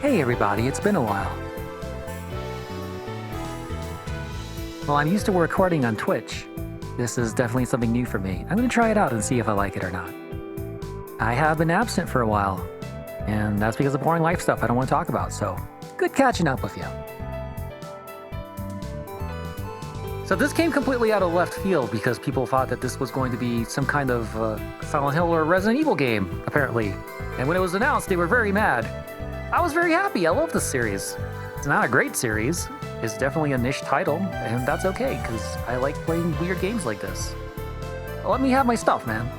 Hey everybody, it's been a while. Well, I'm used to recording on Twitch. This is definitely something new for me. I'm going to try it out and see if I like it or not. I have been absent for a while, and that's because of boring life stuff I don't want to talk about, so good catching up with you. So this came completely out of left field because people thought that this was going to be some kind of Silent Hill or Resident Evil game, apparently. And when it was announced, they were very mad. I was very happy. I love this series. It's not a great series. It's definitely a niche title, and that's okay, because I like playing weird games like this. Let me have my stuff, man.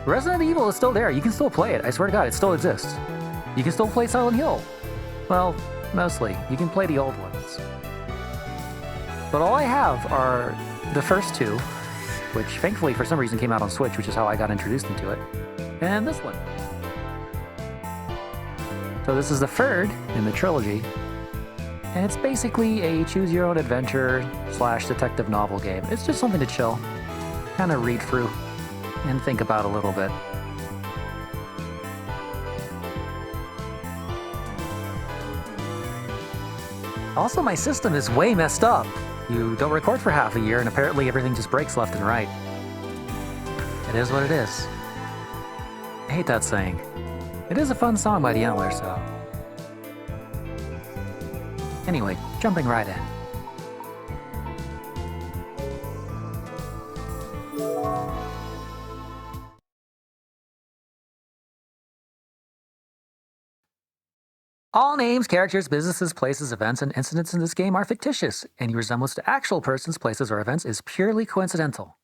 Resident Evil is still there. You can still play it. I swear to God, it still exists. You can still play Silent Hill. Well, mostly. You can play the old ones. But all I have are the first two, which thankfully for some reason came out on Switch, which is how I got introduced into it, and this one. So this is the third in the trilogy, and it's basically a choose-your-own-adventure / detective novel game. It's just something to chill, kind of read through, and think about a little bit. Also, my system is way messed up. You don't record for half a year, and apparently everything just breaks left and right. It is what it is. I hate that saying. It is a fun song by YaW, so... Anyway, jumping right in. All names, characters, businesses, places, events, and incidents in this game are fictitious. Any resemblance to actual persons, places, or events is purely coincidental.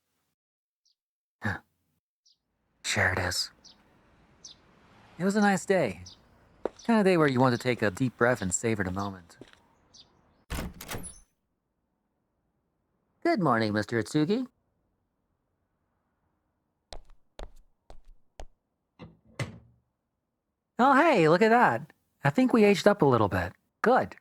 Huh. Sure it is. It was a nice day. Kind of day where you want to take a deep breath and savor the moment. Good morning, Mr. Itsugi. Oh, hey, look at that. I think we aged up a little bit. Good.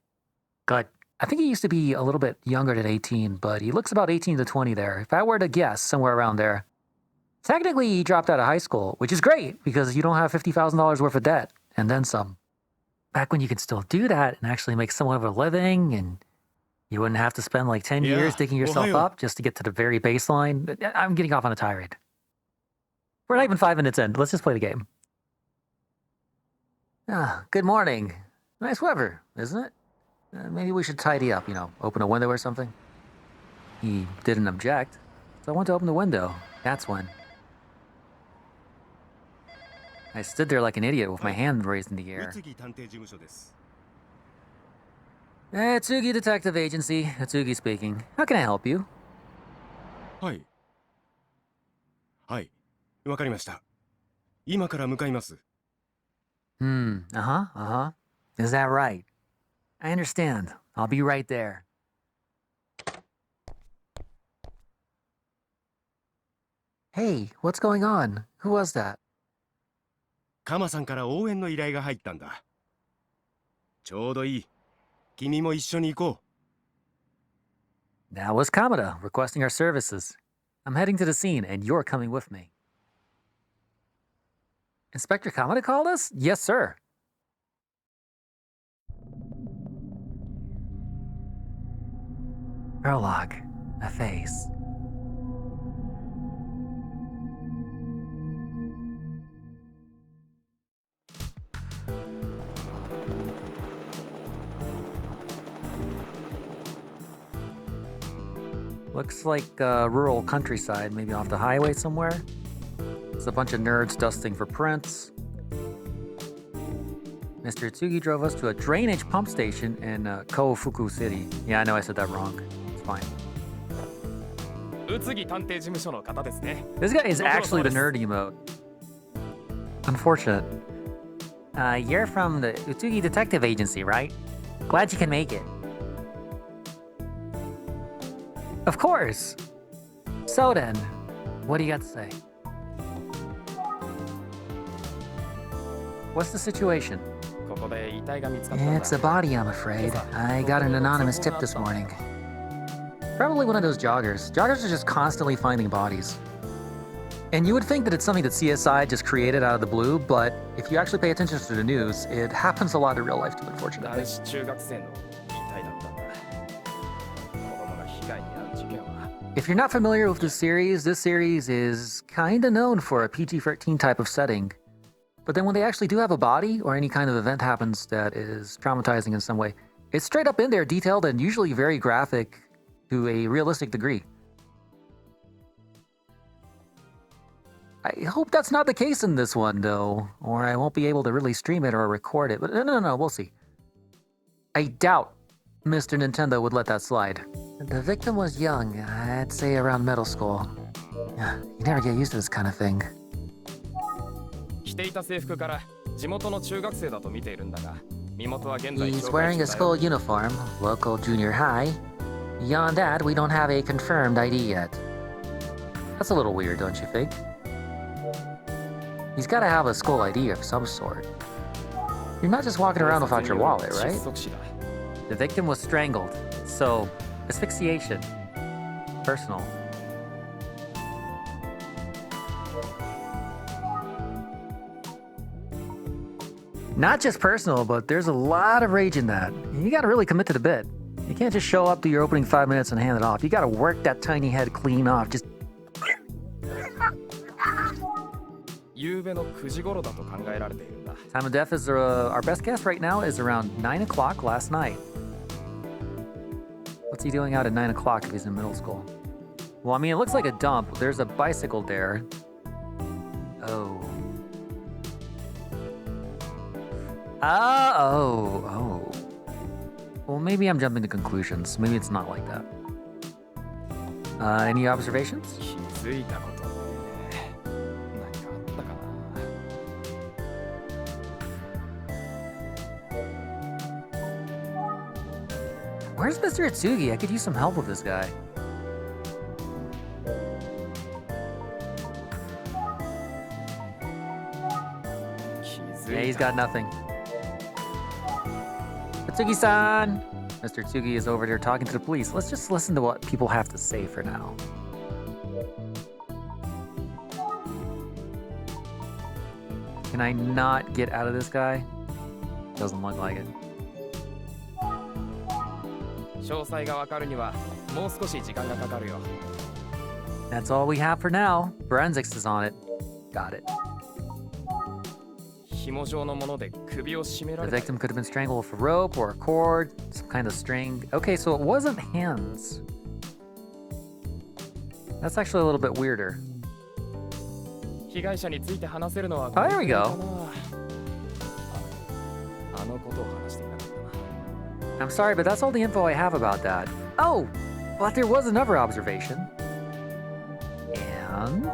Good. I think he used to be a little bit younger than 18, but he looks about 18 to 20 there. If I were to guess, somewhere around there. Technically, he dropped out of high school, which is great because you don't have $50,000 worth of debt, and then some. Back when you could still do that and actually make somewhat of a living, and you wouldn't have to spend like 10 years digging yourself up just to get to the very baseline. I'm getting off on a tirade. We're not even 5 minutes in. Let's just play the game. Good morning. Nice weather, isn't it? Maybe we should tidy up, open a window or something. He didn't object, so I went to open the window. That's when. I stood there like an idiot with my hand raised in the air. Tsugi Detective Agency. Tsugi speaking. How can I help you? Hi. はい。わかりました。今から向かいます。Is that right? I understand. I'll be right there. Hey, what's going on? Who was that? カマさんから応援の依頼が入ったんだ。ちょうどいい。君も一緒に行こう。That was Kamada requesting our services. I'm heading to the scene, and you're coming with me. Inspector Kamada called us? Yes, sir. Prologue. A face. Looks like rural countryside, maybe off the highway somewhere. It's a bunch of nerds dusting for prints. Mr. Itsugi drove us to a drainage pump station in Kofuku City. Yeah, I know I said that wrong. It's fine. This guy is actually the nerd emote. Unfortunate. You're from the Utsugi Detective Agency, right? Glad you can make it. Of course! So then, what do you got to say? What's the situation? It's a body, I'm afraid. I got an anonymous tip this morning. Probably one of those joggers. Joggers are just constantly finding bodies. And you would think that it's something that CSI just created out of the blue, but if you actually pay attention to the news, it happens a lot in real life too, unfortunately. 男子中学生の遺体だったんだ。子供が被害に遭う事件は If you're not familiar with this series is kinda known for a PG-13 type of setting. But then when they actually do have a body or any kind of event happens that is traumatizing in some way, it's straight up in there, detailed and usually very graphic to a realistic degree. I hope that's not the case in this one, though, or I won't be able to really stream it or record it. But no, we'll see. I doubt Mr. Nintendo would let that slide. The victim was young, I'd say around middle school. You never get used to this kind of thing. 着ていた制服から地元の中学生だと見ているんだが、身元は現在 He's wearing a school uniform, local junior high. Beyond that, we don't have a confirmed ID yet. That's a little weird, don't you think? He's gotta have a school ID of some sort. You're not just walking around without your wallet, right? The victim was strangled, so asphyxiation. Personal. Not just personal, but there's a lot of rage in that. You gotta really commit to the bit. You can't just show up, do your opening 5 minutes, and hand it off. You gotta work that tiny head clean off. Just 夕べの9時頃だと考えられているんだ。 time of death is our best guess right now is around 9 o'clock last night. What's he doing out at 9 o'clock if he's in middle school? Well, I mean, it looks like a dump. There's a bicycle there. Oh. Oh. Well, maybe I'm jumping to conclusions. Maybe it's not like that. Any observations? 気づいたことね。何かあったかな。 Where's Mr. Itsugi? I could use some help with this guy. Yeah, he's got nothing. Itsugi-san! Mr. Itsugi is over there talking to the police. Let's just listen to what people have to say for now. Can I not get out of this guy? Doesn't look like it. 詳細がわかるにはもう少し時間がかかるよ。 That's all we have for now. Forensics is on it. Got it. 紐状のもので首を絞めら The れた。 victim could have been strangled with a rope or a cord, some kind of string. Okay, so it wasn't hands. That's actually a little bit weirder. 被害者について話せるのは Oh, there we go. あのことを話していなかったな。 I'm sorry, but that's all the info I have about that. Oh, but there was another observation. And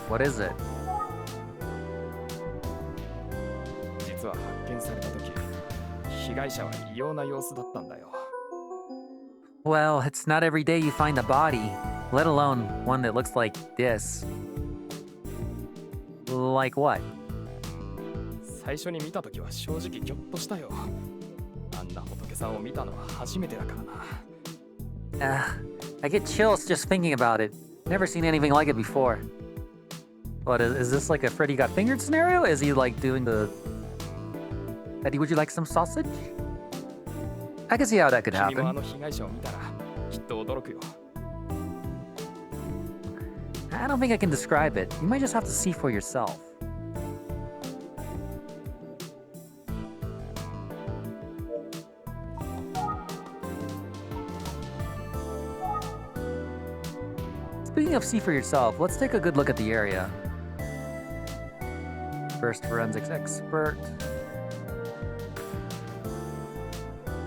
what is it? 実は発見された時、被害者は異様な様子だったんだよ。 Well, it's not every day you find a body, let alone one that looks like this. Like what? 最初に見た時は正直ギョッとしたよ。あんな仏さんを見たのは初めてだからな。 I get chills just thinking about it. Never seen anything like it before. What, is this like a Freddy got fingered scenario? Is he like doing the... Eddie, would you like some sausage? I can see how that could 君もあ happen. の被害者を見たらきっと驚くよ。 I don't think I can describe it. You might just have to see for yourself. Speaking of see for yourself, let's take a good look at the area. First forensics expert.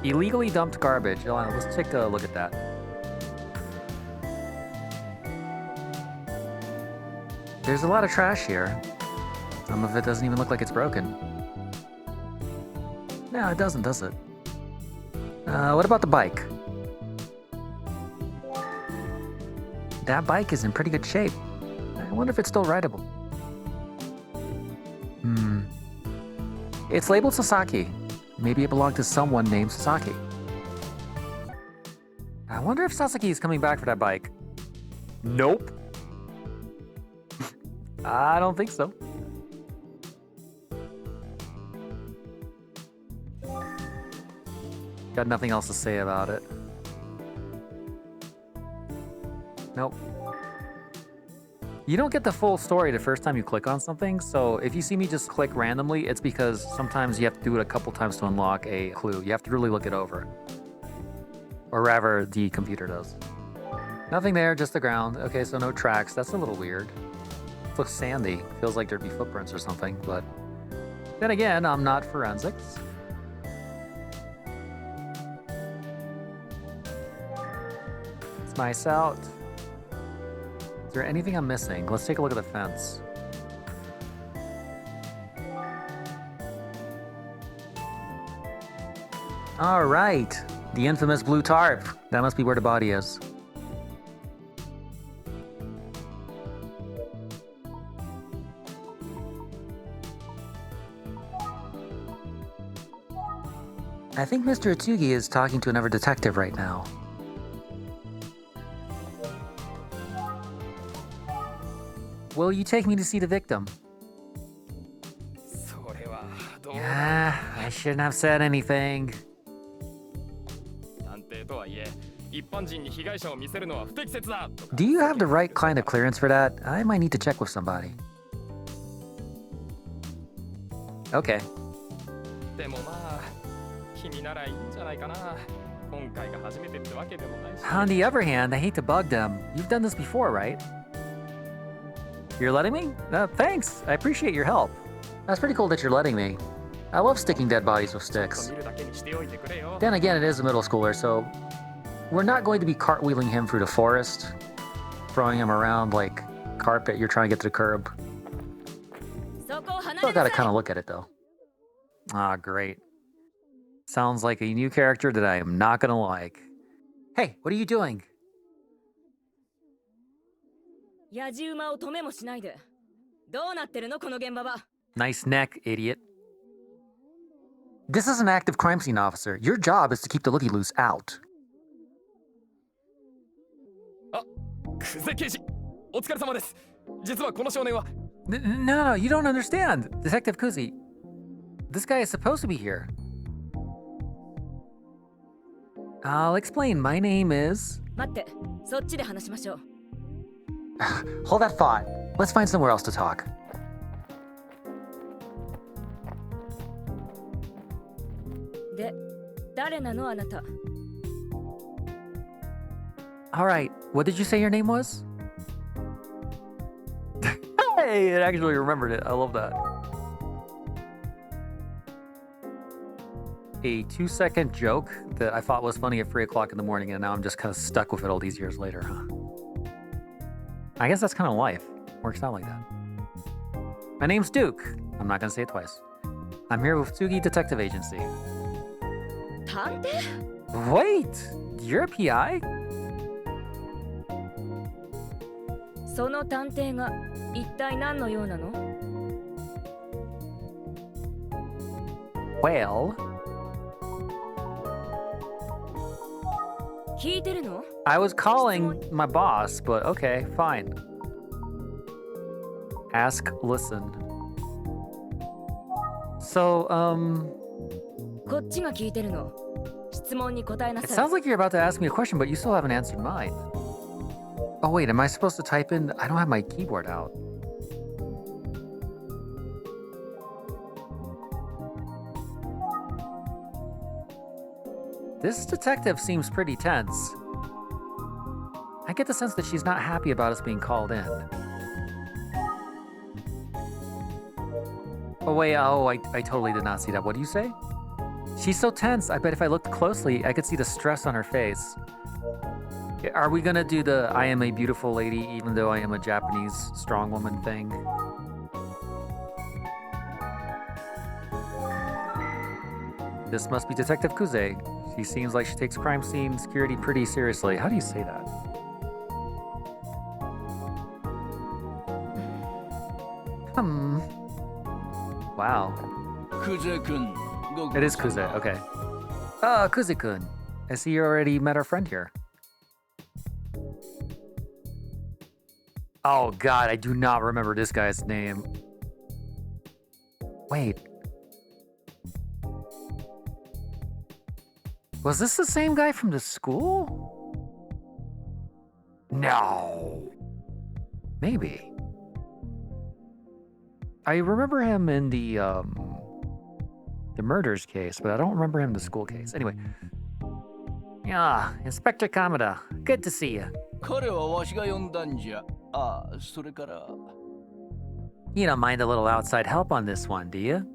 Illegally dumped garbage. Let's take a look at that. There's a lot of trash here. Some of it doesn't even look like it's broken. No, it doesn't, does it? What about the bike? That bike is in pretty good shape. I wonder if it's still rideable. It's labeled Sasaki. Maybe it belonged to someone named Sasaki. I wonder if Sasaki is coming back for that bike. Nope. I don't think so. Got nothing else to say about it. Nope. You don't get the full story the first time you click on something, so if you see me just click randomly, it's because sometimes you have to do it a couple times to unlock a clue. You have to really look it over. Or rather, the computer does. Nothing there, just the ground. Okay, so no tracks. That's a little weird. It looks sandy. Feels like there'd be footprints or something, but then again, I'm not forensics. Let's mice out. Is there anything I'm missing? Let's take a look at the fence. All right, the infamous blue tarp. That must be where the body is. I think Mr. Atsugi is talking to another detective right now. Will you take me to see the victim? Yeah, I shouldn't have said anything. Do you have the right kind of clearance for that? I might need to check with somebody. Okay. On the other hand, I hate to bug them. You've done this before, right? You're letting me? Thanks. I appreciate your help. That's pretty cool that you're letting me. I love sticking dead bodies with sticks. Then again, it is a middle schooler, so we're not going to be cartwheeling him through the forest, throwing him around like carpet you're trying to get to the curb. Still gotta kind of look at it, though. Ah, great. Sounds like a new character that I am not gonna like. Hey, what are you doing? Nice neck, idiot. This is an active crime scene officer. Your job is to keep the looky-loos out. No, you don't understand. Detective Kuzi. This guy is supposed to be here. I'll explain. My name is... Hold that thought. Let's find somewhere else to talk. Alright, what did you say your name was? Hey, it actually remembered it. I love that. A 2-second joke that I thought was funny at 3 o'clock in the morning, and now I'm just kind of stuck with it all these years later, huh? I guess that's kind of life. Works out like that. My name's Duke. I'm not gonna say it twice. I'm here with Tsugi Detective Agency. Wait! You're a PI? Well... I was calling my boss, but okay, fine. Ask, listen. So, it sounds like you're about to ask me a question, but you still haven't answered mine. Oh wait, am I supposed to type in? I don't have my keyboard out. This detective seems pretty tense. I get the sense that she's not happy about us being called in. Oh wait, I totally did not see that. What do you say? She's so tense, I bet if I looked closely, I could see the stress on her face. Are we gonna do the I am a beautiful lady even though I am a Japanese strong woman thing? This must be Detective Kuze. She seems like she takes crime scene security pretty seriously. How do you say that? Wow. Kuze-kun. It is Kuze, okay. Kuze-kun. I see you already met our friend here. Oh god, I do not remember this guy's name. Wait. Was this the same guy from the school? No. Maybe. I remember him in the murders case, but I don't remember him in the school case. Anyway. Yeah, Inspector Kamada. Good to see you. 彼はわしが呼んだんじゃ。ああ、それから。You don't mind a little outside help on this one, do you?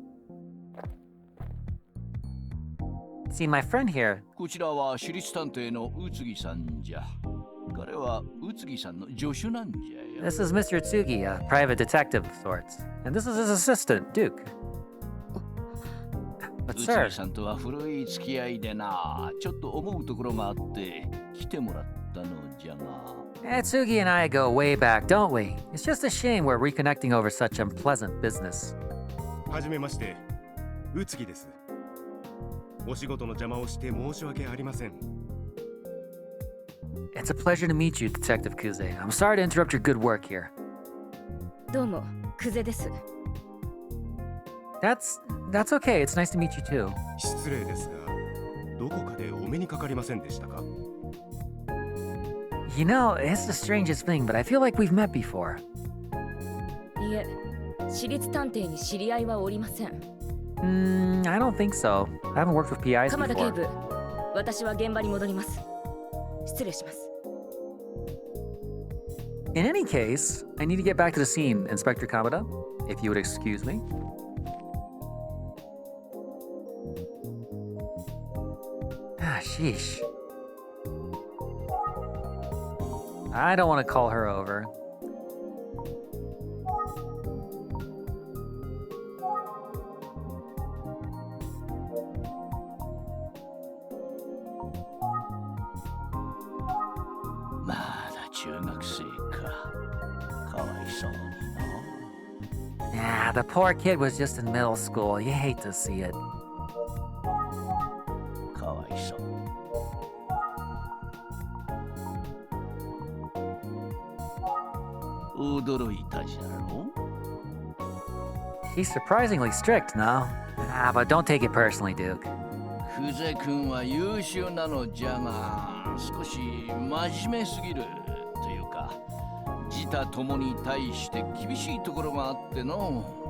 See, my friend here. こちらは私立探偵の宇津木さんじゃ。彼は宇津木さんの助手なんじゃよ。This is Mr. Tsugi, a private detective of sorts. And this is his assistant, Duke. But 宇津 sir, 木さんとは古い付き合いでな、ちょっと思うところがあって来てもらったのじゃが。Tsugi and I go way back, don't we? It's just a shame we're reconnecting over such unpleasant business. はじめまして、宇津木です。お仕事の邪魔をして申し訳ありません。It's a pleasure to meet you, Detective Kuze. I'm sorry to interrupt your good work here. どうも、クゼです。That's okay. It's nice to meet you too. 失礼ですが、どこかでお目にかかりませんでしたか？ You know, it's the strangest thing, but I feel like we've met before. いえ、私立探偵に知り合いはおりません。I don't think so. I haven't worked with PIs 鎌田警 before. 部、私は現場に戻ります。失礼します。In any case, I need to get back to the scene, Inspector Kamada, if you would excuse me. Ah, sheesh. I don't want to call her over. Yeah, the poor kid was just in middle school. You hate to see it. かわいそう。驚いたじゃろ？ He's surprisingly strict, no? Ah, but don't take it personally, Duke. 久世君は優秀なのじゃが、少し真面目すぎるというか、自他ともに対して厳しいところがあっての。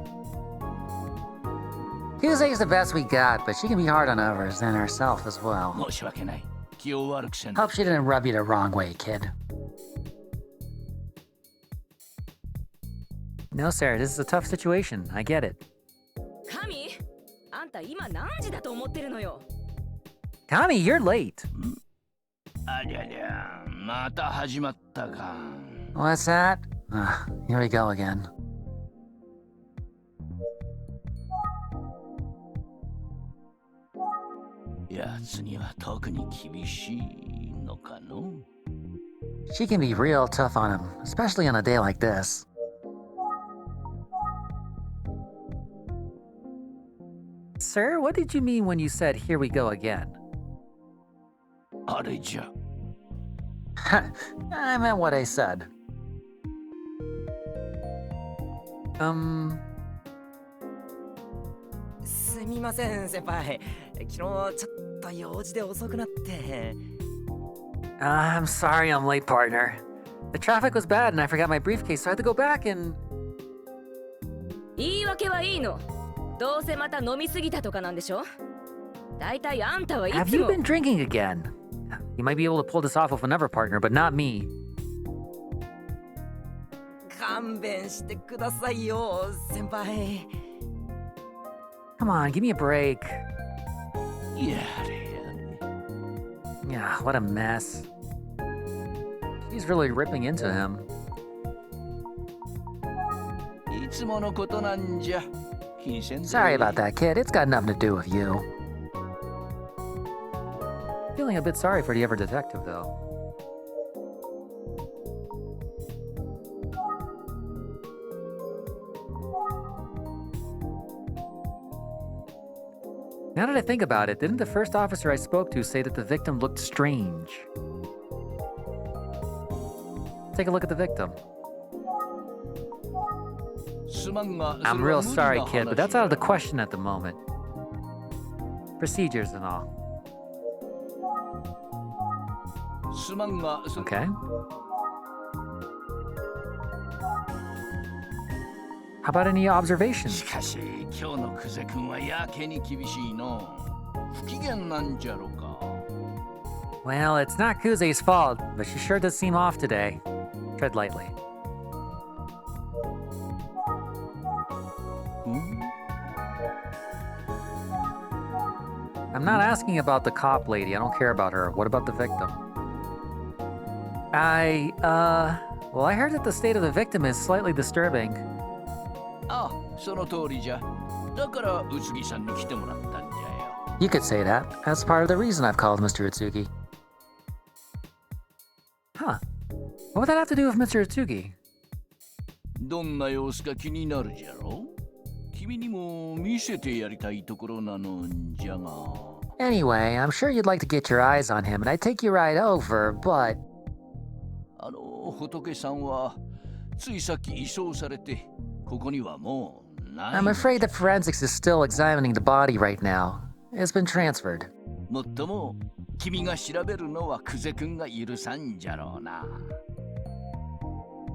Tuesday's the best we got, but she can be hard on others and herself as well. 申し訳ない。気を悪くせん。 Hope she didn't rub you the wrong way, kid. No, Sarah, this is a tough situation. I get it. 神、あんた今何時だと思ってるのよ。Tommy, you're late. ありゃりゃ、また始まったか。What's that? Here we go again. やつには特に厳しいのかの？ She can be real tough on him, especially on a day like this. Sir, what did you mean when you said, here we go again? あれじゃ。I meant what I said. すみません、先輩。昨日ちょっと用事で遅くなって。I'm sorry I'm late, partner. The traffic was bad and I forgot my briefcase, so I had to go back and... 言い訳はいいの。どうせまた飲みすぎたとかなんでしょ。だいたいあんたはい Have つ you も。 been drinking again? You might be able to pull this off with another partner, but not me. 勘弁してくださいよ、先輩。Come on, give me a break. やれやれ。 Yeah, what a mess. She's really ripping into him. いつものことなんじゃ。気にせんで。 Sorry about that, kid. It's got nothing to do with you. Feeling a bit sorry for the ever detective, though. Now that I think about it, didn't the first officer I spoke to say that the victim looked strange? Take a look at the victim. I'm real sorry, kid, but that's out of the question at the moment. Procedures and all. Okay. How about any observations? しかし今日のクゼ君はやけに厳しいの。不機嫌なんじゃろか。Well, it's not Kuze's fault, but she sure does seem off today. Tread lightly. I'm not asking about the cop lady. I don't care about her. What about the victim? Well, I heard that the state of the victim is slightly disturbing. あ、その通りじゃ。だから宇津木さんに来てもらったんじゃよ。You could say that. That's part of the reason I've called Mr. Utsugi. Huh. What would that have to do with Mr. Utsugi? どんな様子か気になるじゃろ。君にも見せてやりたいところなのじゃが。Anyway, I'm sure you'd like to get your eyes on him, and I'd take you right over, but... 仏さんはついさっき移送されて、ここにはもうない。I'm afraid that forensics is still examining the body right now. It's been transferred. もっとも、君が調べるのはクゼ君が許さんじゃろうな。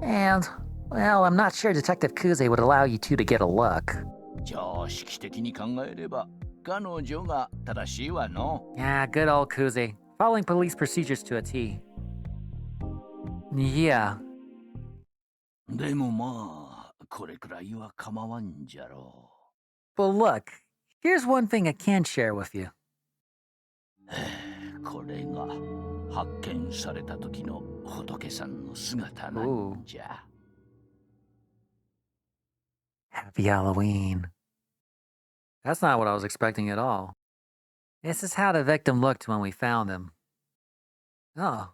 And, well, I'm not sure Detective Kuze would allow you two to get a look. 常識的に考えれば、彼女が正しいわの。Yeah, good old Kuze. Following police procedures to a T. Yeah. でもまあ、これくらいは構わんじゃろ But look, here's one thing I can share with you. う。これが発見された時の仏さんの姿なんじゃ。Happy Halloween. That's not what I was expecting at all. This is how the victim looked when we found him. Oh.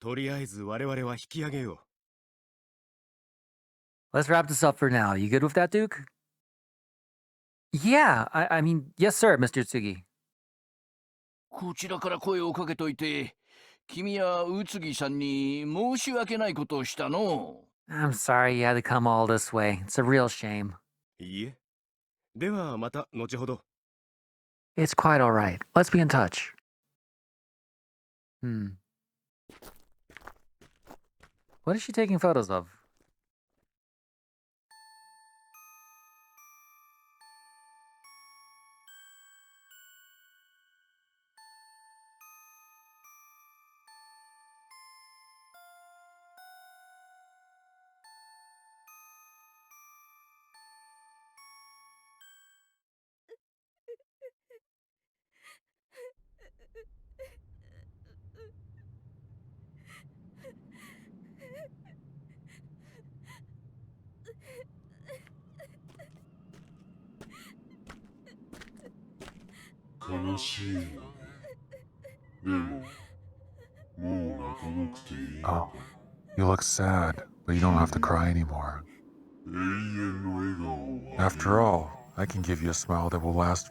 とりあえず我々は引き上げよう。 Let's wrap this up for now. You good with that, Duke? Yeah, I mean, yes, sir, Mr. Utsugi. こちらから声をかけといて、君や宇津木さんに申し訳ないことをしたの。I'm sorry you had to come all this way. It's a real shame. いいえ。ではまた後ほど。 It's quite all right. Let's be in touch. What is she taking photos of? Oh, you look sad, but you don't have to cry anymore. After all, I can give you a smile that will last.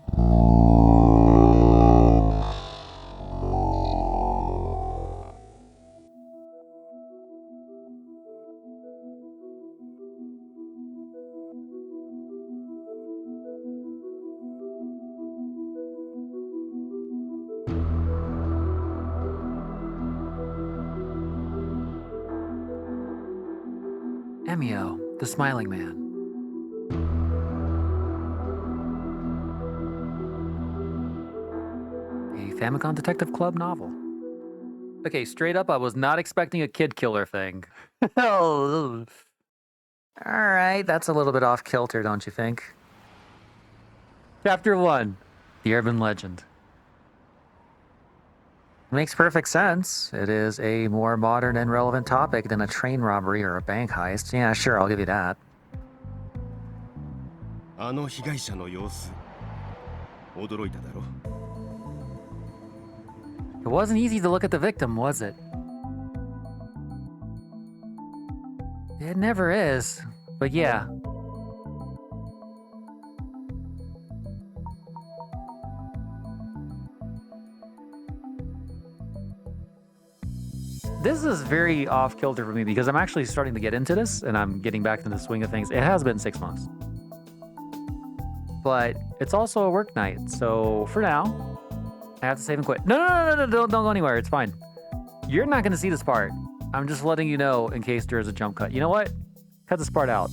EMIO, the Smiling Man. A Famicom Detective Club novel. Okay, straight up, I was not expecting a kid killer thing. All right, that's a little bit off kilter, don't you think? Chapter 1, The Urban Legend. Makes perfect sense. It is a more modern and relevant topic than a train robbery or a bank heist. Yeah, sure, I'll give you that. あの被害者の様子、驚いただろ。 It wasn't easy to look at the victim, was it? It never is. But yeah. This is very off kilter for me because I'm actually starting to get into this and I'm getting back into the swing of things. It has been 6 months. But it's also a work night, so for now, I have to save and quit. No, don't go anywhere. It's fine. You're not going to see this part. I'm just letting you know in case there is a jump cut. You know what? Cut this part out.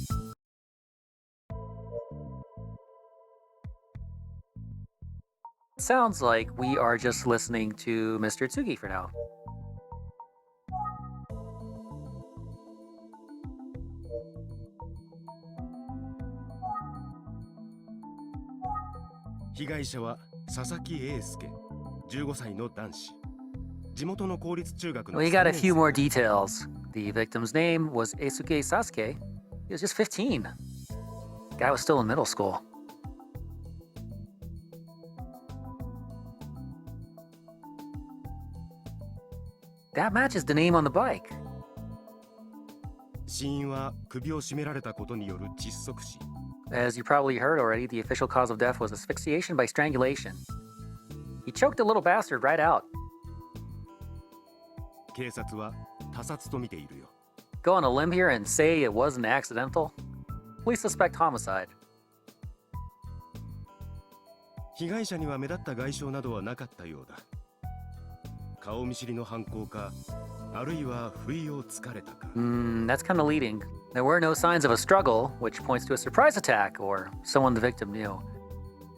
Sounds like we are just listening to Mr. Tsugi for now. He 被害者は佐々木英介、15歳の男子。地元の公立中学の We got a few more details. The victim's name was Eisuke Sasuke. He was just 15. Guy was still in middle school. That matches the name on the bike. 死因は首を絞められたことによる窒息死。 As you probably heard already, the official cause of death was asphyxiation by strangulation. He choked the little bastard right out. 警察は他殺と見ているよ。 Go on a limb here and say it wasn't accidental? Police suspect homicide. 被害者には目立った外傷などはなかったようだ。顔見知りの犯行か、あるいは不意をつかれたか。That's kind of leading. There were no signs of a struggle, which points to a surprise attack or someone the victim knew.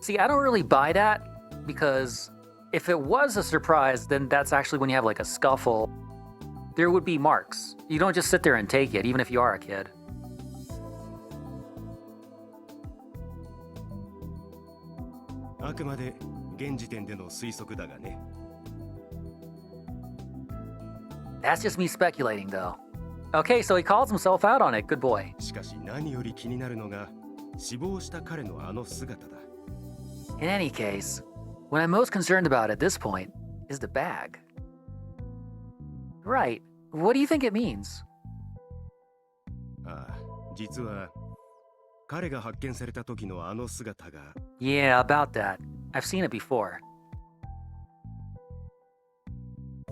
See, I don't really buy that because if it was a surprise, then that's actually when you have like a scuffle. There would be marks. You don't just sit there and take it, even if you are a kid. あくまで現時点での推測だがね。 That's just me speculating, though. Okay, so he calls himself out on it. Good boy. しかし何より気になるのが死亡した彼のあの姿だ。 In any case, what I'm most concerned about at this point is the bag. Right. What do you think it means? ああ、実は彼が発見された時のあの姿が。 Yeah, about that. I've seen it before.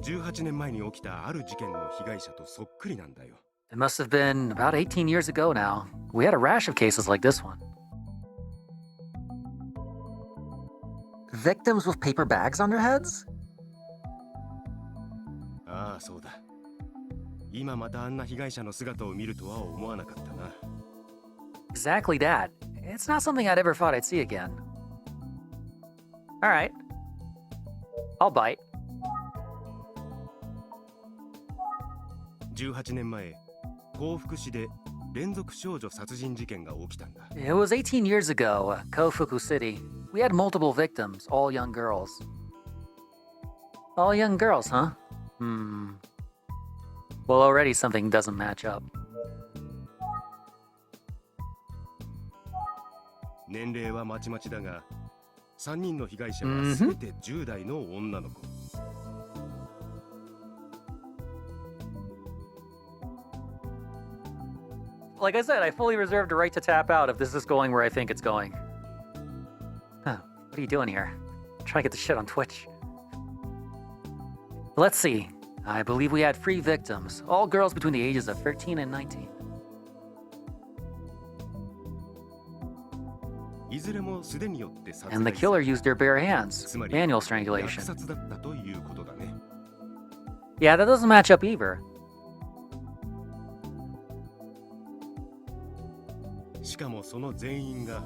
18年前に起きたある事件の被害者とそっくりなんだよ。 It must have been about 18 years ago now. We had a rash of cases like this one. Victims with paper bags on their heads? ああ、そうだ。今またあんな被害者の姿を見るとは思わなかったな。 Exactly that. It's not something I'd ever thought I'd see again. Alright. I'll bite. 18年前、幸福市で連続少女殺人事件が起きたんだ。 It was 18 years ago, Kofuku City. We had multiple victims, all young girls. All young girls, huh? Well, already something doesn't match up. 年齢はまちまちだが、3人の被害者は全て10代の女の子。Like I said, I fully reserve the right to tap out if this is going where I think it's going. Huh, what are you doing here? I'm trying to get the shit on Twitch. Let's see. I believe we had 3 victims, all girls between the ages of 13 and 19. いずれも素手によって殺害 And the さ killer れ used their bare hands. つまり Manual 虐 strangulation. 殺だったということだね。 Yeah, that doesn't match up either. しかもその全員が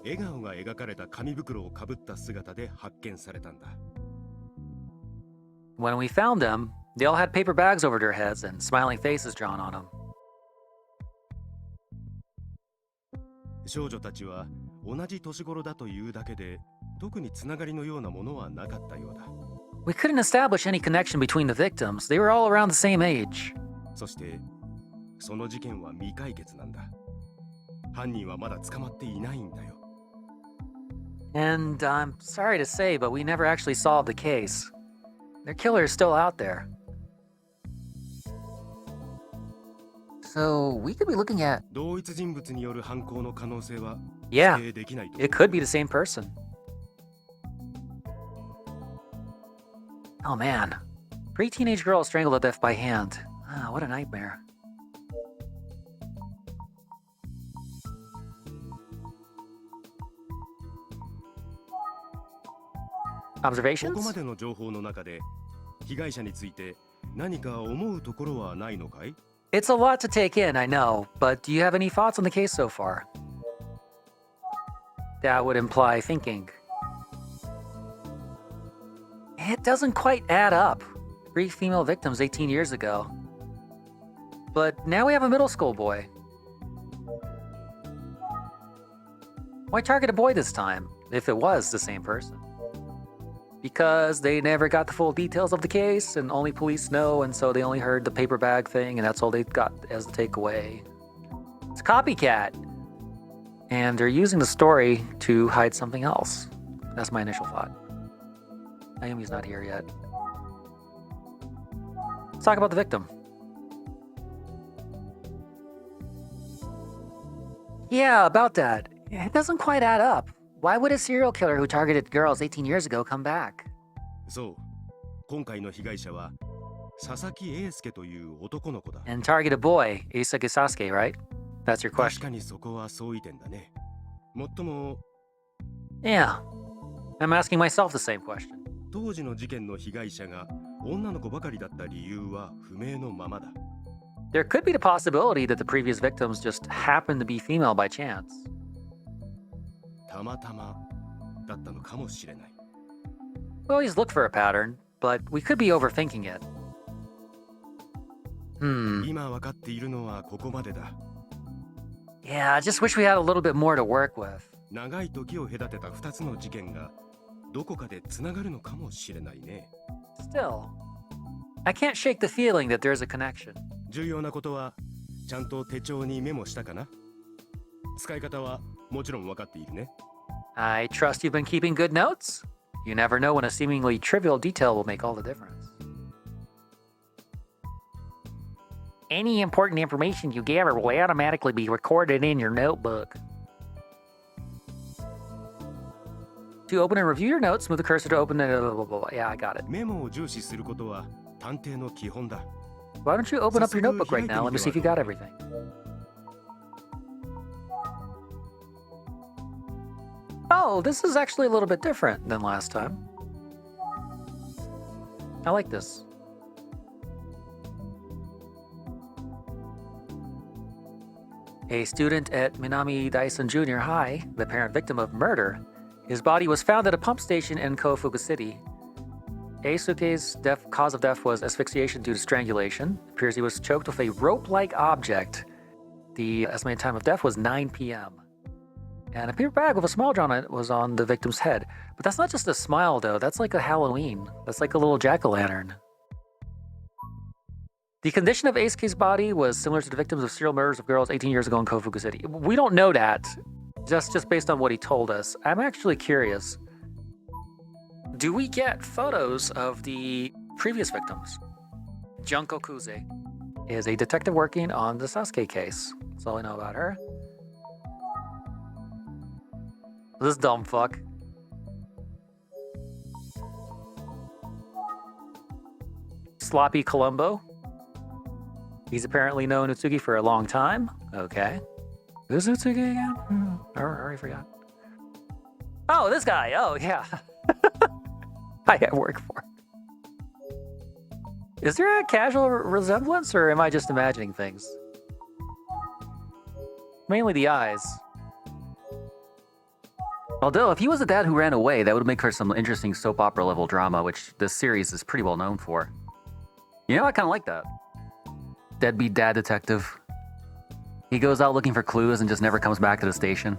笑顔が描かれた紙袋をかぶった姿で発見されたんだ。 When we found them, they all had paper bags over their heads and smiling faces drawn on them. 少女たちは同じ年頃だというだけで特につながりのようなものはなかったようだ。 We couldn't establish any connection between the victims. They were all around the same age. そしてその事件は未解決なんだ。犯人はまだ捕まっていないんだよ。 And I'm sorry to say, but we never actually solved the case. Their killer is still out there. So we could be looking at... 同一人物による犯行の可能性は Yeah, 否定できないと。 it could be the same person. Oh man, Pre-teenage girl strangled to death by hand. Ah, what a nightmare. Observations? ここまでの情報の中で被害者について何か思うところはないのかい？ It's a lot to take in, I know, but do you have any thoughts on the case so far? That would imply thinking. It doesn't quite add up. 3 female victims 18 years ago. But now we have a middle school boy. Why target a boy this time, if it was the same person? Because they never got the full details of the case, and only police know, and so they only heard the paper bag thing, and that's all they got as the takeaway. It's a copycat. And they're using the story to hide something else. That's my initial thought. Naomi's not here yet. Let's talk about the victim. Yeah, about that. It doesn't quite add up. Why would a serial killer who targeted girls 18 years ago come back? そう。今回の被害者は佐々木英介という男の子だ。 And target a boy, Eisake Sasuke, right? That's your 確 question. かにそこは相違点だね。もっとも Yeah. I'm asking myself the same question. 当時の事件の被害者が女の子ばかりだった理由は不明のままだ。 There could be the possibility that the previous victims just happened to be female by chance. たまたまだったのかもしれない。 We always look for a pattern, but we could be overthinking it. 今分かっているのはここまでだ。 Yeah, I just wish we had a little bit more to work with. 長い時を隔てた2つの事件がどこかでつながるのかもしれないね。 Still, I can't shake the feeling that there's a connection. 重要なことはちゃんと手帳にメモしたかな？使い方はもちろん分かっているね。 I trust you've been keeping good notes. You never know when a seemingly trivial detail will make all the difference. Any important information you gather will automatically be recorded in your notebook. To open and review your notes, move the cursor to open the... Blah, blah, blah, blah. Yeah, I got it. メモを重視することは探偵の基本だ。 Why don't you open up your notebook right now? Let me see if you got everything. Oh, this is actually a little bit different than last time. I like this. A student at Minami Daisen Junior High, the apparent victim of murder, his body was found at a pump station in Kofuku City. Eisuke's cause of death was asphyxiation due to strangulation. It appears he was choked with a rope-like object. The estimated time of death was 9 p.m. And a paper bag with a smile drawn on it was on the victim's head. But that's not just a smile, though. That's like a Halloween. That's like a little jack-o'-lantern. The condition of Eisuke's body was similar to the victims of serial murders of girls 18 years ago in Kofuku City. We don't know that, just based on what he told us. I'm actually curious. Do we get photos of the previous victims? Junko Kuze is a detective working on the Sasuke case. That's all I know about her. This dumb fuck. Sloppy Columbo. He's apparently known Utsugi for a long time. Okay. Who's Utsugi again? I already forgot. Oh, this guy. Oh, yeah. I work for. Is there a casual resemblance, or am I just imagining things? Mainly the eyes. Although, if he was the dad who ran away, that would make for some interesting soap opera level drama, which this series is pretty well known for. You know, I kind of like that. Deadbeat dad detective. He goes out looking for clues and just never comes back to the station.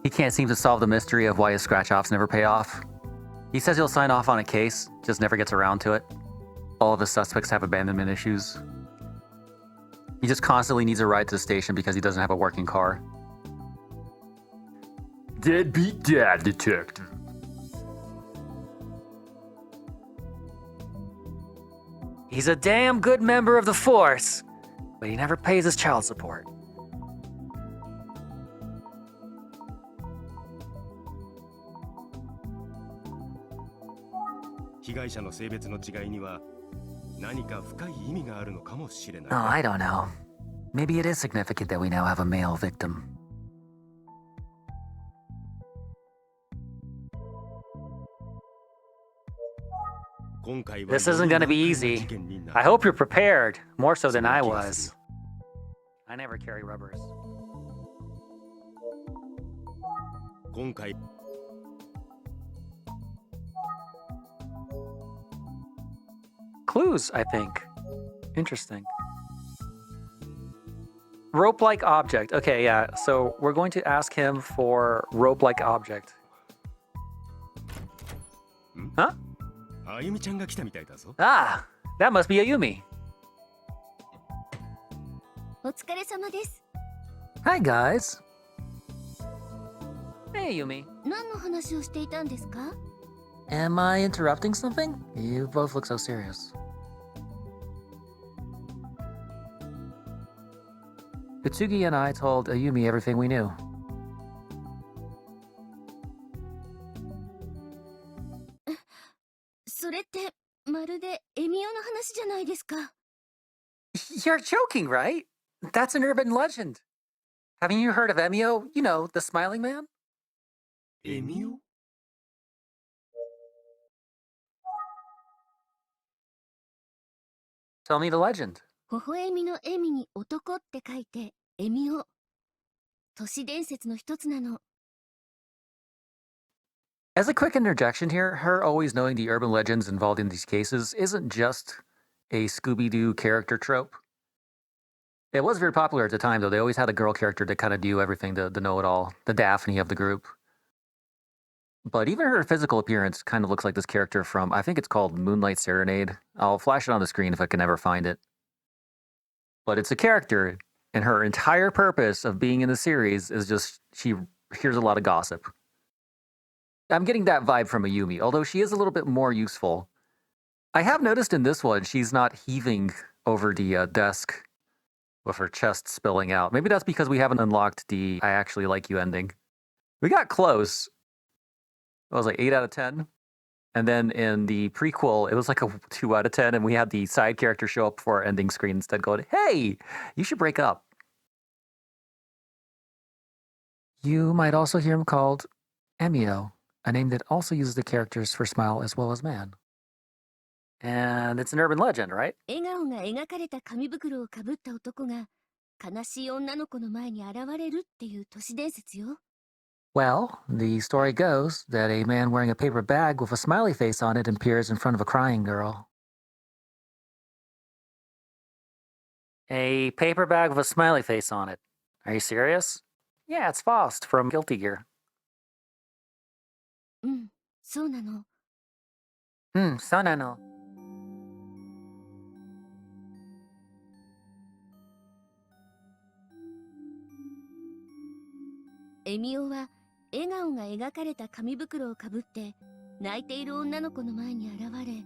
He can't seem to solve the mystery of why his scratch-offs never pay off. He says he'll sign off on a case, just never gets around to it. All of his suspects have abandonment issues. He just constantly needs a ride to the station because he doesn't have a working car. Deadbeat dad detective. He's a damn good member of the force, but he never pays his child support. 何か深い意味があるのかもしれない。 Oh, I don't know. Maybe it is significant that we now have a male victim. This isn't gonna be easy. I hope you're prepared, more so than I was. I never carry rubbers. 今回 Clues, I think. Interesting. Rope-like object. Okay, yeah. So we're going to ask him for rope-like object. Huh? あゆみちゃんが来たみたいだぞ。 Ah, that must be Ayumi. お疲れ様です。 Hi, guys. Hey, Ayumi. 何の話をしていたんですか？ Am I interrupting something? You both look so serious. Utsugi and I told Ayumi everything we knew. それってまるでエミオの話じゃないですか。 You're joking, right? That's an urban legend. Haven't you heard of EMIO? You know, the smiling man? エミオ Tell me the legend. 微笑みの笑みに男って書いてエミオ。都市伝説の一つなの。 As a quick interjection here, her always knowing the urban legends involved in these cases isn't just a Scooby-Doo character trope. It was very popular at the time, though. They always had a girl character that kind of knew everything, the know-it-all, the Daphne of the group. But even her physical appearance kind of looks like this character from, I think it's called Moonlight Serenade. I'll flash it on the screen if I can ever find it. But it's a character, and her entire purpose of being in the series is just she hears a lot of gossip. I'm getting that vibe from Ayumi, although she is a little bit more useful. I have noticed in this one, she's not heaving over the desk with her chest spilling out. Maybe that's because we haven't unlocked the I actually like you ending. We got close. It was like 8 out of 10. And then in the prequel, it was like a 2 out of 10, and we had the side character show up for our ending screen instead going, hey, you should break up. You might also hear him called EMIO, a name that also uses the characters for smile as well as man. And it's an urban legend, right? 笑顔が描かれた紙袋をかぶった男が悲しい女の子の前に現れるっていう都市伝説よ。 Well, the story goes that a man wearing a paper bag with a smiley face on it appears in front of a crying girl. A paper bag with a smiley face on it. Are you serious? Yeah, it's Faust from Guilty Gear. うん、そうなの。 そうなの。エミオは笑顔が描かれた紙袋をかぶって泣いている女の子の前に現れ、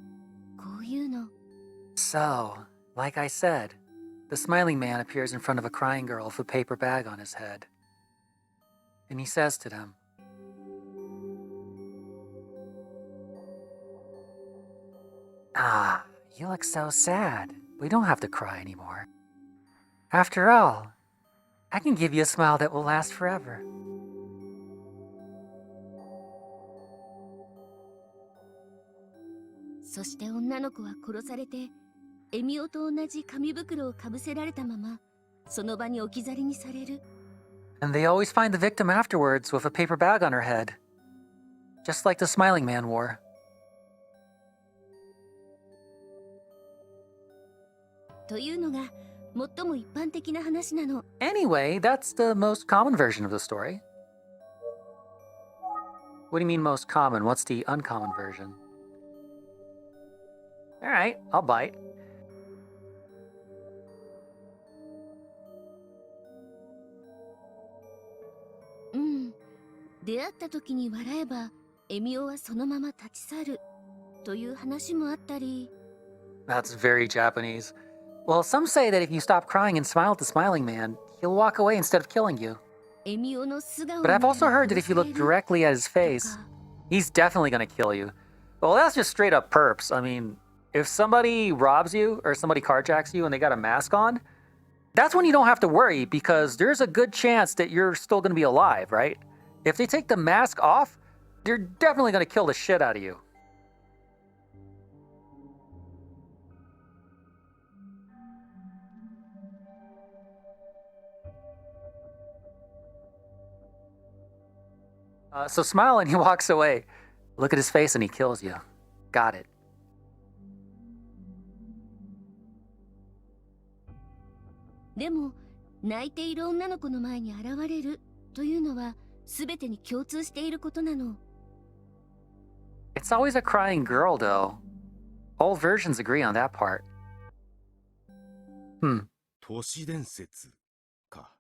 こういうの。 So, like I said, the smiling man appears in front of a crying girl with a paper bag on his head. And he says to them, Ah, you look so sad. We don't have to cry anymore. After all, I can give you a smile that will last forever. そして女の子は殺されて、エミオと同じ紙袋をかぶせられたまま、その場に置き去りにされる。 And they always find the victim afterwards with a paper bag on her head. Just like the smiling man wore. というのが最も一般的な話なの。 Anyway, that's the most common version of the story. What do you mean most common? What's the uncommon version? Alright, I'll bite. Mm. 出会った時に笑えばエミオはそのまま立ち去るという話もあったり。 That's very Japanese. Well, some say that if you stop crying and smile at the smiling man, he'll walk away instead of killing you. エミオの素顔 But I've also heard that if you look directly at his face, he's definitely gonna kill you. Well, that's just straight up perps. I mean, if somebody robs you or somebody carjacks you and they got a mask on, that's when you don't have to worry because there's a good chance that you're still going to be alive, right? If they take the mask off, they're definitely going to kill the shit out of you. So smile and he walks away. Look at his face and he kills you. Got it. でも泣いている女の子の前に現れるというのは全てに共通していることなの。 It's always a crying girl, though. All versions agree on that part. 都市伝説か。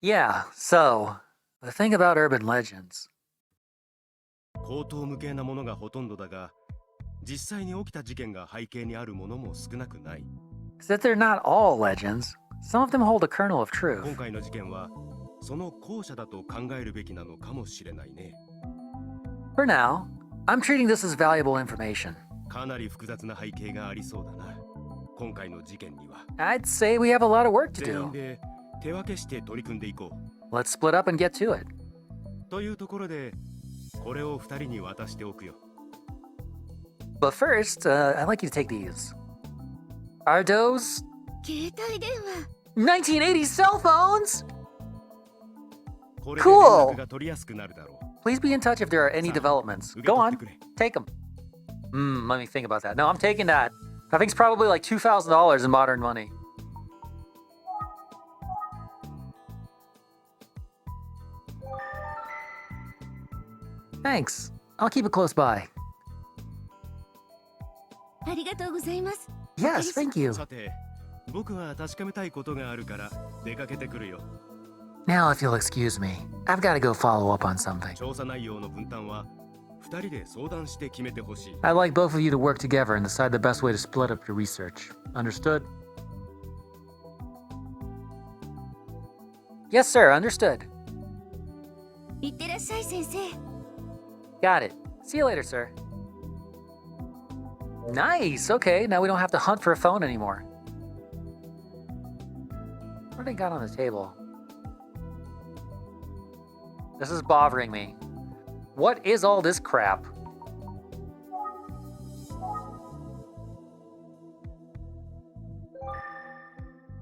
Yeah, so, the thing about urban legends. 口頭無形なものがほとんどだが、実際に起きた事件が背景にあるものも少なくない。 Is that they're not all legends. Some of them hold a kernel of 今 truth. 回の事件はその後者だと考えるべきなのかもしれないね。 For now, I'm treating this as valuable information. かなり複雑な背景がありそうだな。今回の事件には。 I'd say we have a lot of work to 全員 do. で手分けして取り組んでいこ Let's split up and get to it. う。というところで、これを2人に渡しておくよ。 But first, I'd like you to take these. Are those 携帯電話。 1980s cell phones? これで Cool. 連絡が取りやすくなるだろう。 Please be in touch if there are any developments. 受け Go 取っ on, てくれ。 take them. Let me think about that. No, I'm taking that. I think it's probably like $2,000 in modern money. Thanks. I'll keep it close by. ありがとうございます。 Yes, thank you. さて、僕は確かめたいことがあるから出かけてくるよ。 Now, if you'll excuse me, I've got to go follow up on something. 調査内容の分担は2人で相談して決めてほしい。 I'd like both of you to work together and decide the best way to split up your research. Understood? Yes, sir. Understood. いってらっしゃい先生。 Got it. See you later, sir. Nice. Okay, now we don't have to hunt for a phone anymore. What do they got on the table? This is bothering me. What is all this crap?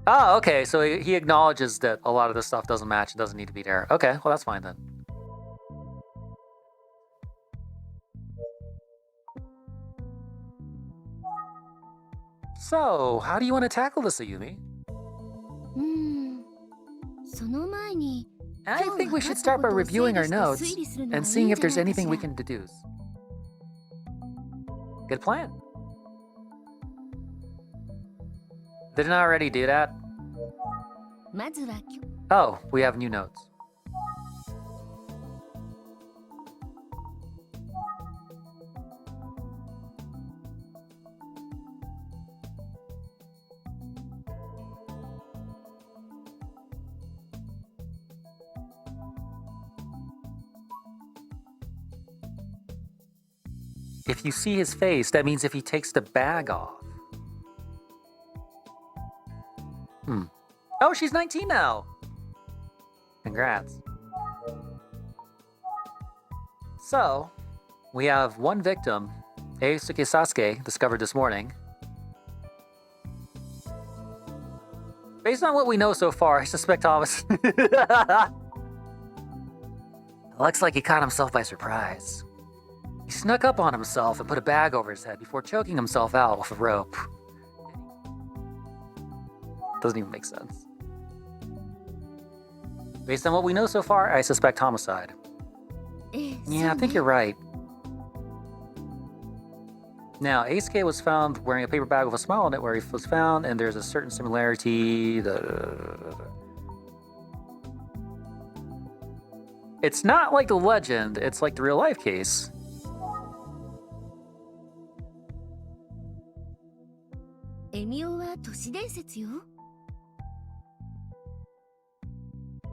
Ah, okay, so he acknowledges that a lot of this stuff doesn't match and doesn't need to be there. Okay, well, that's fine then. So, how do you want to tackle this, Ayumi? その前に I think we should start by reviewing our notes and seeing if there's anything we can deduce. Good plan. Didn't I already do that? まずは Oh, we have new notes. If you see his face, that means if he takes the bag off. Oh, she's 19 now. Congrats. So, we have one victim, Eisuke Sasuke, discovered this morning. Based on what we know so far, I suspect Thomas. Looks like he caught himself by surprise. He snuck up on himself and put a bag over his head before choking himself out with a rope. Doesn't even make sense. Based on what we know so far, I suspect homicide. Yeah, I think you're right. Now, Eisuke was found wearing a paper bag with a smile on it where he was found, and there's a certain similarity. It's not like the legend, it's like the real life case. EMIO は都市伝説よ。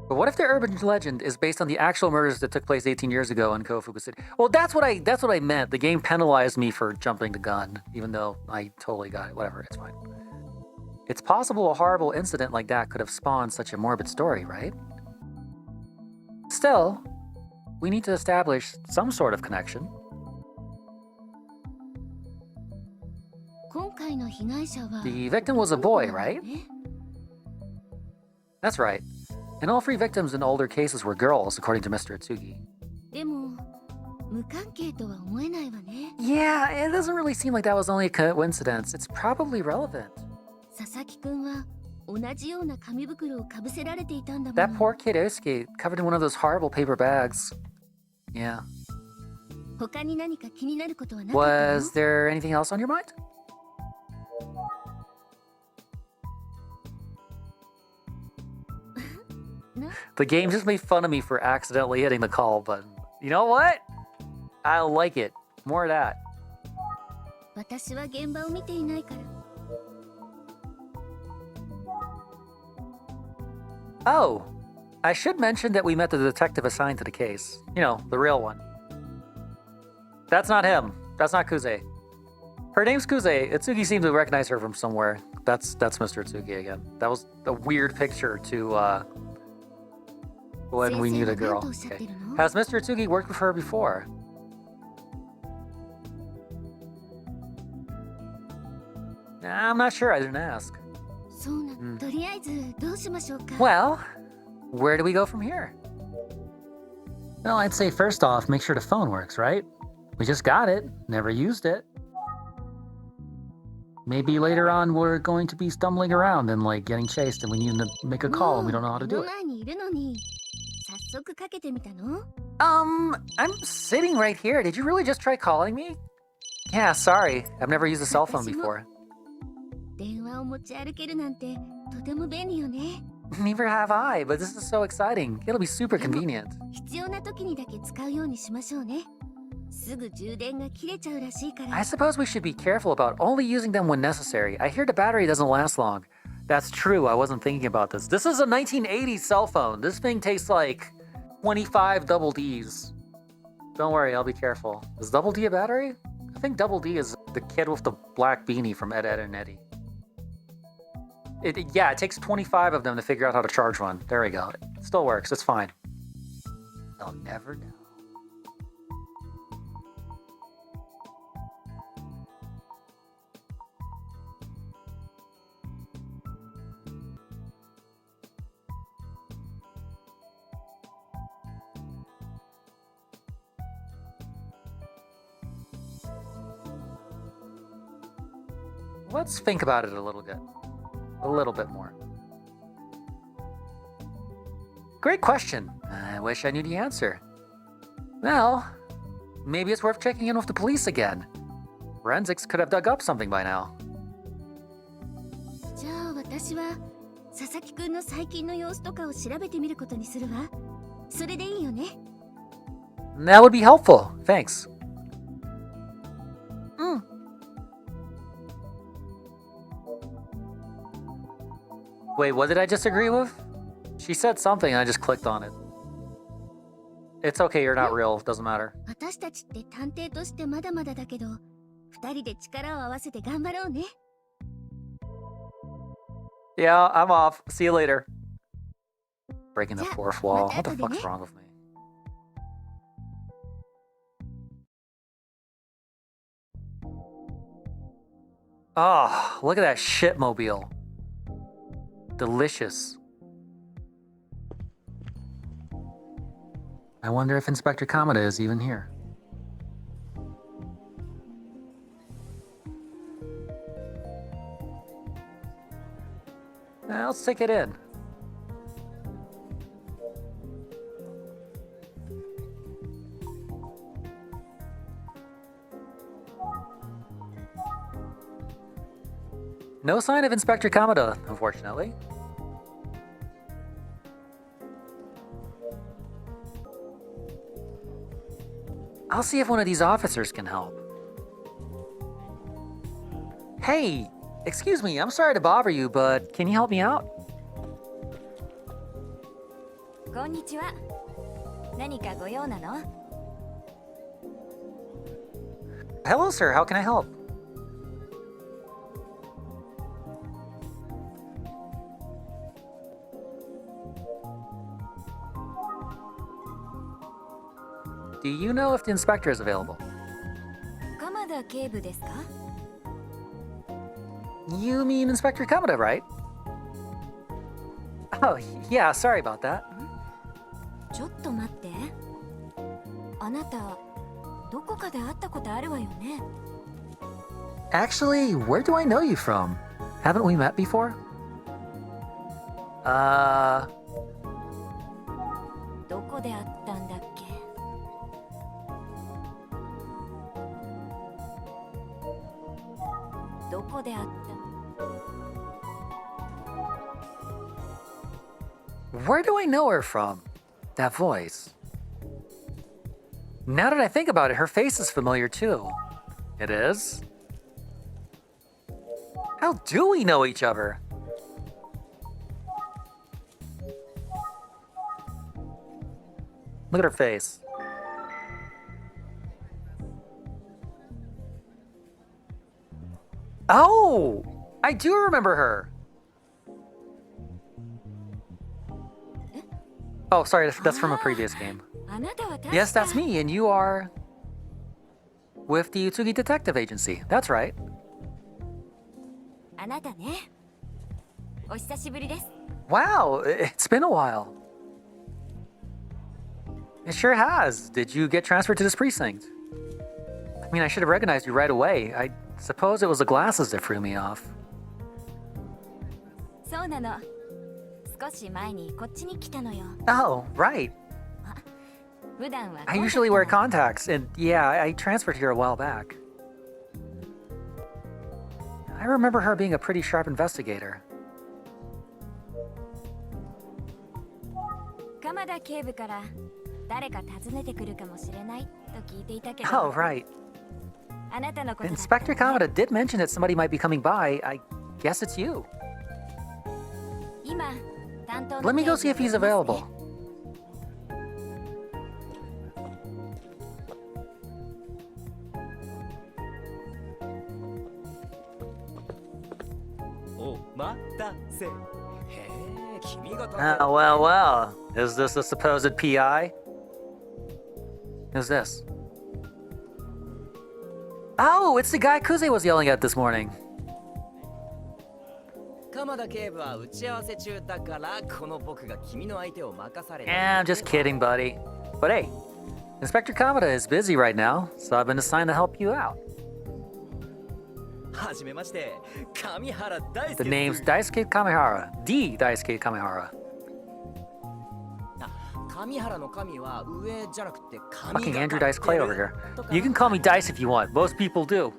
But what if the urban legend is based on the actual murders that took place 18 years ago in Kofuku City? Well, that's what I meant. The game penalized me for jumping the gun, even though I totally got it. Whatever, it's fine. It's possible a horrible incident like that could have spawned such a morbid story, right? Still, we need to establish some sort of connection. 今回の被害者は The victim was a boy, right? That's right. And all three victims in older cases were girls, according to Mr. Atsugi. でも無関係とは思えないわね。 Yeah, it doesn't really seem like that was only a coincidence. It's probably relevant. 佐々木くんは同じような紙袋をかぶせられていたんだも That の。 poor kid Osuke, covered in one of those horrible paper bags. Yeah. 他に何か気になることはなかったの？ Was there anything else on your mind? No. The game just made fun of me for accidentally hitting the call button. You know what? I like it. More of that. 私は現場を見ていないから。 Oh, I should mention that we met the detective assigned to the case. You know, the real one. That's not him. That's not Kuze. Her name's Kuze. Itsugi seemed to recognize her from somewhere. That's Mr. Itsugi again. That was a weird picture to when we knew the girl. Okay. Has Mr. Itsugi worked with her before? Nah, I'm not sure. I didn't ask. そうなの。とりあえずどうしましょうか。 Well, where do we go from here? Well, I'd say first off, make sure the phone works, right? We just got it, never used it. Maybe later on we're going to be stumbling around and like getting chased and we need to make a call and we don't know how to do 目の it. 前にいるのに早速かけてみたの？ I'm sitting right here. Did you really just try calling me? Yeah, sorry. I've never used a cell phone before. 電話を持ち歩けるなんてとても便利よね。 Neither have I, but this is so exciting. It'll be super convenient. 必要な時にだけ使うようにしましょうね。すぐ充電が切れちゃうらしいから。 I suppose we should be careful about only using them when necessary. I hear the battery doesn't last long. That's true, I wasn't thinking about this. This is a 1980s cell phone. This thing takes like 25 double Ds. Don't worry, I'll be careful. Is double D a battery? I think double D is the kid with the black beanie from Ed, Edd and Eddy. Yeah, it takes 25 of them to figure out how to charge one. There we go. It still works, it's fine. They'll never know. Let's think about it a little bit. A little bit more. Great question. I wish I knew the answer. Well, maybe it's worth checking in with the police again. Forensics could have dug up something by now. じゃあ私は佐々木くんの最近の様子とかを調べてみることにするわ。それでいいよね。 That would be helpful. Thanks. Wait, what did I just agree with? She said something and I just clicked on it. It's okay, you're not real. Doesn't matter. 私たちって探偵としてまだまだだけど、二人で力を合わせて頑張ろうね。 Yeah, I'm off. See you later. Breaking the Yeah, fourth wall. but What the after fuck's the- wrong with me? Oh, look at that shitmobile. Delicious. I wonder if Inspector Kamada is even here. Let's take it in. No sign of Inspector Kamada, unfortunately. I'll see if one of these officers can help. Hey, excuse me, I'm sorry to bother you, but can you help me out? こんにちは。何かご用なの？ Hello, sir. How can I help? Do you know if the inspector is available? 鎌田警部ですか？ You mean Inspector Kamada, right? Oh, yeah, sorry about that. ちょっと待って。あなた、どこかで会ったことあるわよね。 Actually, where do I know you from? Haven't we met before? どこで会ったんだっけ？どこで会った？ Where do I know her from? That voice. Now that I think about it, her face is familiar too. It is? How do we know each other? Look at her face. Oh! I do remember her! Oh, sorry, that's from a previous game. あなたは確か Yes, that's me, and you are... with the Utsugi Detective Agency. That's right. あなたね。お久しぶりです。 Wow, it's been a while. It sure has. Did you get transferred to this precinct? I mean, I should have recognized you right away. I suppose it was the glasses that threw me off. そうなの。少し前にこっちに来たのよ。 Oh, right. 普段は I usually wear contacts, and yeah, I transferred here a while back. I remember her being a pretty sharp investigator. 鎌田警部から誰か訪ねてくるかもしれないと聞いていたけど。 Oh, right. あなたのことだった Inspector Kamada did mention that somebody might be coming by. I guess it's you. 今、担当の Let me go see if 警 he's 部がいます available. ね。お待たせ。へえ、君が Oh, well, well. Is this the supposed PI? Who's this? Oh, it's the guy Kuze was yelling at this morning. 鎌田警部は打ち合わせ中だからこの僕が君の相手を任された。 I'm just kidding, buddy. But hey, Inspector Kamada is busy right now, so I've been assigned to help you out. はじめまして、上原大輔。 The name's Daisuke Kamihara. D. Daisuke Kamihara. 上原の神は上じゃなくて神 Fucking Andrew Dice Clay over here. You can call me Dice if you want. Most people do.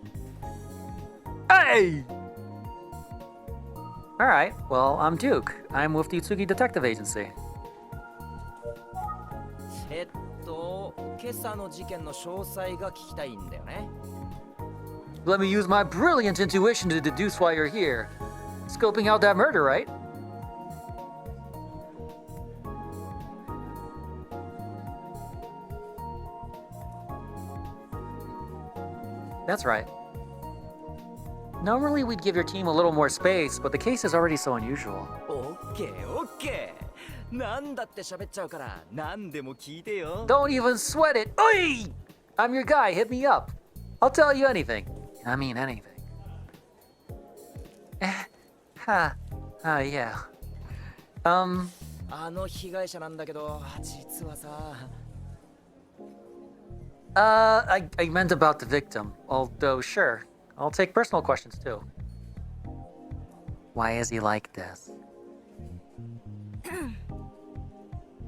Hey! Alright, well, I'm Duke. I'm with the Utsugi Detective Agency. 今朝の事件の詳細が聞きたいんだよね。 Let me use my brilliant intuition to deduce why you're here. Scoping out that murder, right? That's right. Normally we'd give your team a little more space, but the case is already so unusual. オッケーオッケー。なんだって喋っちゃうから何でも聞いてよ。 Don't even sweat it! Oi! I'm your guy, hit me up. I'll tell you anything. I mean anything. Yeah. あの被害者なんだけど、実はさ。I meant about the victim. Although, sure, I'll take personal questions too. Why is he like this?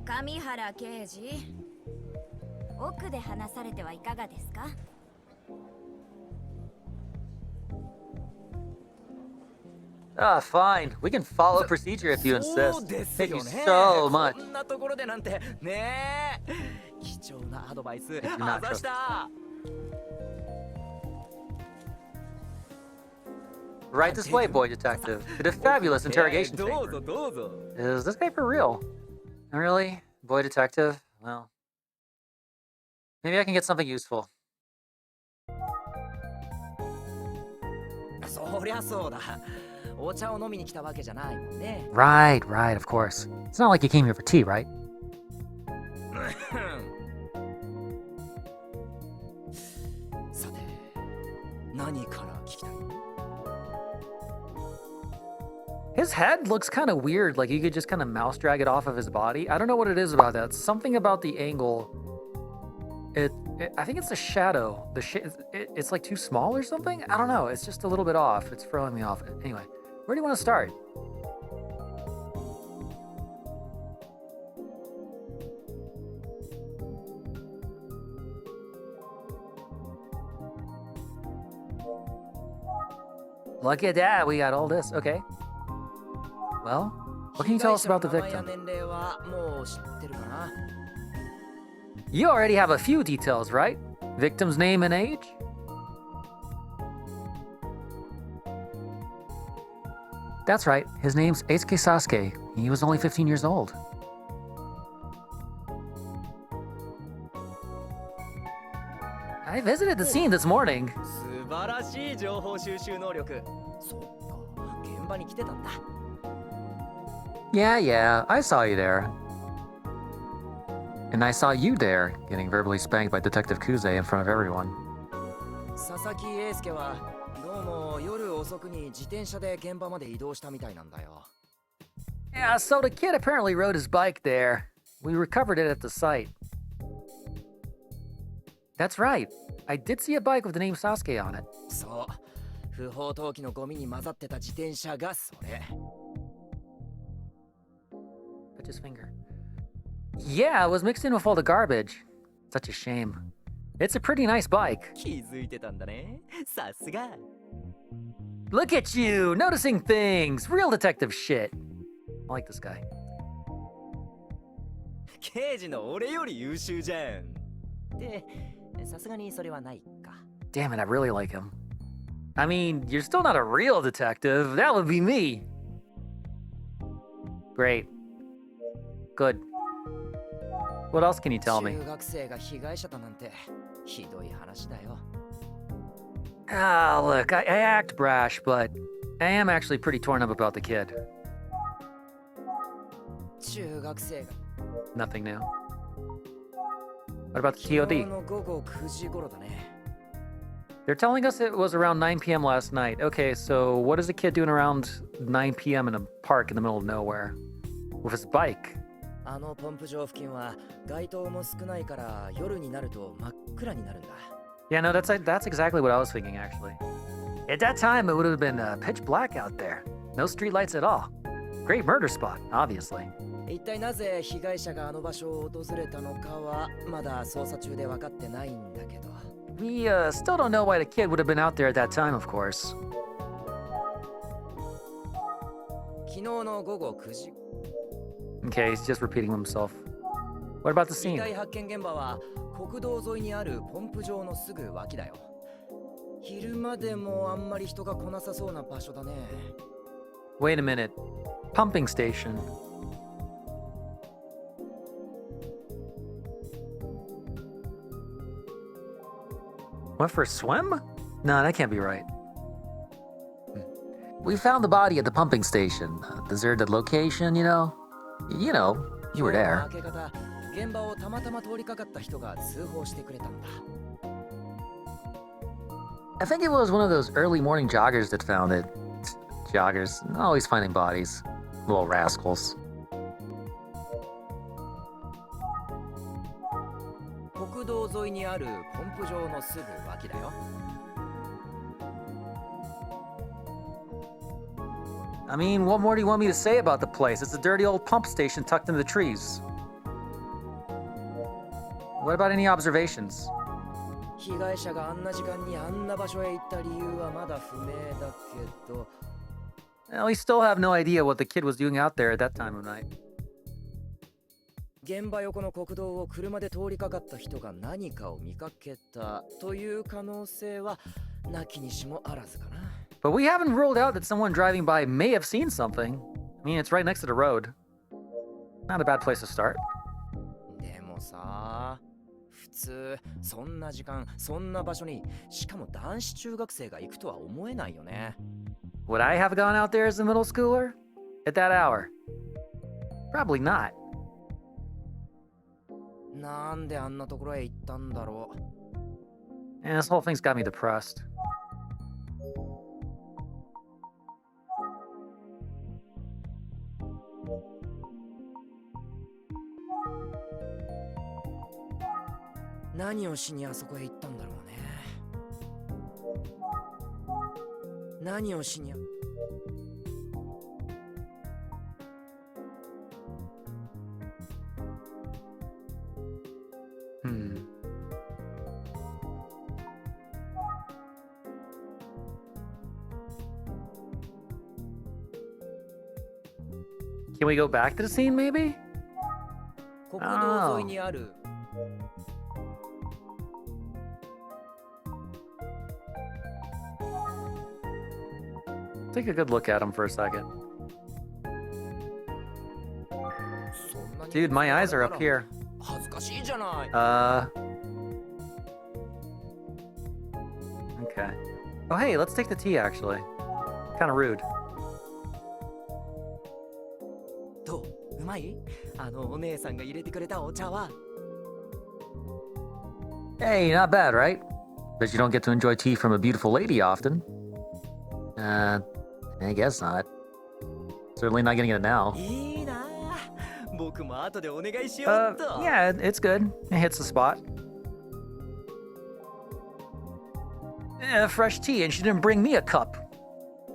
上原刑事、奥で話されてはいかがですか？ Ah, fine. We can follow procedure if you そう insist. です Thank よ you ね。 so much. こんなところでなんてねえ。貴重なアドバイス do not あざした。 Right this way, boy detective. Did a fabulous interrogation どうぞ chamber. どうぞ。 Is this guy for real? Really? Boy detective? Well, maybe I can get something useful. そりゃそうだ。お茶を飲みに来たわけじゃないもんね。Right, right, of course. It's not like you came here for tea, right? さて、何から聞きたい？ His head looks kind of weird, like you could just kind of mouse drag it off of his body. I don't know what it is about that. Something about the angle. I think it's the shadow. It's like too small or something? I don't know. It's just a little bit off. It's throwing me off. Anyway, where do you want to start? Look at that. We got all this. Okay. Well, what can you tell us about the victim? 被害者の名前や年齢はもう知ってるかな？ You already have a few details, right? Victim's name and age? That's right. His name's Eisuke Sasuke. He was only 15 years old. I visited the scene this morning. 素晴らしい情報収集能力。そっか、現場に来てたんだ。Yeah, I saw you there. And I saw you there, getting verbally spanked by Detective Kuze in front of everyone. 佐々木英介はどうも夜遅くに自転車で現場まで移動したみたいなんだよ。Yeah, so the kid apparently rode his bike there. We recovered it at the site. That's right. I did see a bike with the name Sasuke on it. そう、不法投棄のゴミに混ざってた自転車がそれ。Touch his finger. Yeah, it was mixed in with all the garbage. Such a shame. It's a pretty nice bike. 気づいてたんだね。さすが。Look at you, noticing things. Real detective shit. I like this guy. 刑事の俺より優秀じゃん。で、さすがにそれはないか。Damn it, I really like him. I mean, you're still not a real detective. That would be me. Great. Good. What else can you tell me? 中学生が被害者だなんてひどい話だよ。Ah, look, I act brash, but I am actually pretty torn up about the kid. 中学生が Nothing new. What about the 昨日 TOD? の午後9時頃だね。 They're telling us it was around 9 p.m. last night. Okay, so what is the kid doing around 9 p.m. in a park in the middle of nowhere? With his bike? あのポンプ場付近は街灯も少ないから夜になると真っ暗になるんだ。 Yeah, no, that's exactly what I was thinking, actually. At that time, it would have been pitch black out there. No street lights at all. Great murder spot, obviously. 一体なぜ被害者があの場所を訪れたのかはまだ捜査中で分かってないんだけど。 We still don't know why the kid would have been out there at that time, of course. 昨日の午後9時。 Okay, he's just repeating himself. What about the 遺 scene? 体発見現場は国道沿いにあるポンプ場のすぐ脇だよ。昼間でもあんまり人が来なさそうな場所だね。 Wait a minute. Pumping station. Went for a swim? No, that can't be right. We found the body at the pumping station. Deserted location, you know? You know, you were there. 明け方、現場をたまたま通りかかった人が通報してくれたんだ。 I think it was one of those early morning joggers that found it. Joggers, always finding bodies. Little rascals. 国道沿いにあるポンプ場のすぐ脇だよ。 I mean, what more do you want me to say about the place? It's a dirty old pump station tucked into the trees. What about any observations? 被害者があんな時間にあんな場所へ行った理由はまだ不明だけど。 Well, we still have no idea what the kid was doing out there at that time of night. 現場横の国道を車で通りかかった人が何かを見かけたという可能性はなきにしもあらずかな。 But we haven't ruled out that someone driving by may have seen something. I mean, it's right next to the road. Not a bad place to start. もさ、普通そんな時間そんな場所にしかも男子中学生が行くとは思えないよね。 Would I have gone out there as a middle schooler? At that hour? Probably not. なんであんなところへ行ったんだろう。 And this whole thing's got me depressed. 何をしにあそこへ行ったんだろうね。何をしにHmm. Can we go back to the scene, maybe? 国道沿いにある Take a good look at him for a second. Dude, my eyes are up here. 恥ずかしいじゃない。 Okay. Oh, hey, let's take the tea, actually. Kind of rude. どう？うまい？あのお姉さんが入れてくれたお茶は。 Hey, not bad, right? Bet you don't get to enjoy tea from a beautiful lady often. I guess not. Certainly not getting it now. いいな。僕も後でお願いしようっと。 Yeah, it's good. It hits the spot. Fresh tea, and she didn't bring me a cup.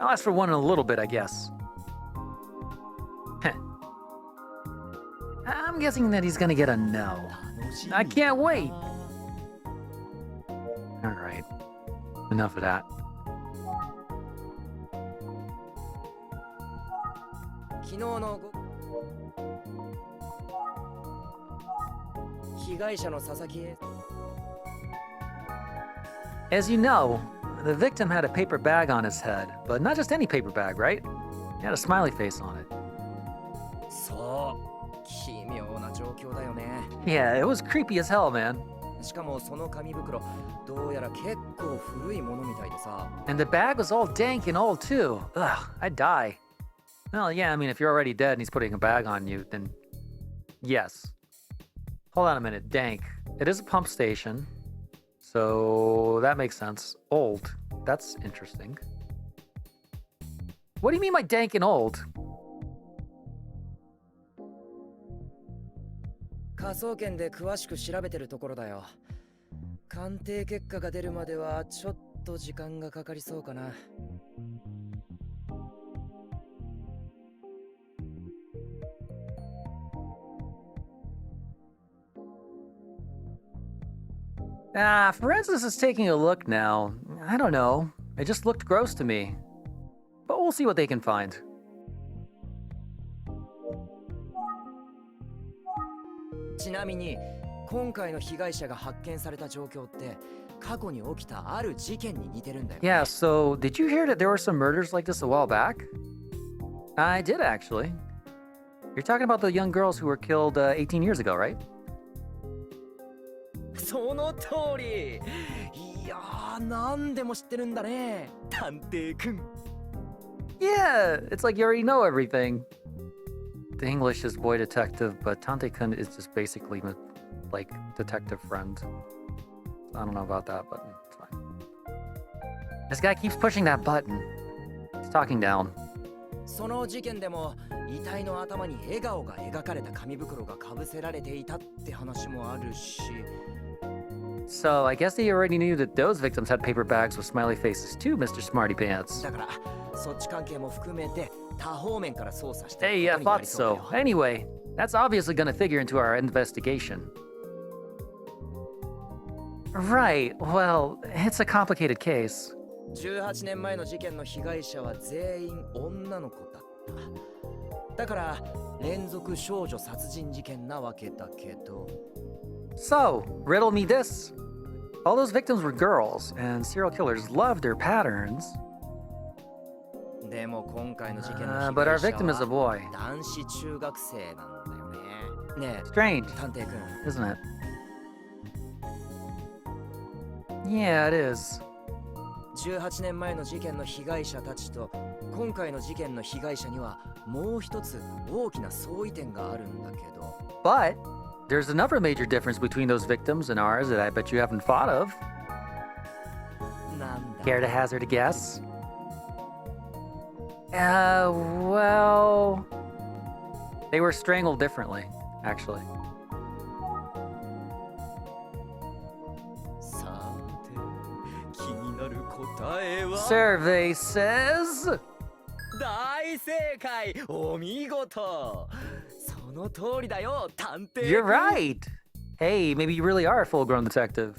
I'll ask for one in a little bit, I guess. Heh. I'm guessing that he's gonna get a no. I can't wait. All right. Enough of that. 昨日の被害者の佐々木へ。 As you know, the victim had a paper bag on his head, but not just any paper bag, right? He had a smiley face on it. そう、奇妙な状況だよね。 Yeah, it was creepy as hell, man. しかもその紙袋、どうやら結構古いものみたいでさ。 And the bag was all dank and old, too. Ugh, I'd die. Well, yeah, I mean, if you're already dead and he's putting a bag on you, then yes. Hold on a minute, dank. It is a pump station, so that makes sense. Old. That's interesting. What do you mean by dank and old? 科捜研で詳しく調べてるところだよ。鑑定結果が出るまではちょっと時間がかかりそうかな。 Forensics is taking a look now. I don't know. It just looked gross to me. But we'll see what they can find. ちなみに今回の被害者が発見された状況って過去に起きたある事件に似てるんだよ。 Yeah, so did you hear that there were some murders like this a while back? I did, actually. You're talking about the young girls who were killed 18 years ago, right? その通り。いやー、なんでも知ってるんだね、探偵くん。 Yeah, it's like you already know everything. The English is boy detective, but Tante-kun is just basically like detective friend. I don't know about that, but it's fine. This guy keeps pushing that button. He's talking down. その事件でも遺体の頭に笑顔が描かれた紙袋がかぶせられていたって話もあるし。 So I guess they already knew that those victims had paper bags with smiley faces too, Mr. Smarty Pants. だからそっち関係も含めて多方面から捜査して。 Hey, I thought so. Anyway, that's obviously going to figure into our investigation. Right, well, it's a complicated case. 18年前の事件の被害者は全員女の子だった。だから連続少女殺人事件なわけだけど。 So, riddle me this. All those victims were girls, and serial killers loved their patterns. でも今回の事件の被害者は But our victim is a boy. 男子中学生なんだよね。ね Strange, え、探偵くん。 isn't it? Yeah, it is. 18年前の事件の被害者たちと今回の事件の被害者にはもう一つ大きな相違点があるんだけど、 But there's another major difference between those victims and ours that I bet you haven't thought of. なんだ Care to hazard a guess? Well, they were strangled differently, actually. さて、気になる答えは Survey says 大正解。お見事。その通りだよ、探偵。 you're right. Hey, maybe you really are a full-grown detective.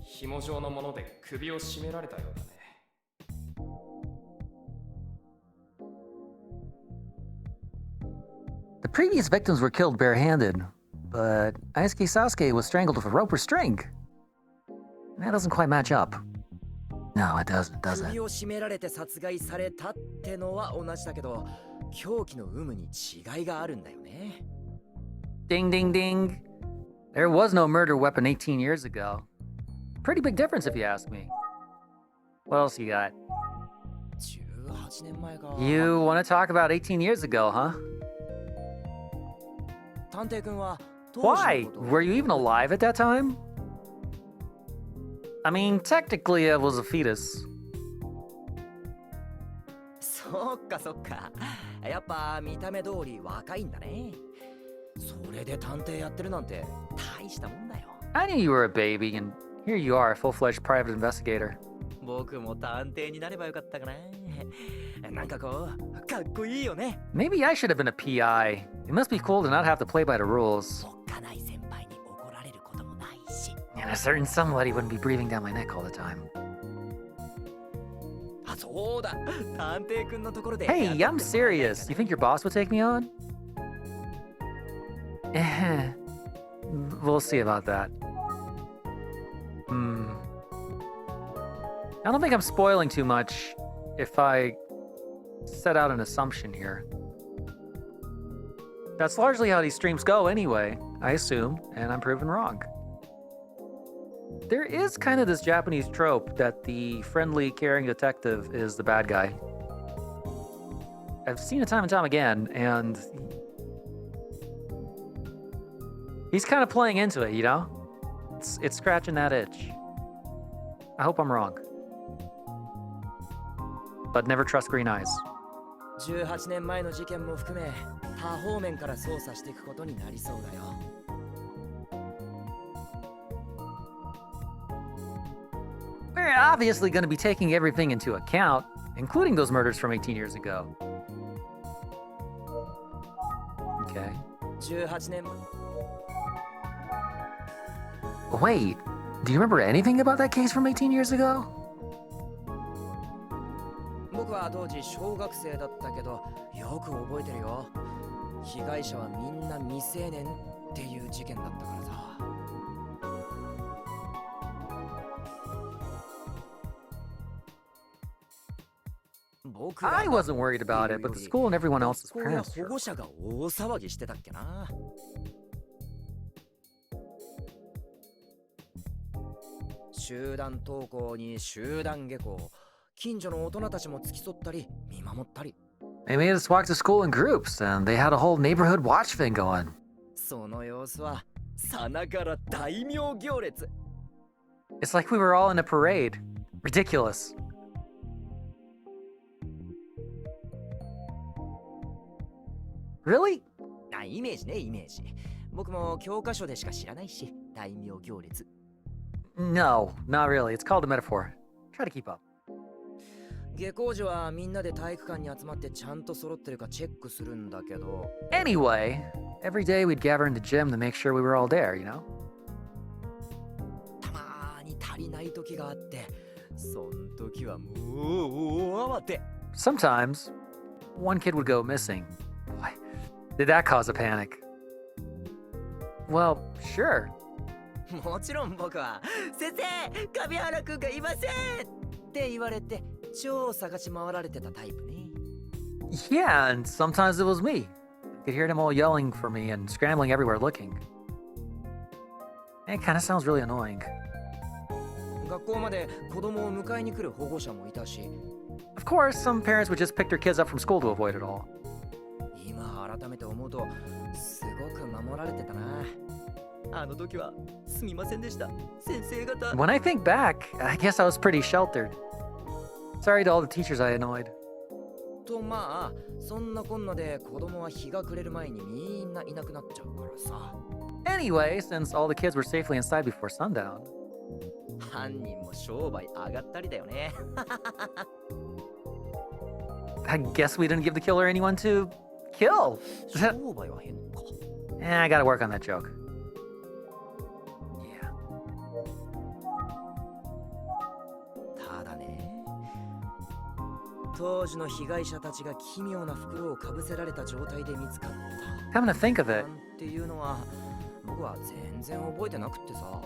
紐状のもので首を絞められたようだね。The previous victims were killed barehanded, but Aisuke Sasuke was strangled with a rope or string. That doesn't quite match up. No, it doesn't, does it? 首を絞められて殺害されたってのは同じだけど、凶器の有無に違いがあるんだよね。 Ding, ding, ding. There was no murder weapon 18 years ago. Pretty big difference if you ask me. What else you got? 18年前か。 You want to talk about 18 years ago, huh? 探偵くんは当時 Why? のこと Were you even alive at that time? I mean, technically I was a fetus. そっかそっか。やっぱ見た目通り若いんだね。それで探偵やってるなんて大したもんだよ。 I knew you were a baby, and here you are, a full-fledged private investigator. 僕も探偵になればよかったかな。なんかこう、かっこいいよね。 Maybe I should have been a PI. It must be cool to not have to play by the rules. おっかない先輩に怒られることもないし。 And a certain somebody wouldn't be breathing down my neck all the time. あ、そうだ。探偵くんのところで。 Hey, I'm serious. You think your boss would take me on? Eh, we'll see about that. I don't think I'm spoiling too much if I set out an assumption here. That's largely how these streams go anyway, I assume, and I'm proven wrong. There is kind of this Japanese trope that the friendly, caring detective is the bad guy. I've seen it time and time again, and he's kind of playing into it, you know? It's scratching that itch. I hope I'm wrong. But never trust green eyes. 18年前の事件も含め、多方面から捜査していくことになりそうだよ。We're obviously going to be taking everything into account, including those murders from 18 years ago. Okay. 18年 Wait, do you remember anything about that case from 18 years ago? 僕は当時小学生だったけど、よく覚えてるよ。被害者はみんな未成年っていう事件だったからさ。僕ら I wasn't worried about it, but the school and everyone else's 学校や parents 保 were. 護者が大騒ぎしてたっけな。集団登校に集団下校、近所の大人たちも付き添ったり見守ったり。 They made us walk to school in groups, and they had a whole neighborhood watch thing going. その様子はさながら大名行列。 It's like we were all in a parade. Ridiculous. Really? あ、イメージね、イメージ。僕も教科書でしか知らないし、大名行列。 No, not really. It's called a metaphor. Try to keep up. 下校時はみんなで体育館に集まってちゃんと揃ってるかチェックするんだけど、 Anyway, every day we'd gather in the gym to make sure we were all there, you know? たまーに足りない時があって、そん時はもう大慌て。 Sometimes, one kid would go missing. Boy, did that cause a panic? Well, sure. もちろん僕は「先生神原くんがいません!」って言われて超探し回られてたタイプね。Yeah, and sometimes it was me. I could hear them all yelling for me and scrambling everywhere looking. It kind of sounds really annoying. 学校まで子供を迎えに来る保護者もいたし、 Of course, some parents would just pick their kids up from school to avoid it all. 今改めて思うとすごく守られてたな。あの時はすみませんでした、先生方。 When I think back, I guess I was pretty sheltered. Sorry to all the teachers I annoyed. とまあそんなこんなで子供は日が暮れる前にみんないなくなっちゃうからさ。 Anyway, since all the kids were safely inside before sundown, 犯人も商売上がったりだよね。 I guess we didn't give the killer anyone to kill. 商売は変か。 I gotta work on that joke. Yeah. ただね、当時の被害者たちが奇妙な袋をかぶせられた状態で見つかった。 Come to think of な it, んていうのは僕は全然覚えてなくってさ。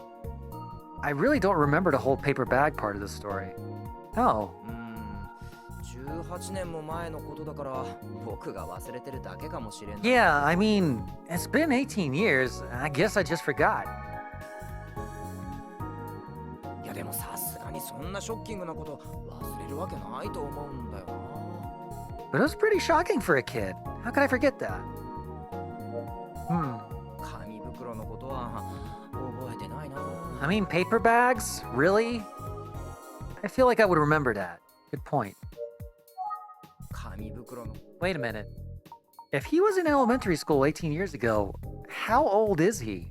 I really don't remember the whole paper bag part of the story. Oh, 18年も前のことだから僕が忘れてるだけかもしれん。 yeah, I mean, it's been 18 years. I guess I just forgot. いやでもさすがにそんなショッキングなこと忘れるわけないと思うんだよな。 But it was pretty shocking for a kid. How could I forget that? 紙袋のことは覚えてないな。 I mean, paper bags? Really? I feel like I would remember that. Good point. 紙袋の Wait a minute. If he was in elementary school 18 years ago, how old is he?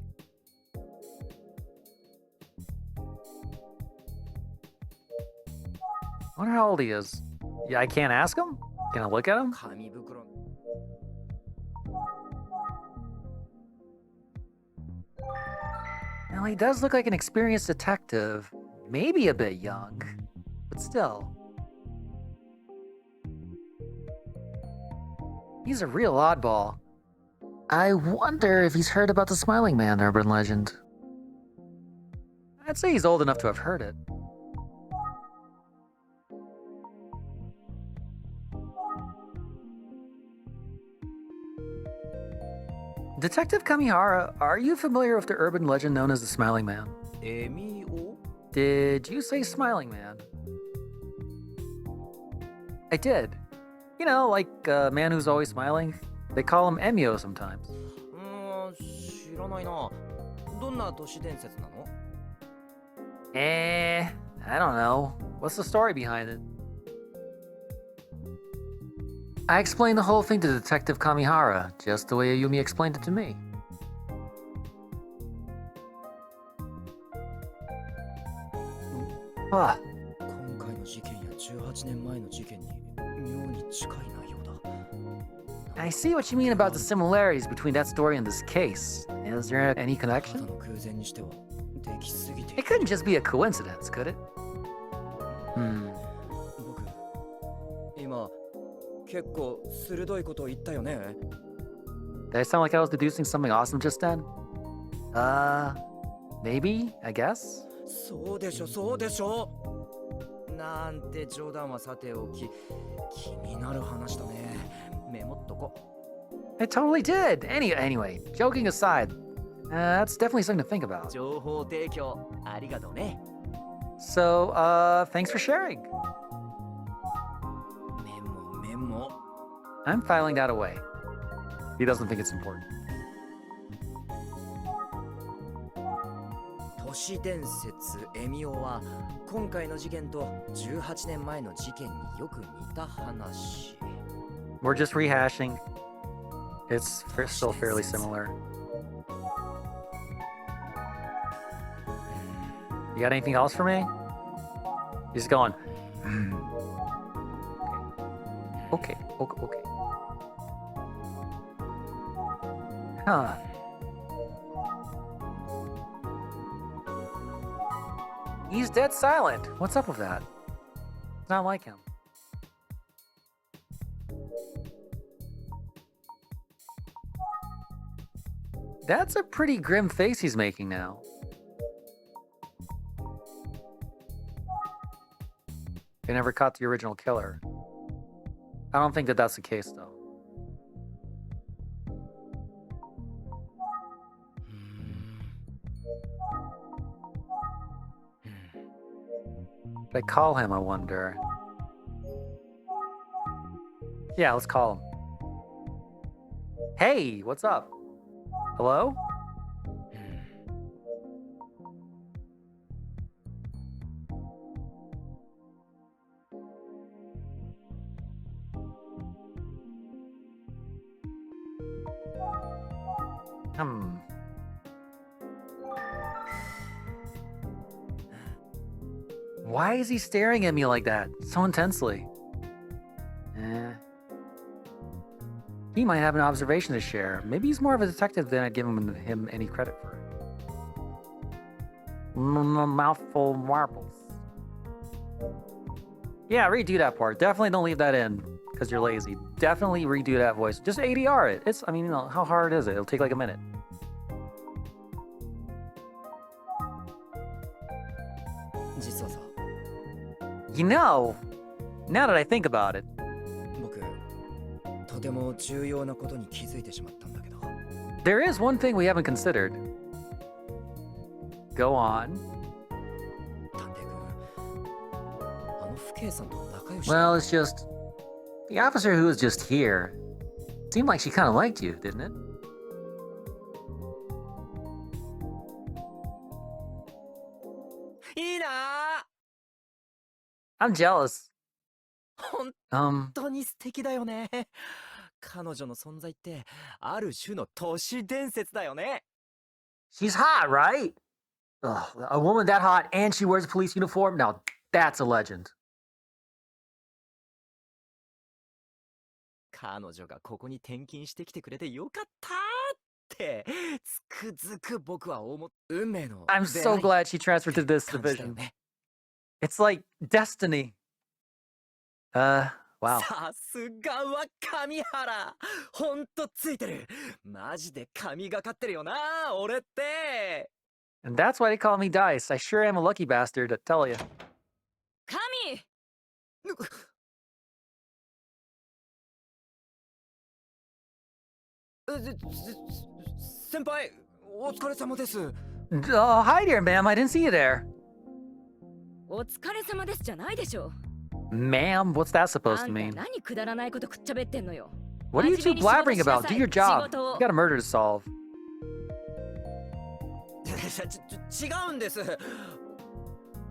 I wonder how old he is. Yeah, I can't ask him? Can I look at him? 紙袋の Well, he does look like an experienced detective. Maybe a bit young, but still. He's a real oddball. I wonder if he's heard about the Smiling Man urban legend. I'd say he's old enough to have heard it. Detective Kamihara, are you familiar with the urban legend known as the Smiling Man? EMIO? Did you say Smiling Man? I did. You know, like a man who's always smiling? They call him EMIO sometimes. 知らないな。どんな都市伝説なの？ I don't know. What's the story behind it? I explained the whole thing to Detective Kamihara, just the way Ayumi explained it to me. Ah, 今回の事件や18年前の事件に妙に近い内容だ。 I see what you mean about the similarities between that story and this case. Is there any ただ connection? の偶然にしてはできすぎてい It る。 couldn't just be a coincidence, could it? 僕、今結構鋭いことを言ったよね。 Did I sound like I was deducing something awesome just then? Maybe, I guess? そうでしょ、そうでしょ。なんて冗談はさておき、気になる話だね。メモっとこ。 It totally did. Anyway, joking aside, that's definitely something to think about. 情報提供ありがとうね。 So, thanks for sharing. メモメモ。 I'm filing that away. He doesn't think it's important. 都市伝説エミオは今回の事件と18年前の事件によく似た話。 We're just rehashing. It's still fairly similar. You got anything else for me? He's going. Okay. Huh. He's dead silent. What's up with that? It's not like him. That's a pretty grim face he's making now. They never caught the original killer. I don't think that that's the case, though. Should I call him, I wonder? Yeah, let's call him. Hey, what's up? Hello? Why is he staring at me like that so intensely? He might have an observation to share. Maybe he's more of a detective than I'd give him any credit for. Mouthful marbles. Yeah, redo that part. Definitely don't leave that in because you're lazy. Definitely redo that voice. Just ADR it. It's, I mean, you know, how hard is it? It'll take like a minute. You know, now that I think about it, 僕とても重要なことに気づいてしまったんだけど。 there is one thing we haven't considered. Go on. 探偵君、あの父兄さんと仲良し。 Well, it's just the officer who was just here. Seemed like she kind of liked you, didn't it? いいなあ。 I'm jealous. 本当に素敵だよね。彼女の存在ってある種の都市伝説だよね。 She's hot, right? Ugh, a woman that hot and she wears a police uniform? Now that's a legend. 彼女がここに転勤してきてくれてよかったってつくづく僕は思っ運命の I'm so glad she transferred to this 感じだよ division. ね。 It's like destiny. Wow. さすがは神原。ほんとついてる。マジで神がかってるよな、俺って。 And that's why they call me Dice. I sure am a lucky bastard, I tell you. 神！先輩、お疲れ様です。 Oh, hi there, ma'am. I didn't see you there. お疲れ様ですじゃないでしょ。 Ma'am, what's that supposed あ to んた mean? 何くだらないことくっちゃべってんのよ。 What are you two blabbering about? Do your job. 仕事を。 You got a murder to solve. 違うんです。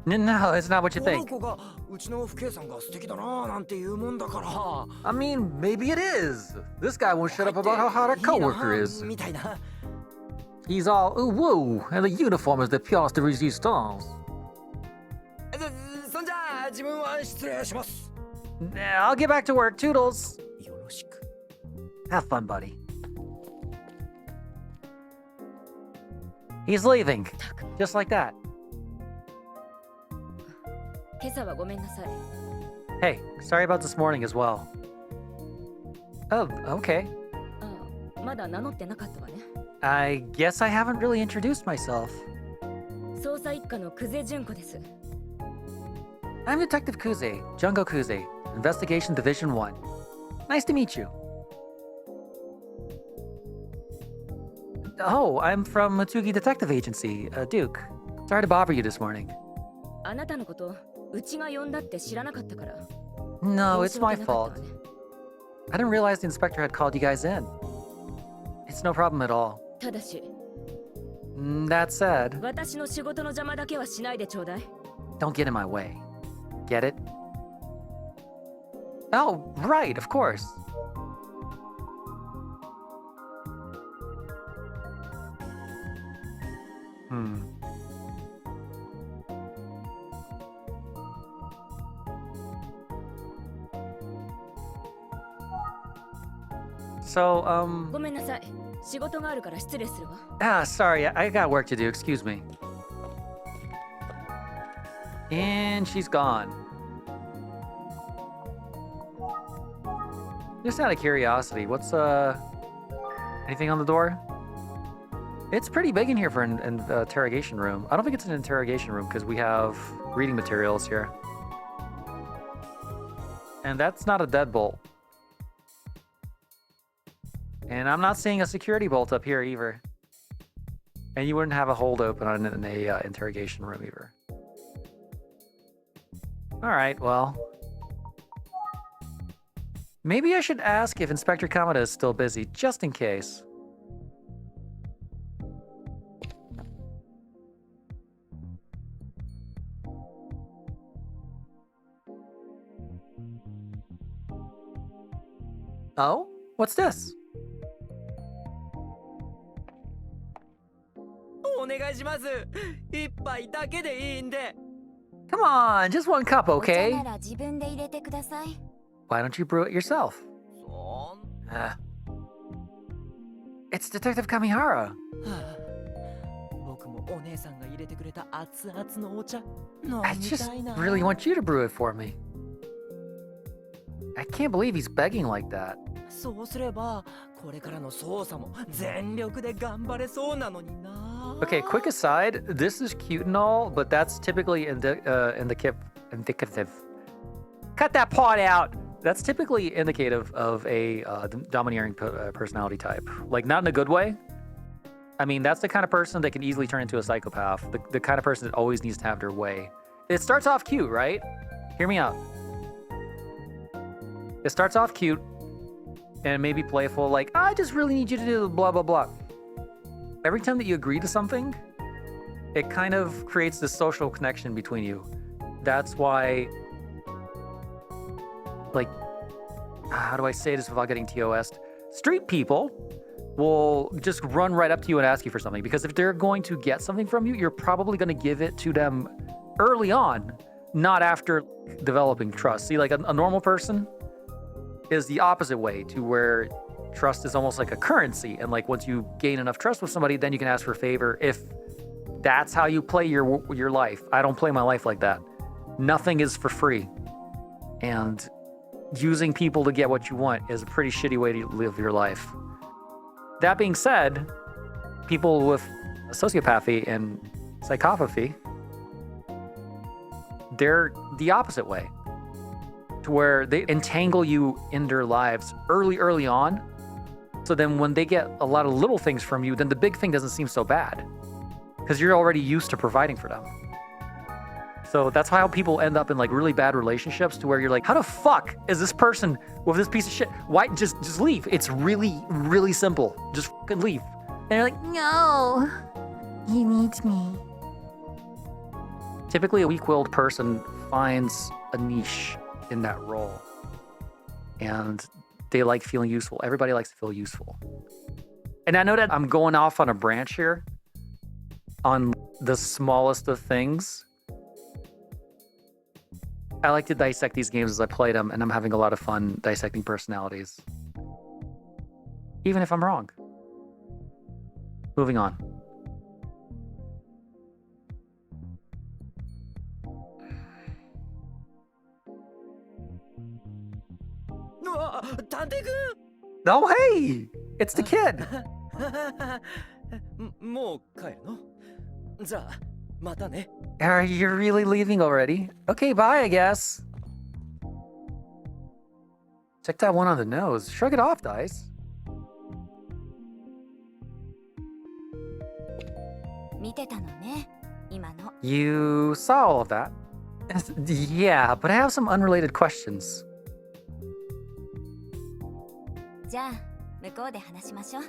No, it's not what you この think. 子がうちの父兄さんが素敵だななんて言うもんだから。 I mean, maybe it is. This guy won't shut up about how hot our coworker is. みたいな。 He's all ooh woo, and the uniform is the pièce de résistance. そんじゃあ自分は失礼します。 I'll get back to work. Toodles. よろしく。 Have fun, buddy. He's leaving. たく Just like that. 今朝はごめんなさい。 Hey, sorry about this morning as well. Oh, okay. あ、まだ名乗ってなかったわね。 I guess I haven't really introduced myself. 捜査一課の久世純子です。 I'm Detective Kuze, Jungo Kuze, Investigation Division 1. Nice to meet you. Oh, I'm from Matsugi Detective Agency, Duke. Sorry to bother you this morning. あなたのことうちが呼んだって知らなかったから。 No, 申 it's し my 訳なかったわ fault. ね。 I didn't realize the inspector had called you guys in. It's no problem at all. ただし、 That said, 私の仕事の邪魔だけはしないでちょうだい。 don't get in my way. Get it? Oh, right, of course. So, ごめんなさい。仕事があるから失礼するわ。 sorry, I got work to do, excuse me. And she's gone. Just out of curiosity, what's, anything on the door? It's pretty big in here for an interrogation room. I don't think it's an interrogation room because we have reading materials here. And that's not a deadbolt. And I'm not seeing a security bolt up here either. And you wouldn't have a hold open on an interrogation room either. Alright, well. Maybe I should ask if Inspector Kamada is still busy, just in case. Oh? What's this? お願いします。一杯だけでいいんで。 Come on, just one cup, お茶 okay? なら自分で入れてください。 Why don't you brew it yourself? そん It's Detective Kamihara. はあ、僕もお姉さんが入れてくれた熱々のお茶飲 I み just たいな。 really want you to brew it for me. I can't believe he's begging like that. そうすればこれからの捜査も全力で頑張れそうなのにな。 Okay, quick aside, this is cute and all, but that's typically indicative. Cut that part out! That's typically indicative of a domineering personality type. Like, not in a good way. I mean, that's the kind of person that can easily turn into a psychopath. The kind of person that always needs to have their way. It starts off cute, right? Hear me out. It starts off cute and maybe playful, like, I just really need you to do blah, blah, blah. Every time that you agree to something, it kind of creates this social connection between you. That's why, like, how do I say this without getting TOS'd? Street people will just run right up to you and ask you for something, because if they're going to get something from you, you're probably going to give it to them early on, not after developing trust. See, like a normal person is the opposite way, to where trust is almost like a currency, and like once you gain enough trust with somebody, then you can ask for a favor if that's how you play your life. I don't play my life like that. Nothing is for free, and using people to get what you want is a pretty shitty way to live your life. That being said, people with sociopathy and psychopathy, they're the opposite way, to where they entangle you in their lives early on. So then when they get a lot of little things from you, then the big thing doesn't seem so bad, because you're already used to providing for them. So that's how people end up in like really bad relationships, to where you're like, how the fuck is this person with this piece of shit? Why just leave? It's really, really simple. Just fucking leave. And you're like, no, he needs me. Typically a weak-willed person finds a niche in that role, and they like feeling useful. Everybody likes to feel useful. And I know that I'm going off on a branch here on the smallest of things. I like to dissect these games as I play them, and I'm having a lot of fun dissecting personalities, even if I'm wrong. Moving on. うわ、探偵く Oh, hey! It's the kid! んもう帰るの？じゃあまたね。 Are you really leaving already? Okay, bye, I guess. Check that one on the nose. Shrug it off, Dice. 見てたのね、今の。 You saw all of that. Yeah, but I have some unrelated questions. じゃあ向こうで話しましょう。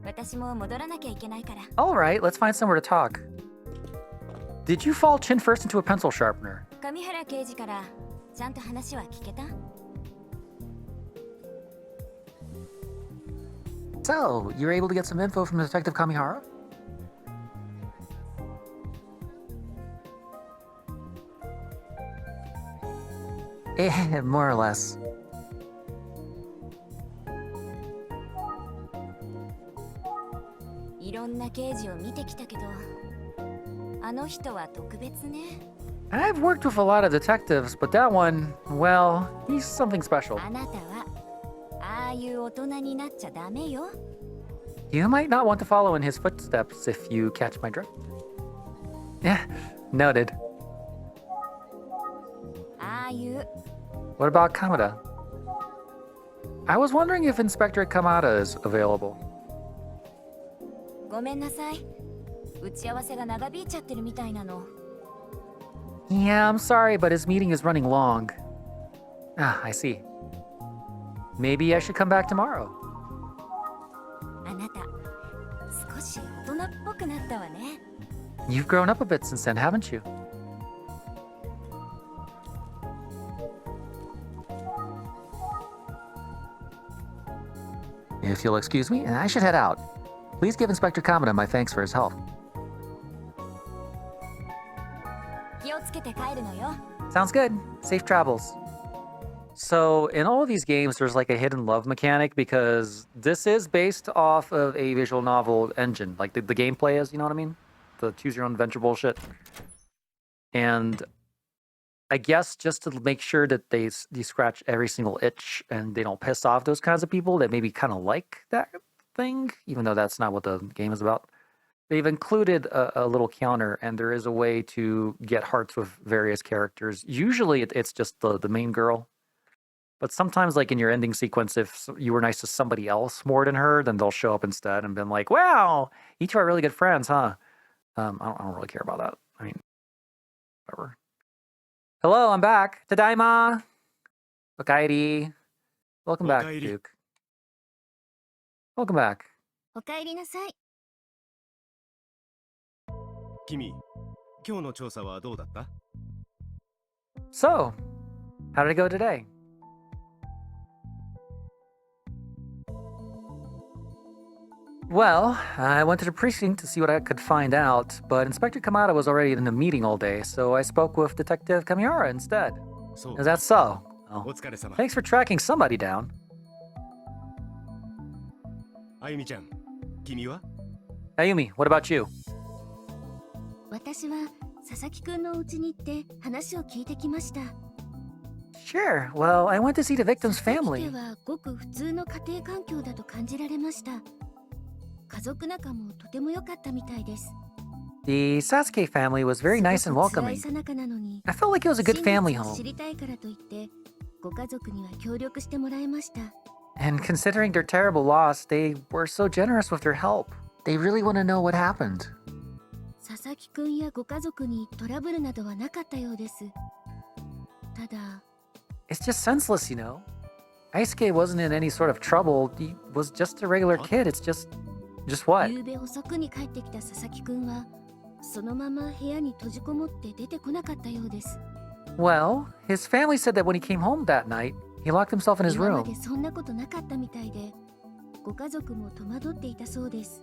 私も戻らなきゃいけないから。 Alright, let's find somewhere to talk. Did you fall chin first into a pencil sharpener? 上原刑事からちゃんと話は聞けた？ So, you were able to get some info from Detective Kamihara? More or less. いろんな刑事を見てきたけど、あの人は特別ね。 I've worked with a lot of detectives, but that one, well, he's something special. あなたはああいう大人になっちゃダメよ。 You might not want to follow in his footsteps if you catch my drift. Yeah, noted. ああいう What about Kamada? I was wondering if Inspector Kamada is available. ごめんなさい。打ち合わせが長引いちゃってるみたいなの。Yeah, I'm sorry, but his meeting is running long. Ah, I see. Maybe I should come back tomorrow. あなた、少し大人っぽくなったわね。You've grown up a bit since then, haven't you? If you'll excuse me, I should head out. Please give Inspector Kamada my thanks for his help. 気をつけて帰るのよ。 Sounds good. Safe travels. So, in all of these games, there's like a hidden love mechanic because this is based off of a visual novel engine. Like the gameplay is, you know what I mean? The choose your own adventure bullshit. And I guess just to make sure that they scratch every single itch and they don't piss off those kinds of people that maybe kind of like that thing, even though that's not what the game is about. They've included a little counter, and there is a way to get hearts with various characters. Usually it's just the main girl. But sometimes, like in your ending sequence, if you were nice to somebody else more than her, then they'll show up instead and been like, wow, you two are really good friends, huh? I don't really care about that. I mean, whatever. Hello, I'm back. Tadaima. Okaeri. Welcome back, Okaeri. Duke. Welcome back. おかえりなさい。君、今日の調査はどうだった？ So, how did it go today? Well, I went to the precinct to see what I could find out, but Inspector Kamada was already in a meeting all day, so I spoke with Detective Kamihara instead. そう Is that so? お Oh. 疲れ様。 Thanks for tracking somebody down. あゆみちゃん、君は？ Ayumi, what about you? 私は佐々木くんのお家に行って話を聞いてきました。 Sure, well, I went to see the victim's 佐々木 family. 家はごく普通の家庭環境だと感じられました。家族仲もとても良かったみたいです。 The Sasuke family was very nice and すごく辛 welcoming. いさなかなのに I felt like it was a good 真 family 実を知 home. りたいからといってご家族には協力してもらいました。 And considering their terrible loss, they were so generous with their help. They really want to know what happened. 佐々木くんやご家族にトラブルなどはなかったようです。ただ、 It's just senseless, you know? Aisuke wasn't in any sort of trouble. He was just a regular kid. It's just what? 夕べ遅くに帰ってきた佐々木くんはそのまま部屋に閉じこもって出てこなかったようです。 Well, his family said that when he came home that night, he locked himself in his 今ま room. でそんなことなかったみたいで、ご家族も戸惑っていたそうです。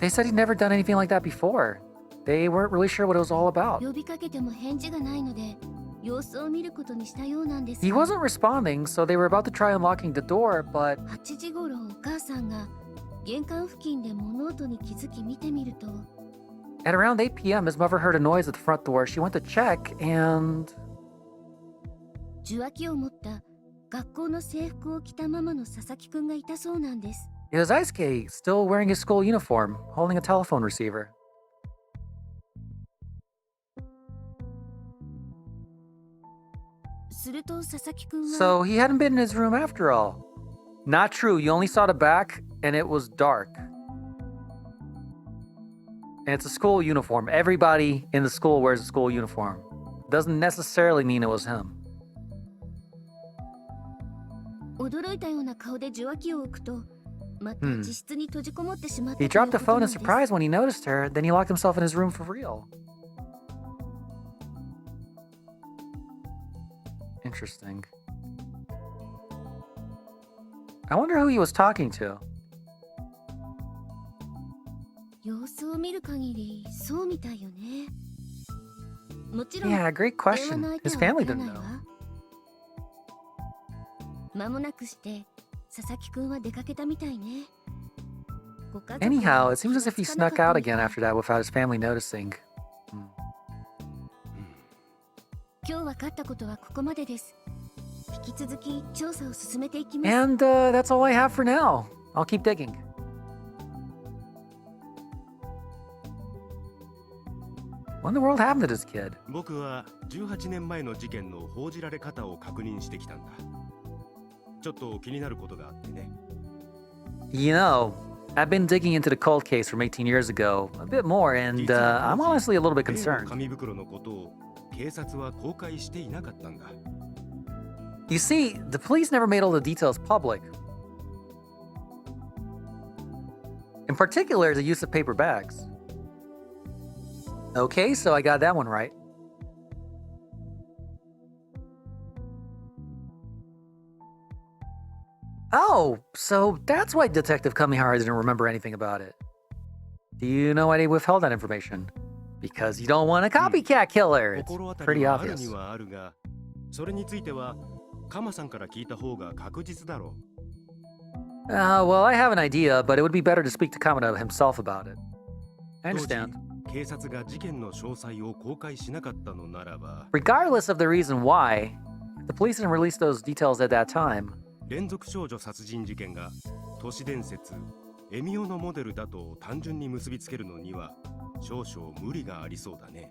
They said he'd never done anything like that before. They weren't really sure what it was all about. 呼びかけても返事がないので、様子を見ることにしたようなんです He が。 wasn't responding, so they were about to try unlocking the door, but 8時頃お母さんが玄関付近で物音に気づき見てみると、 at around 8 p.m., his mother heard a noise at the front door. She went to check, and 受話器を持った学校の制服を着たままの佐々木くんがいたそうなんです。 it was Aisuke, still wearing his school uniform, holding a telephone receiver. すると佐々木くんは、 So he hadn't been in his room after all. Not true. You only saw the back, and it was dark. And it's a school uniform. Everybody in the school wears a school uniform. Doesn't necessarily mean it was him. 驚いたような顔で受話器を置くと、また Hmm. 自室に閉じこもってしまった He という dropped こ the と phone な in んです。 surprise when he noticed her, then he locked himself in his room for real. Interesting. I wonder who he was talking to. 様子を見る限りそうみたいよね。もちろん、 Yeah, great 電話の question. 相手 His は family わから didn't ない know. わ。間もなくして佐々木くんは出かけたみたいね。ご家族は Anyhow, it seems as if he 気がつ snuck かな out かったみ again たい。 after that without his family noticing. Hmm. 今日分かったことはここまでです。引き続き調査を進めていきます。 And that's all I have for now. I'll keep digging. What in the world happened to this kid? 僕は18年前の事件の報じられ方を確認してきたんだ。ちょっと気になることがあってね。You know, I've been digging into the cold case from 18 years ago a bit more, and 実は I'm 当時 honestly a little bit 例の concerned. 紙袋のことを警察は公開していなかったんだ。 You see, the police never made all the details public. In particular, the use of paper bags. Okay, so I got that one right. Oh, so that's why Detective Kamihara didn't remember anything about it. Do you know why they withheld that information? Because you don't want a copycat killer. It's 心当た pretty りはある obvious. にはあるが、それについてはカマさんから聞いた方が確実だろう。 Well, I have an idea, but it would be better to speak to Kamada himself about it. I 当時 understand. 警察が事件の詳細を公開しなかったのならば、 Regardless of the reason why, the police didn't release those details at that time. 連続少女殺人事件が都市伝説エミオのモデルだと単純に結びつけるのには少々無理がありそうだね。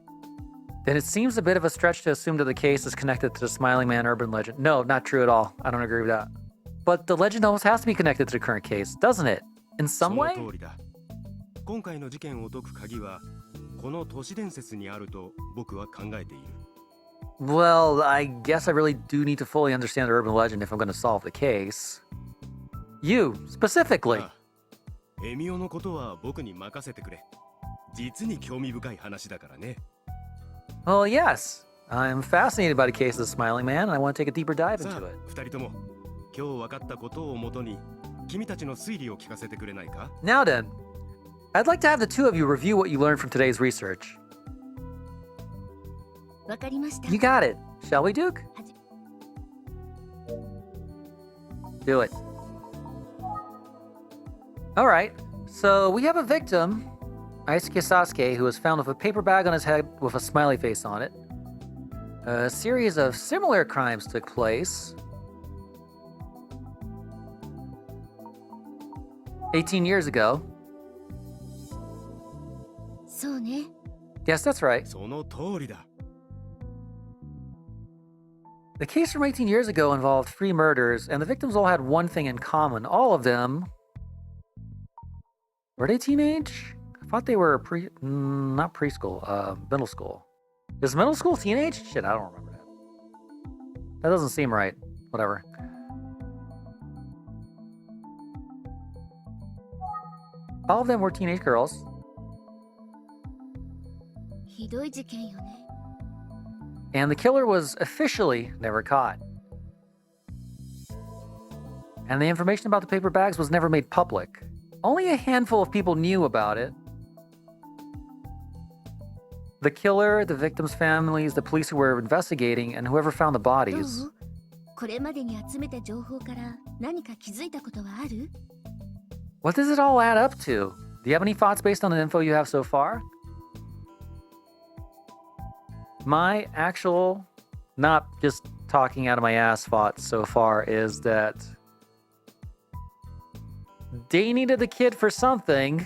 Then it seems a bit of a stretch to assume that the case is connected to the Smiling Man urban legend. No, not true at all. I don't agree with that. But the legend almost has to be connected to the current case, doesn't it? In そ some の way? 通りだ。今回の事件を解く鍵はこの都市伝説にあると僕は考えている。 Well, I guess I really do need to fully understand the urban legend if I'm going to solve the case. You, specifically. ああエミオのことは僕に任せてくれ。実に興味深い話だからね。 Well, yes. I'm fascinated by the case of the Smiling Man, and I want to take a deeper dive さ into あ it. 二人とも今日分かったことをもとに君たちの推理を聞かせてくれないか？ Now then, I'd like to have the two of you review what you learned from today's research. わかりました。 You got it. Shall we, Duke? Do it. All right. So we have a victim, Aisuke Sasuke, who was found with a paper bag on his head with a smiley face on it. A series of similar crimes took place. 18 years ago. そうね。 Yes, that's right. その通りだ。 The case from 18 years ago involved 3 murders, and the victims all had one thing in common. All of them... Were they teenage? I thought they were not preschool, middle school. Is middle school teenage? Shit, I don't remember that. That doesn't seem right. Whatever. All of them were teenage girls. ひどい事件よね。 And the killer was officially never caught. And the information about the paper bags was never made public. Only a handful of people knew about it. The killer, the victims' families, the police who were investigating, and whoever found the ど bodies. う？これまでに集めた情報から何か気づいたことはある？ What does it all add up to? Do you have any thoughts based on the info you have so far? My actual, not just talking out of my ass thoughts so far is that they needed the kid for something.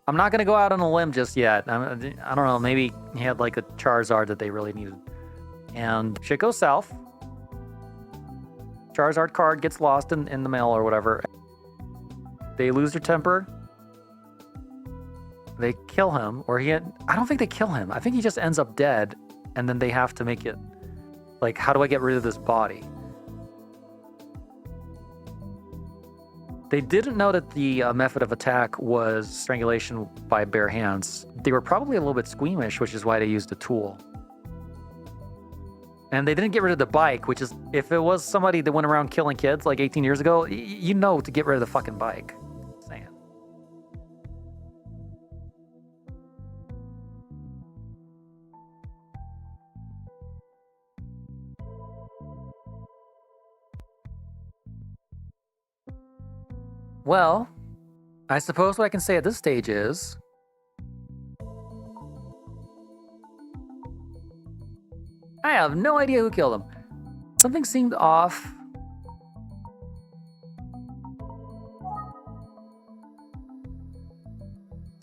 I'm not going to go out on a limb just yet. I don't know, maybe he had like a Charizard that they really needed. And shit goes south. Charizard card gets lost in the mail or whatever. They lose their temper. They kill him, or I don't think they kill him. I think he just ends up dead, and then they have to make it, like, how do I get rid of this body? They didn't know that the method of attack was strangulation by bare hands. They were probably a little bit squeamish, which is why they used a tool. And they didn't get rid of the bike, which is, if it was somebody that went around killing kids like 18 years ago, you know to get rid of the fucking bike. Saying. Well, I suppose what I can say at this stage is... I have no idea who killed him. Something seemed off.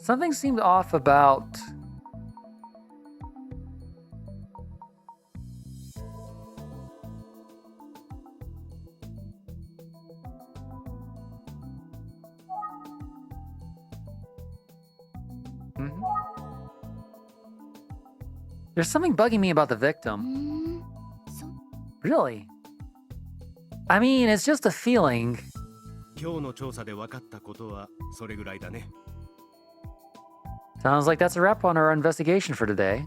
Something seemed off about... Mhm. There's something bugging me about the うー victim. ん、Really? I mean, it's just a feeling. 今日の調査で分かったことはそれぐらいだね。 Sounds like that's a wrap on our investigation for today.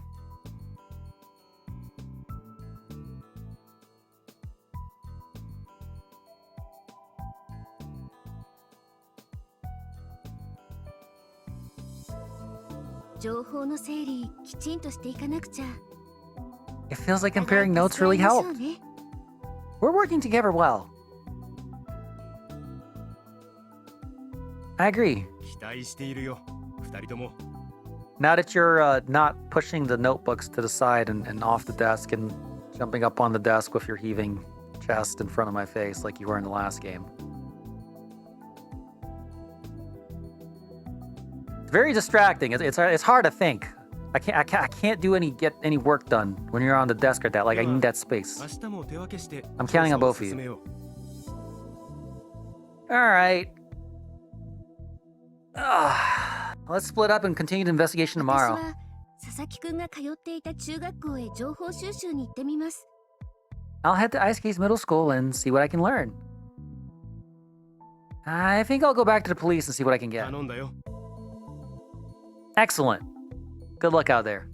It feels like comparing notes really helped. We're working together well. I agree. 期待しているよ、二人とも。 Now that you're not pushing the notebooks to the side and off the desk and jumping up on the desk with your heaving chest in front of my face like you were in the last game. It's very distracting. It's hard to think. I can't get any work done when you're on the desk or that. Like I need that space. 明日も手分けして I'm counting on 調査を both of you. 進めよう。 All right. Let's split up and continue the investigation 私 tomorrow. は佐々木くんが通っていた中学校へ情報収集に行ってみます。 I'll head to Ice Case Middle School and see what I can learn. I think I'll go back to the police and see what I can get. 頼んだよ。 Excellent. Good luck out there.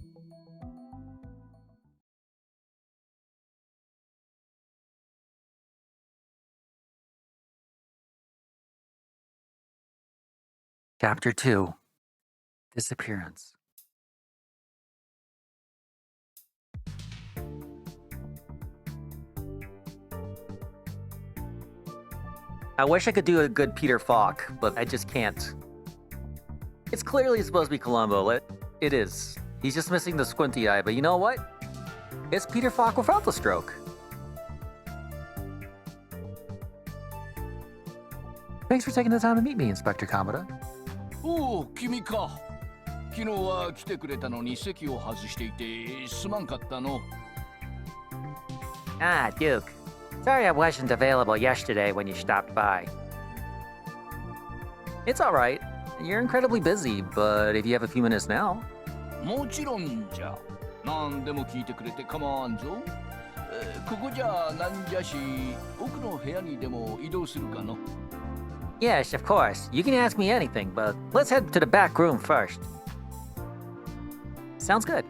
Chapter 2 Disappearance. I wish I could do a good Peter Falk, but I just can't. It's clearly supposed to be Columbo. It is. He's just missing the squinty eye, but you know what? It's Peter Falk without the stroke. Thanks for taking the time to meet me, Inspector Kamada. おお、君か。昨日は来てくれたのに席を外していてすまんかったの。Ah, Duke. Sorry I wasn't available yesterday when you stopped by. It's alright. You're incredibly busy, but if you have a few minutes now... もちろんじゃ。何でも聞いてくれて構わんぞ。ここじゃなんじゃし、奥の部屋にでも移動するかの。Yes, of course. You can ask me anything, but let's head to the back room first. Sounds good.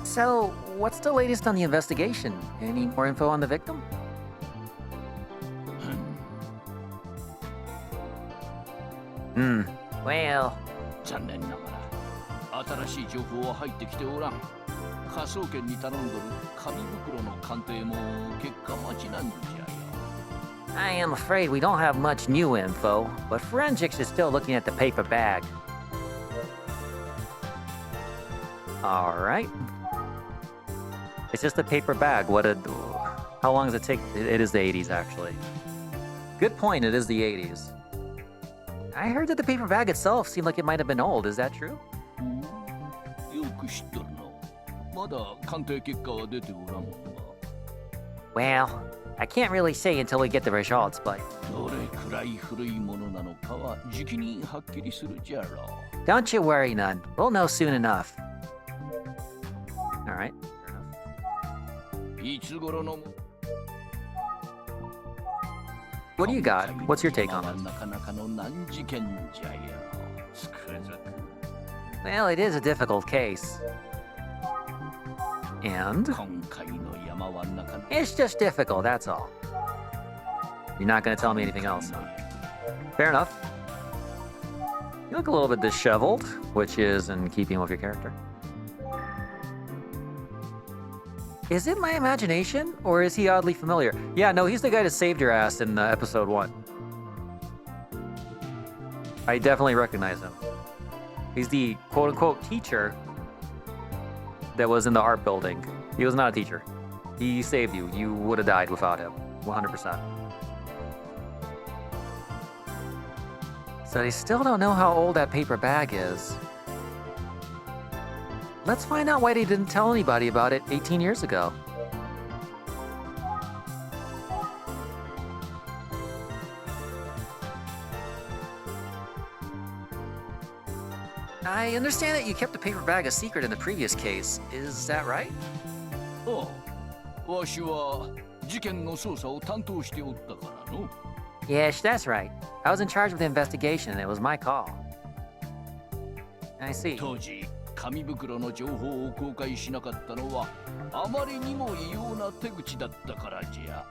So, what's the latest on the investigation? Any more info on the victim? Well... 残念ながら新しい情報は入ってきておらん。科捜研に頼んどる紙袋の鑑定も結果待ちなんじゃよ。 I am afraid we don't have much new info, but forensics is still looking at the paper bag. Alright. It's just a paper bag. How long does it take? It is the 80s, actually. Good point, it is the 80s. I heard that the paper bag itself seemed like it might have been old. Is that true? よく知っとるの。まだ鑑定結果は出ておらんもんが。 Well, I can't really say until we get the results, but... どれくらい古いものなのかは時期にはっきりするじゃろう。 Don't you worry none. We'll know soon enough. Alright, fair enough. いつ頃のも What do you got? What's your take on は it? なかなかの難事件じゃよ。つくづく。 Well, it is a difficult case. And? 今回の山はなかなか It's just difficult, that's all. You're not gonna tell me anything else, huh? Fair enough. You look a little bit disheveled, which is in keeping with your character. Is it my imagination, or is he oddly familiar? Yeah, no, he's the guy that saved your ass in episode 1. I definitely recognize him. He's the quote-unquote teacher that was in the art building. He was not a teacher. He saved you. You would have died without him. 100%. So they still don't know how old that paper bag is. Let's find out why they didn't tell anybody about it 18 years ago. I understand that you kept the paper bag a secret in the previous case. Is that right? ああ、わしは事件の捜査を担当しておったからの。Yes, that's right. I was in charge of the investigation and it was my call. I see. 当時、紙袋の情報を公開しなかったのはあまりにも異様な手口だったからじゃ。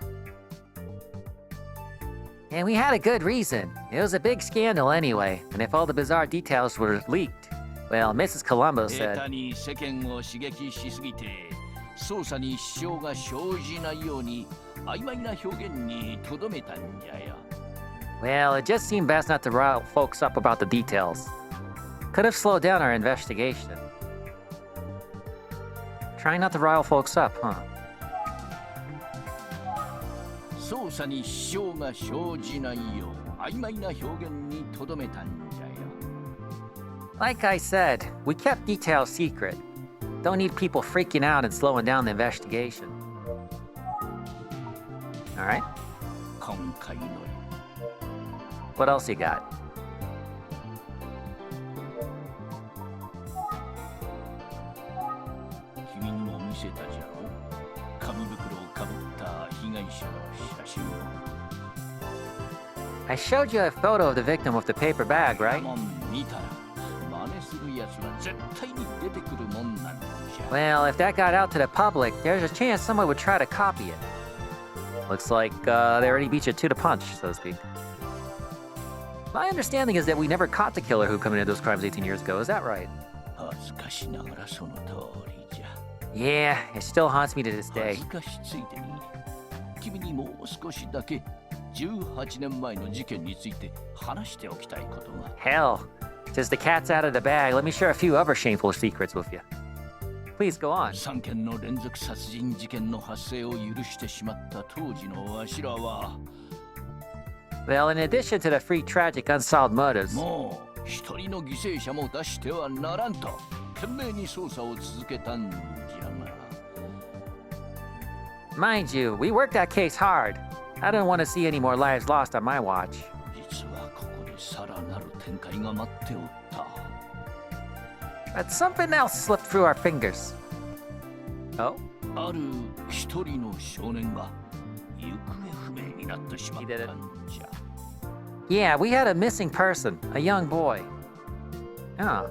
And we had a good reason. It was a big scandal anyway, and if all the bizarre details were leaked, well, Mrs. Colombo 下 said, 手に世間を刺激しすぎて捜査に支障が生じないように曖昧な表現にとどめたんじゃよ。 well, it just seemed best not to rile folks up about the details. Could have slowed down our investigation. Trying not to rile folks up, huh? 捜査に支障が生じないよう曖昧な表現にとどめたんじゃよ。 Like I said, we kept details secret. Don't need people freaking out and slowing down the investigation. Alright, 今回の what else you got? 君にも見せたじゃろ。紙袋をかぶった被害者の写真を。 I showed you a photo of the victim with the paper bag, right? もん見たら真似するやつは絶対に出てくるもんなんじゃ。 Well, if that got out to the public, there's a chance someone would try to copy it. Looks like they already beat you to the punch, so to speak. My understanding is that we never caught the killer who committed those crimes 18 years ago. Is that right? 恥ずかしながらその通りじゃ。 Yeah, it still haunts me to this day. 恥ずかしついでに君にもう少しだけ18年前の事件について話しておきたいことが。 Hell, since the cat's out of the bag, let me share a few other shameful secrets with you. Please go on. 3件の連続殺人事件の発生を許してしまった当時のわしらは Well, in addition to the three tragic unsolved murders, もう一人の犠牲者も出してはならんと懸命に捜査を続けたんじゃが。 mind you, we worked that case hard. I didn't want to see any more lives lost on my watch. 実はここでさらなる展開が待っておった。 But something else slipped through our fingers. Oh? ある一人の少年が行方不明になってしまったんじゃ。 Yeah, we had a missing person, a young boy. Oh.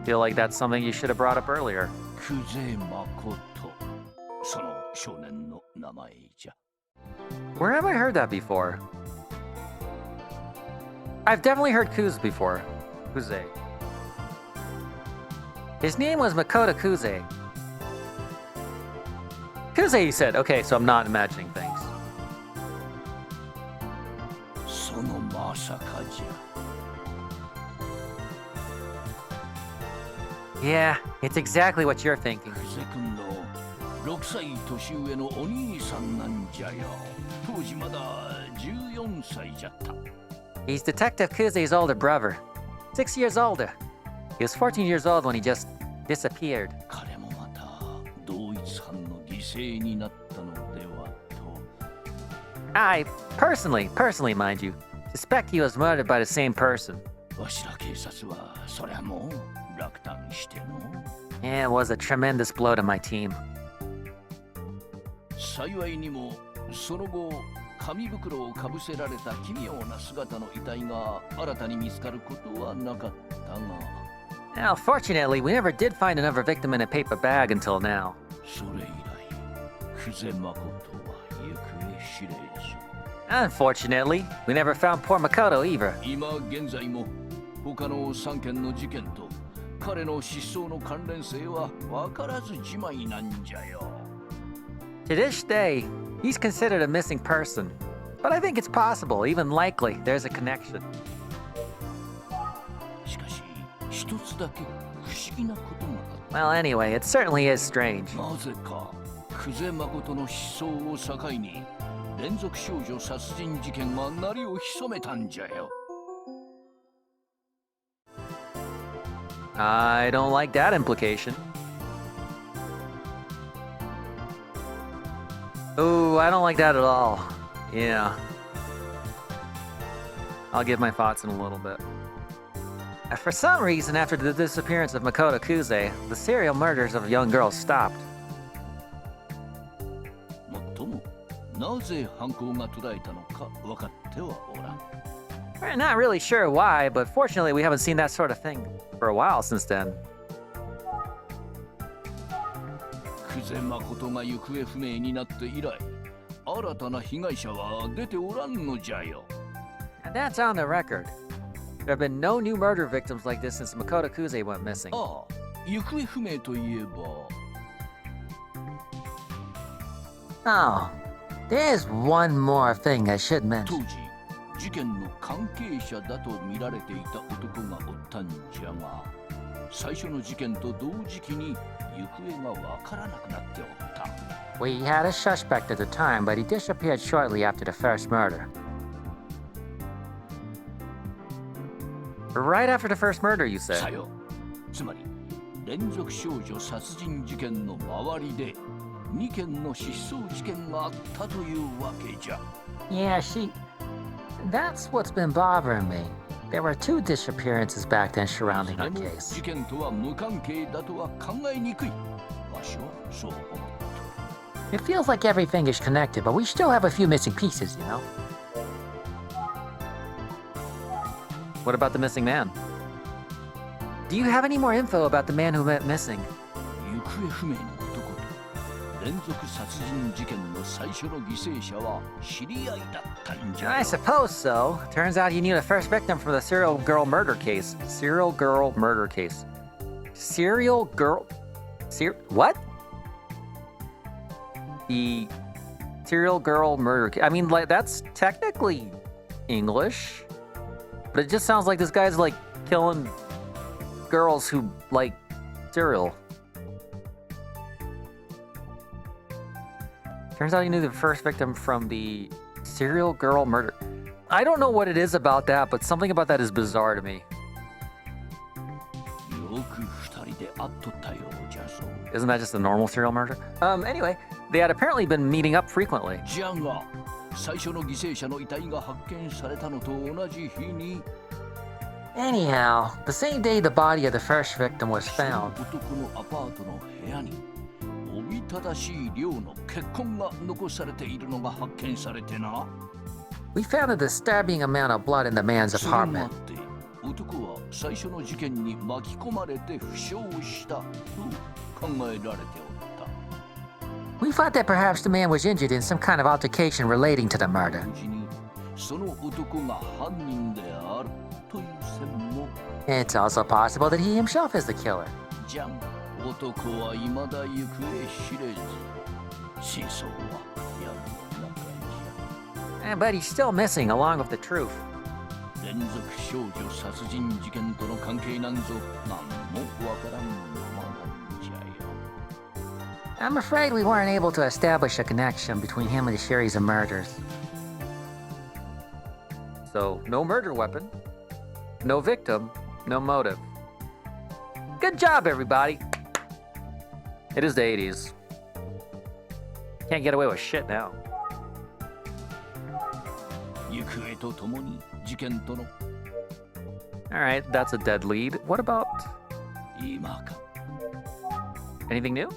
Feel like that's something you should have brought up earlier. 久世誠、その少年の名前じゃ。 Where have I heard that before? I've definitely heard Kuze before. Kuze. His name was Makoto Kuze. Kuze, you said. Okay, so I'm not imagining things. そのまさかじゃ。 Yeah, it's exactly what you're thinking. 久世君の6歳年上のお兄さんなんじゃよ。当時まだ14歳じゃった。 He's Detective Kuze's older brother. 6 years older. He was 14 years old when he just disappeared. 彼もまた同一犯の犠牲になったのではと。 I, personally, mind you, suspect he was murdered by the same person. わしら警察はそりゃもう落胆しての。 Yeah, it was a tremendous blow to my team. 幸いにもその後紙袋をかぶせられた奇妙な姿の遺体が新たに見つかることはなかったが。 Now, fortunately, we never did find another victim in a paper bag until now. それ以来、久世誠は行方知れず。 Unfortunately, we never found poor Makoto either. 今現在も他の3件の事件と彼の失踪の関連性は分からずじまいなんじゃよ。 To this day, he's considered a missing person. But I think it's possible, even likely, there's a connection. しかし、一つだけ不思議なことがあ Well, anyway, it certainly is strange. った。なぜか、久世誠の失踪を境に連続少女殺人事件が鳴りを潜めたんじゃよ。 I don't like that implication. Ooh, I don't like that at all. Yeah. I'll give my thoughts in a little bit. For some reason, after the disappearance of Makoto Kuze, the serial murders of young girls stopped. もっとも、なぜ犯行が途絶えたのか分かってはおらん。We're not really sure why, but fortunately we haven't seen that sort of thing for a while since then. 久世誠が行方不明になって以来、新たな被害者は出ておらんのじゃよ。And that's on the record. There have been no new murder victims like this since Makoto Kuze went missing. ああ、行方不明といえば。Oh, there's one more thing I should 当 mention. 時、事件の関係者だと見られていた男がおったんじゃが、最初の事件と同時期に行方がわからなくなっておった。We had a suspect at the time, but he disappeared shortly after the first murder. Right after the first murder, you さ said? よ。つまり、連続少女殺人事件の周りで2件の失踪事件があったというわけじゃ。Yeah, That's what's been bothering me. There were two disappearances back then そ surrounding れ our も case. 事件とは無関係だとは考えにくい。わしはそう思う。 It feels like everything is connected, but we still have a few missing pieces, you know? What about the missing man? Do you have any more info about the man who went missing? 行方不明の男と連続殺人事件の最初の犠牲者は知り合いだったんじゃ I よ。 suppose so. Turns out you knew the first victim from the serial girl murder case. Serial girl murder case. Serial girl... What? The serial girl murder case. I mean, like, that's technically English. But it just sounds like this guy's, like, killing girls who like cereal. Turns out you knew the first victim from the serial girl murder. I don't know what it is about that, but something about that is bizarre to me. よく二人で会っとったようじゃぞ。 Isn't that just a normal serial murder? Anyway, they had apparently been meeting up frequently. じゃが、最初の犠牲者の遺体が発見されたのと同じ日に、 Anyhow, the same day the body of the first victim was その found, 男のアパートの部屋に、おびただしい量の血痕が残されているのが発見されてな。 we found a disturbing amount of blood in the man's それもあ apartment. って男は最初の事件に巻き込まれて負傷したと考えられておった。 We thought that perhaps the man was injured in some kind of altercation relating to the murder. 同時にその男が犯人であるという線も。 It's also possible that he himself is the killer. じゃん、男は未だ行方知れず。真相は闇の中じゃ。 But he's still missing along with the truth. 連続少女殺人事件との関係なんぞ何もわからんままなんじゃよ。 I'm afraid we weren't able to establish a connection between him and the series of murders. So, no murder weapon, no victim, no motive. Good job, everybody! It is the 80s. Can't get away with shit now. 行方とともに事件との Alright, that's a dead lead. What about... 今か。 anything new?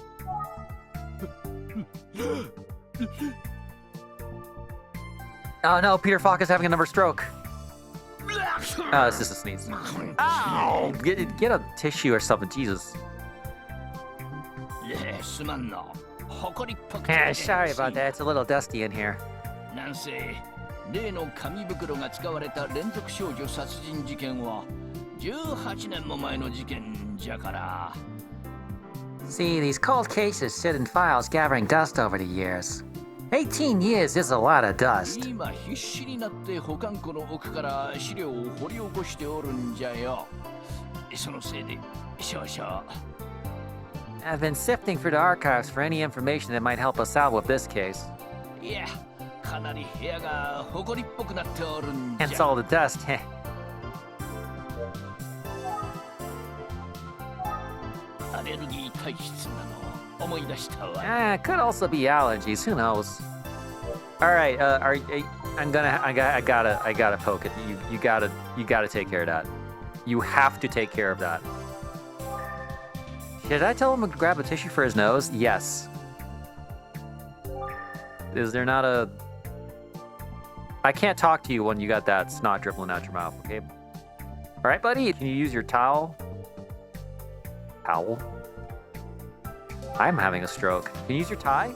Oh no, Peter Falk is having another stroke. Oh, it's just a sneeze. Ow! Get a tissue or something, Jesus. すまんな。誇りっぽくて Sorry about that, it's a little dusty in here. なんせ例の紙袋が使われた連続少女殺人事件は18年も前の事件じゃから。 See, these cold cases sit in files gathering dust over the years. 18 years is a lot of dust. 今必死になって保管庫の奥から資料を掘り起こしておるんじゃよ。そのせいで少々。 I've been sifting through the archives for any information that might help us out with this case. いや、かなり部屋が埃っぽくなっておるんじ Hence ゃ。 all the dust, heh. アレルギー体質なの思い出したわ。 Could also be allergies, who knows? Alright, I gotta poke it. You gotta take care of that. You have to take care of that. Should I tell him to grab a tissue for his nose? Yes. Is there not a... I can't talk to you when you got that snot dribbling out your mouth, okay? Alright, buddy, can you use your towel? Towel? I'm having a stroke. Can you use your tie?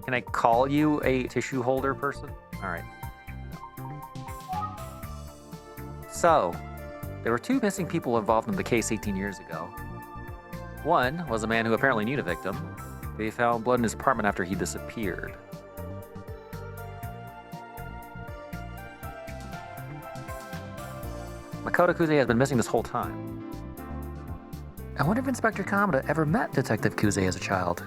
Can I call you a tissue holder person? Alright. So, there were 2 missing people involved in the case 18 years ago. One was a man who apparently knew the victim. They found blood in his apartment after he disappeared. Makoto Kuze has been missing this whole time. I wonder if Inspector Kamada ever met Detective Kuze as a child.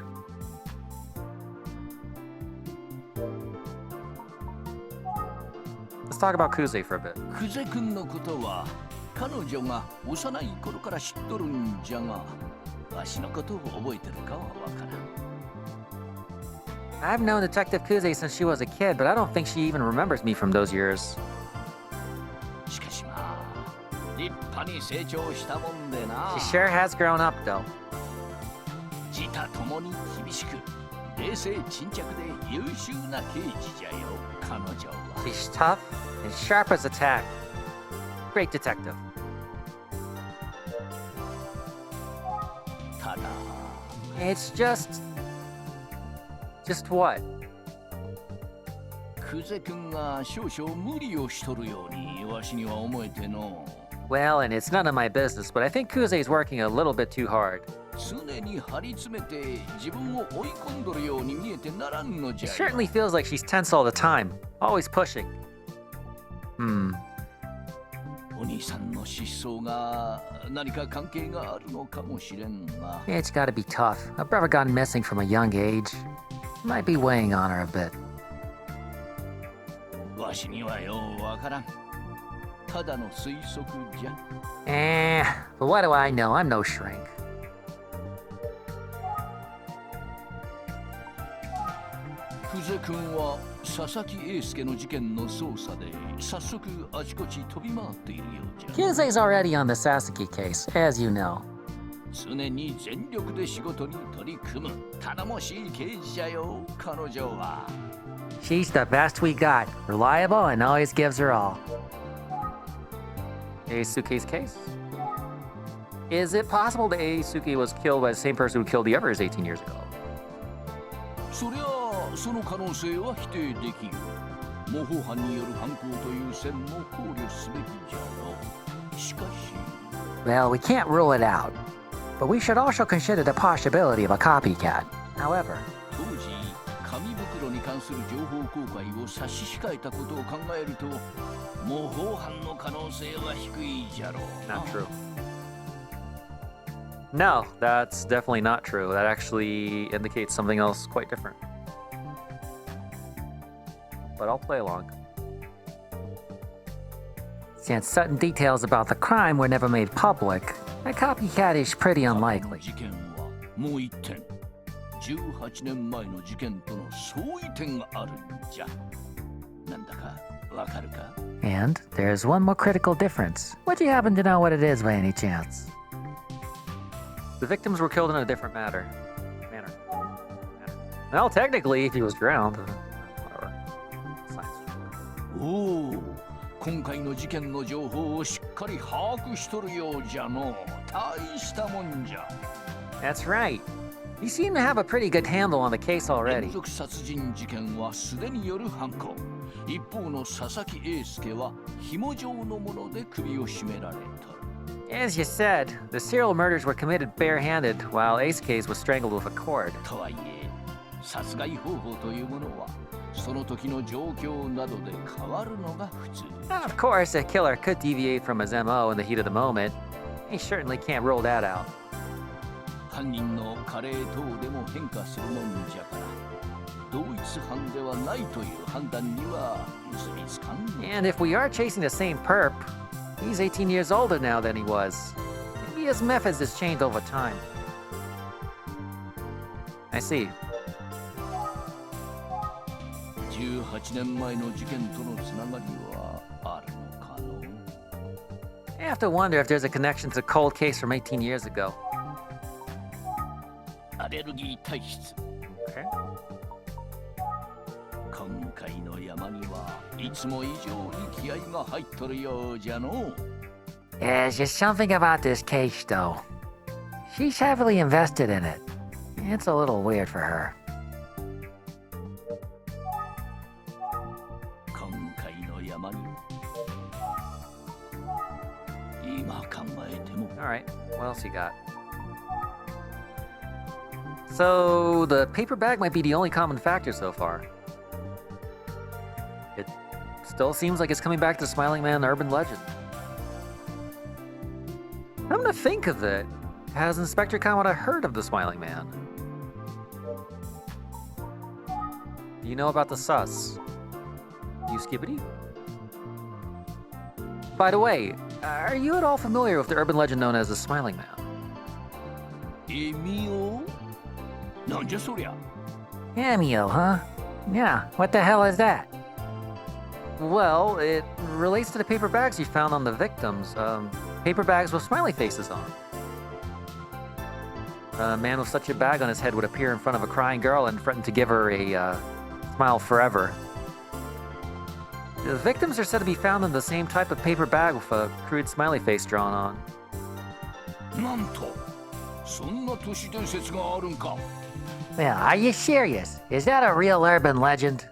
Let's talk about Kuze for a bit. クゼ君のことは彼女が幼い頃から知っとるんじゃが、わしのことを覚えてるかはわからん。 I've known Detective Kuze since she was a kid, but I don't think she even remembers me from those years. しかしまあ、立派に成長したもんでな。 She sure has grown up, though. 自他ともに厳しく、冷静沈着で優秀な刑事じゃよ、彼女は。 She's tough and sharp as a tack. Great detective. ただ、 It's just what? クゼ君が少々無理をしとるようにわしには思えての。 Well, and it's none of my business, but I think Kuze's working a little bit too hard. 常に張り詰めて自分を追い込んどるように見えてならんのじ It ゃよ。 certainly feels like she's tense all the time, always pushing. お兄さんの失踪が何か関係があるのかもしれんが。 It's gotta be tough. A brother gone missing from a young age. Might be weighing on her a bit. わしにはようわからん。ただの推測じゃ。 But what do I know? I'm no shrink. クゼ君は佐々木英介の事件の捜査で早速あちこち飛び回っているようじゃ。 Kuze's already on the Sasuke case, as you know. 常に全力で仕事に取り組む頼もしい刑事じゃよ、彼女は。 She's the best we got. Reliable and always gives her all. Eisuke's case? Is it possible that Eisuke was killed by the same person who killed the others 18 years ago? そりゃあその可能性は否定できん。模倣犯による犯行という線も考慮すべきじゃろう。しかし。 Well, we can't rule it out. But we should also consider the possibility of a copycat. However, 当時紙袋に関する情報公開を差し控えたことを考えると模倣犯の可能性は低いじゃろうな。 not true. No, that's definitely not true. That actually indicates something else quite different. But I'll play along. Since certain details about the crime were never made public, a copycat is pretty unlikely. 事件はもう一点18年前の事件との相違点があるんじゃ。なんだかわかるか？ And there's one more critical difference. Would you happen to know what it is by any chance? The victims were killed in a different manner. Well, technically, if he was drowned, whatever. Science. おお、今回の事件の情報をしっかり把握しとるようじゃの。大したもんじゃ。 That's right. You seem to have a pretty good handle on the case 連 already. 続殺人事件はすでによる犯行。一方の佐々木英介は紐状のもので首を絞められとる。 As you said, the serial murders were committed barehanded, while Eisuke's was strangled with a cord. とはいえ、殺害方法というものはその時の状況などで変わるのが普通。 Of course, a killer could deviate from his MO in the heat of the moment. He certainly can't rule that out. 犯人の加齢等でも変化するもんじゃから、同一犯ではないという判断には結びつかんの。 And if we are chasing the same perp, he's 18 years older now than he was. Maybe his methods has changed over time. I see. 18年前の事件とのつながりはあるのかの？ I have to wonder if there's a connection to the cold case from 18 years ago. アレルギー体質。 Okay. 今回の山にはいつも以上に気合が入っとるようじゃの。 There's just something about this case, though. She's heavily invested in it. It's a little weird for her. 今回の山に今考えても All right, what else you got? So, the paper bag might be the only common factor so far. It still seems like it's coming back to Smiling Man urban legend. Come to think of it, has Inspector Kamada heard of the Smiling Man? Do you know about the sus? You skibbity? By the way, are you at all familiar with the urban legend known as the Smiling Man? EMIO? なんじゃそりゃ。 EMIO, huh? Yeah, what the hell is that? Well, it relates to the paper bags you found on the victims. Paper bags with smiley faces on. A man with such a bag on his head would appear in front of a crying girl and threaten to give her a smile forever. The victims are said to be found in the same type of paper bag with a crude smiley face drawn on. なんと、そんな都市伝説があるんか。 Well, are you serious? Is that a real urban legend?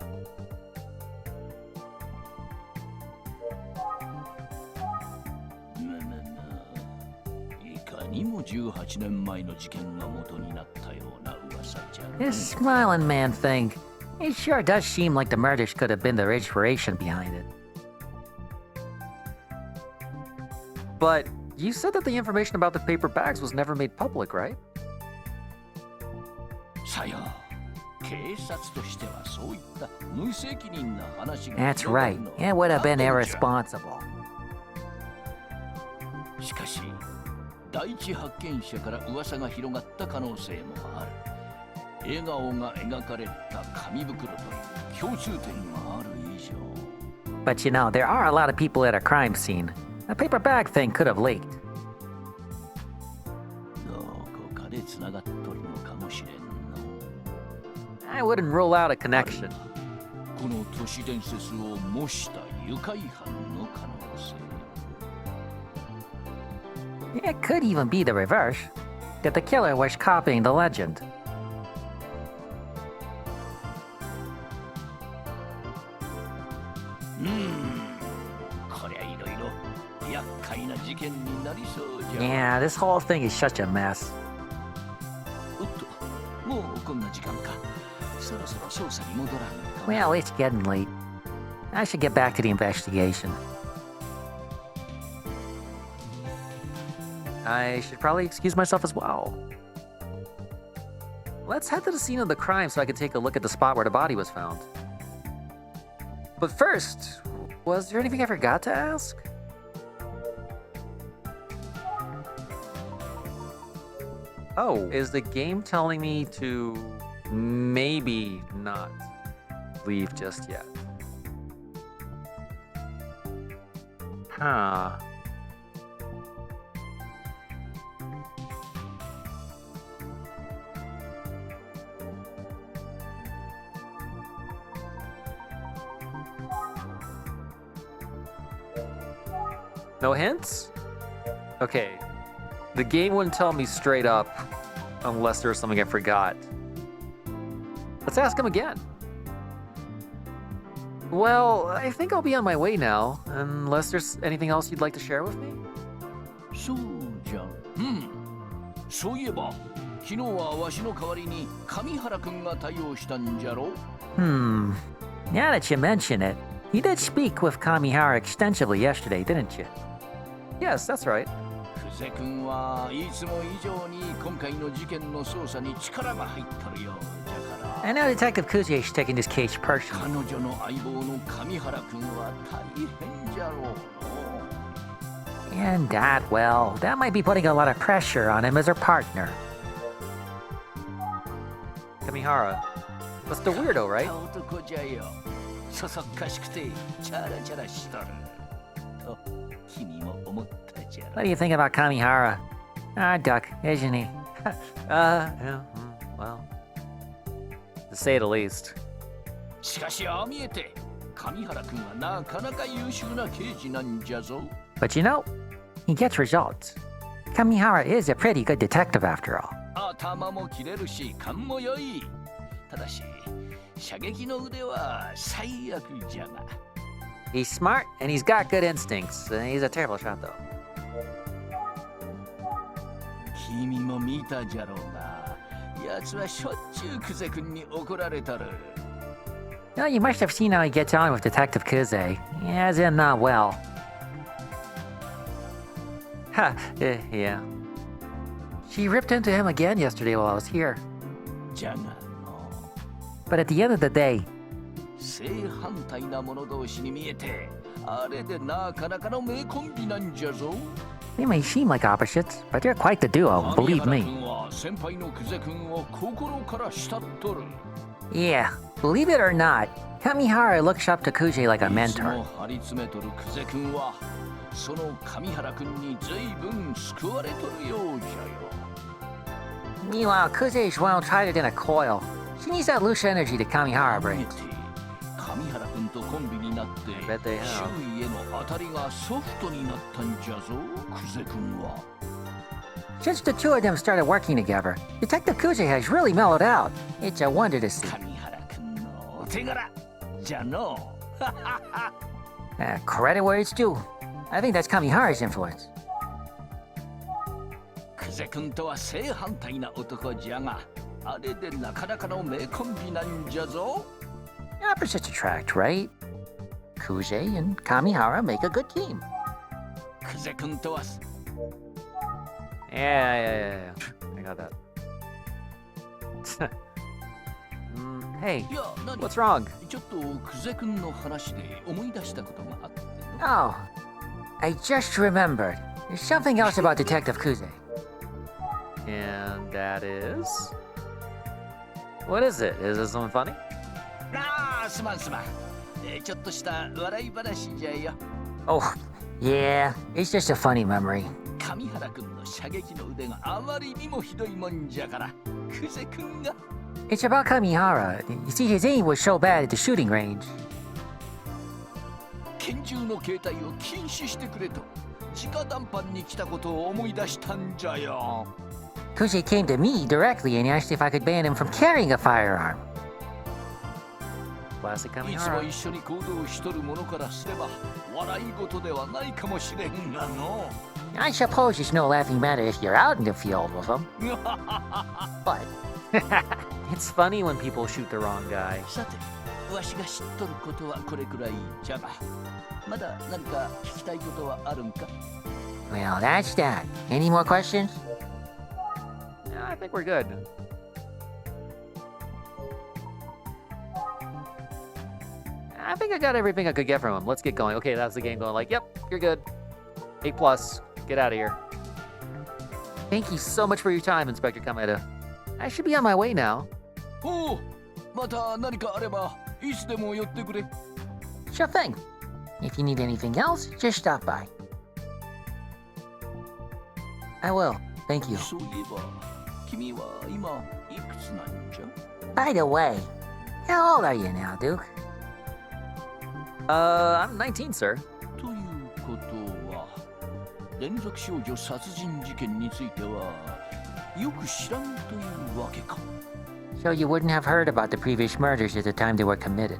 いかにも18年前の事件が元になったような噂じゃ。 This smiling man thing, it sure does seem like the murders could have been the inspiration behind it. But you said that the information about the paper bags was never made public, right? さよ、警察としてはそういった無責任な話が。 That's right. It would have been irresponsible. しかし、第一発見者から噂が広がった可能性もある。笑顔が描かれた紙袋という共通点がある以上。 But you know, there are a lot of people at a crime scene. A paper bag thing could have leaked. どこかで繋がっとるのかもしれんの。 I wouldn't rule out a connection. この都市伝説を模した愉快犯の可能性。 It could even be the reverse. That the killer was copying the legend. こりゃいろいろ厄介な事件になりそうじゃ。 Yeah, this whole thing is such a mess. おっと、もうこんな時間か。そろそろ捜査に戻らんと。 Well, it's getting late. I should get back to the investigation. I should probably excuse myself as well. Let's head to the scene of the crime so I can take a look at the spot where the body was found. But first, was there anything I forgot to ask? Oh, is the game telling me to maybe not leave just yet? Huh. No hints? Okay. The game wouldn't tell me straight up unless there was something I forgot. Let's ask him again. Well, I think I'll be on my way now, unless there's anything else you'd like to share with me? そうじゃん。そういえば、昨日はわしの代わりに上原くんが対応したんじゃろ。 Now that you mention it, you did speak with Kamihara extensively yesterday, didn't you? Yes, that's right. 久世くんはいつも以上に今回の事件の捜査に力が入っとるようじゃから。 I know Detective Kuzie is taking this case personally. 彼女の相棒の上原くんは大変じゃろうの。 And that, well, that might be putting a lot of pressure on him as her partner. Kamihara. That's the weirdo, right? 男じゃよ。そそっかしくてチャラチャラしとる。と君も思ったじゃろ。 What do you think about Kamihara? Ah, duck, isn't he? Yeah, well, to say the least. しかしああ見えて上原君はなかなか優秀な刑事なんじゃぞ。 But you know, he gets results. Kamihara is a pretty good detective after all. 頭も切れるし勘も良い。ただし射撃の腕は最悪じゃが。 He's smart and he's got good instincts. He's a terrible shot, though. 君も見たじゃろうが、奴はしょっちゅう久世君に怒られとる。 No, you must have seen how he gets on with Detective Kuze. As in, not well. Ha, yeah. She ripped into him again yesterday while I was here. じゃがの But at the end of the day, 正反対な者同士に見えて、あれでなかなかの名コンビなんじゃぞ。 they may seem like opposites, but they're quite the duo, 上 believe 原 me. 君は先輩の久世君を心から慕っとる。 Yeah, believe it or not, Kamihara looks up to Kuze like a いつ mentor. も張り詰めとる久世君は、その上原君に随分救われとるようじゃよ。 Meanwhile, Kuze is well-tried in a coil. She needs that loose energy that Kamihara 見え brings. て上原君とコンビになって bet they have. 周囲への当たりがソフトになったんじゃぞ久世君は。 Since the two of them started working together, Detective Kuze has really mellowed out. It's a wonder to see. 上原君のお手柄じゃの。 Credit where it's due. I think that's Kamihara's influence. 久世君とは正反対な男じゃが、あれでなかなかの名コンビなんじゃぞ。 Opposites attract, right? Kuze and Kamihara make a good team. 久世君とは Yeah. I got that. Hey, いや何 what's wrong? ちょっと久世君の話で思い出したことがあっての。 Oh, I just remembered. There's something else about Detective Kuze. And that is? What is it? Is it something funny? ああすまんすまん。ちょっとした笑い話じゃよ。 Oh, yeah. It's just a funny memory. 上原君の射撃の腕があまりにもひどいもんじゃから、久世君が It's about Kamihara. You see, his aim was so bad at the shooting range. 拳銃の携帯を禁止してくれと直談判に来たことを思い出したんじゃよ。 Kuze came to me directly and asked if I could ban him from carrying a firearm. Classic いつも Kamihara. 一緒に行動しとる者からすれば笑い事ではないかもしれんがの。 I suppose it's no laughing matter if you're out in the field with him. But it's funny when people shoot the wrong guy. さて、わしが知っとることはこれくらいじゃが、まだ何か聞きたいことはあるんか？ Well, that's that. Any more questions? Yeah, I think we're good. I think I got everything I could get from him. Let's get going. Okay, that's the game going like, yep, you're good. 8+. Get out of here. Thank you so much for your time, Inspector Kameda. I should be on my way now. おう、また何かあればいつでも寄ってくれ。 Sure thing. If you need anything else, just stop by. I will. Thank you. そういえば、君は今いくつなんじゃ？ By the way, how old are you now, Duke? I'm 19, sir. ということは、連続少女殺人事件についてはよく知らんというわけか。 So you wouldn't have heard about the previous murders at the time they were committed?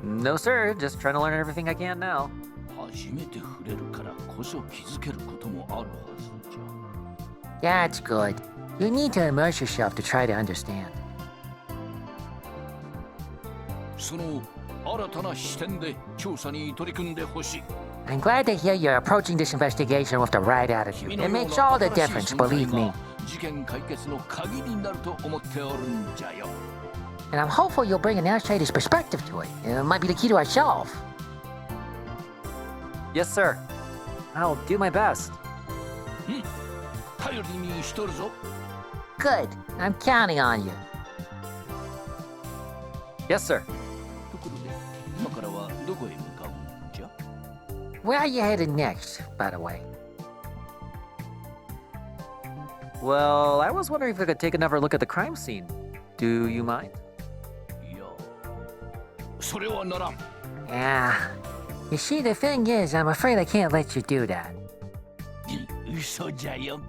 No, sir. Just trying to learn everything I can now. 初めて触れるからこそ気づけることもあるはずじゃ。 That's good. You need to immerse yourself to try to understand. その新たな視点で調査に取り組んでほしい。 I'm glad to hear you're approaching this investigation with the right attitude. 君の It よう makes な all the 新しい difference, 存在 believe me. が事件解決の鍵になると思っておるんじゃよ。 And I'm hopeful you'll bring an outsider's perspective to it. It might be the key to our solve. Yes, sir. I'll do my best. 頼りにしとるぞ。 Good. I'm counting on you. Yes, sir. ところで、今からはどこへ向かうんじゃ？ Where are you headed next, by the way? Well, I was wondering if I could take another look at the crime scene. Do you mind? いや、それはならん。Yeah. You see, the thing is, I'm afraid I can't let you do that. 嘘じゃよ。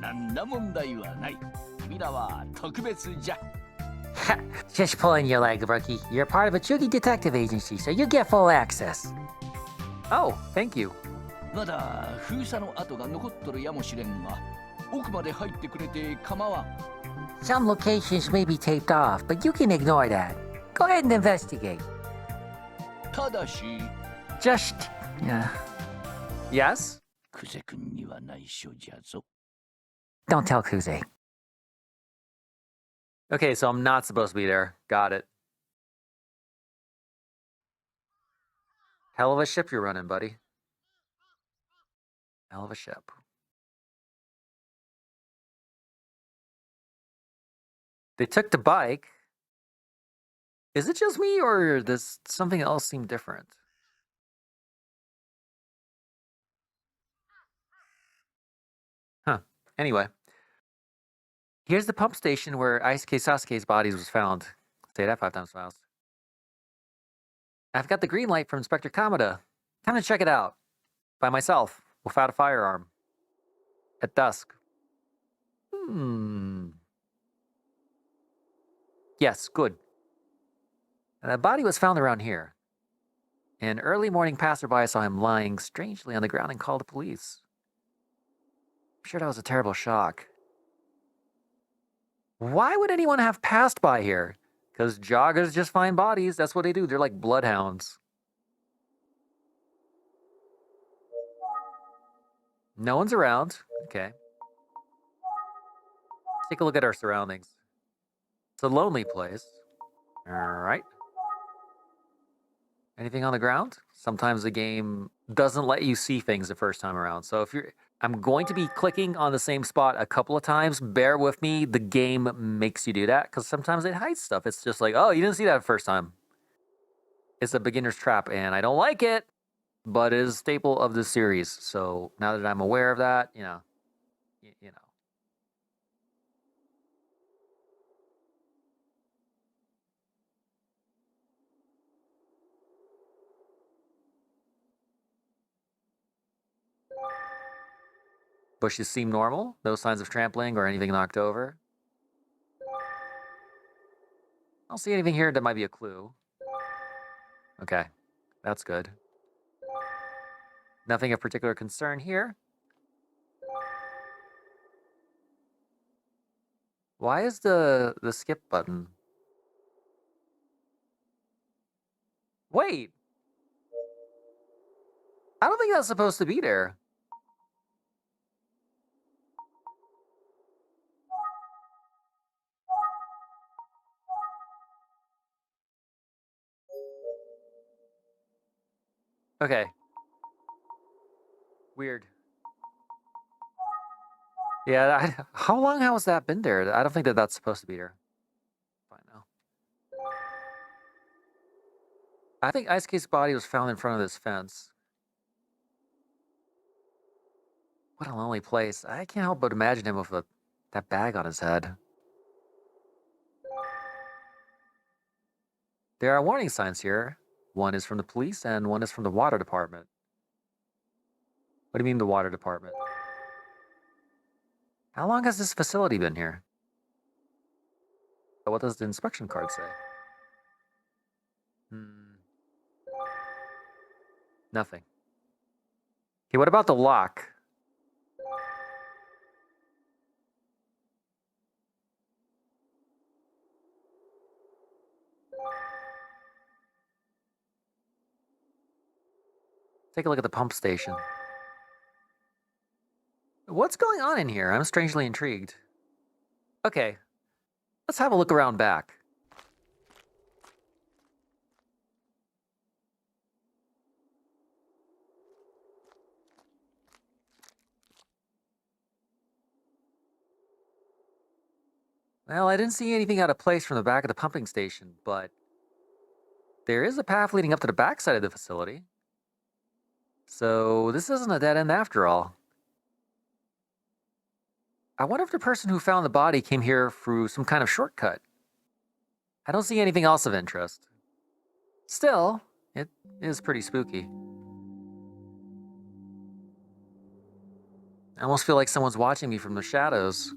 なんだ問題はない。君らは特別じゃ。Just pulling your leg, rookie. You're part of a Chugi detective agency, so you get full access. Oh, thank you. まだ封鎖の跡が残っとるやもしれんが、奥まで入ってくれて構わん。Some locations may be taped off, but you can ignore that. Go ahead and investigate. ただし、Just... Yes? クゼ君には内緒じゃぞ。Don't tell Kuze. Okay, so I'm not supposed to be there. Got it. Hell of a ship you're running, buddy. Hell of a ship. They took the bike. Is it just me, or does something else seem different? Huh. Anyway. Here's the pump station where Isuke Sasuke's body was found. Say that 5 times fast. I've got the green light from Inspector Kamada. Time to check it out. By myself, without a firearm. At dusk. Yes, good. The body was found around here. An early morning passerby saw him lying strangely on the ground and called the police. I'm sure that was a terrible shock. Why would anyone have passed by here? Because joggers just find bodies. That's what they do. They're like bloodhounds. No one's around. Okay. Let's take a look at our surroundings. It's a lonely place. All right. Anything on the ground? Sometimes the game doesn't let you see things the first time around. So if you're... I'm going to be clicking on the same spot a couple of times. Bear with me. The game makes you do that because sometimes it hides stuff. It's just like, oh, you didn't see that first time. It's a beginner's trap, and I don't like it, but it is a staple of the series. So now that I'm aware of that, you know. Bushes seem normal. No signs of trampling or anything knocked over. I don't see anything here that might be a clue. Okay, that's good. Nothing of particular concern here. Why is the skip button? Wait! I don't think that's supposed to be there. Okay. Weird. Yeah, how long has that been there? I don't think that that's supposed to be there. Fine now. I think Isuke's body was found in front of this fence. What a lonely place. I can't help but imagine him with that bag on his head. There are warning signs here. One is from the police and one is from the water department. What do you mean the water department? How long has this facility been here? What does the inspection card say? Nothing. Okay, what about the lock? Take a look at the pump station. What's going on in here? I'm strangely intrigued. Okay, let's have a look around back. Well, I didn't see anything out of place from the back of the pumping station, but there is a path leading up to the backside of the facility. So this isn't a dead end after all. I wonder if the person who found the body came here through some kind of shortcut. I don't see anything else of interest. Still, it is pretty spooky. I almost feel like someone's watching me from the shadows.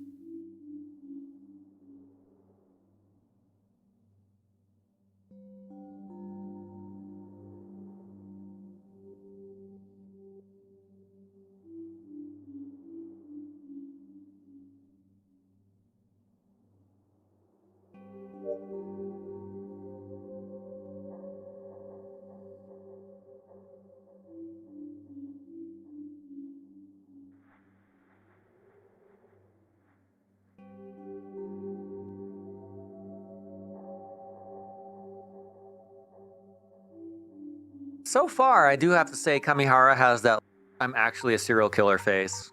So far, I do have to say Kamihara has that I'm actually a serial killer face.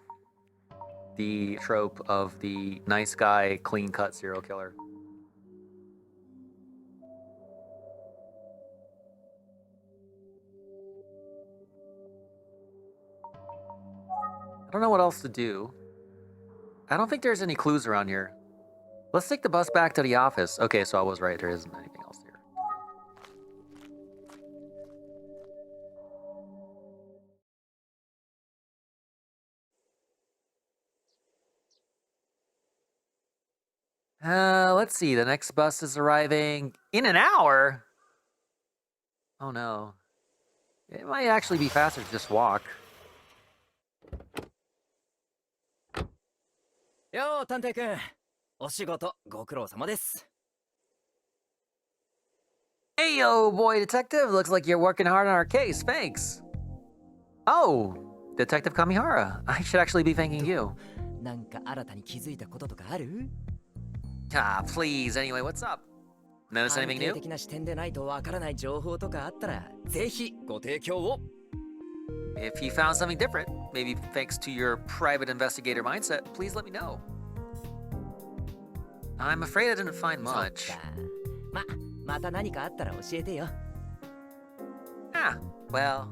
The trope of the nice guy, clean-cut serial killer. I don't know what else to do. I don't think there's any clues around here. Let's take the bus back to the office. Okay, so I was right. There isn't anything else here. Let's see. The next bus is arriving in an hour. Oh no. It might actually be faster to just walk. よう探偵くん、お仕事ご苦労様です。 Hey, yo, boy detective. Looks like you're working hard on our case. Thanks. Oh, Detective Kamihara. I should actually be thanking you. なんか新たに気づいたこととかある？ Ah, please. Anyway, what's up? Notice 探 anything 偵 new? 的な視点でないとわからない情報とかあったら、ぜひご提供を。 If you found something different, maybe thanks to your private investigator mindset, please let me know. I'm afraid I didn't find そっ much. か。また何かあったら教えてよ。 Ah, well,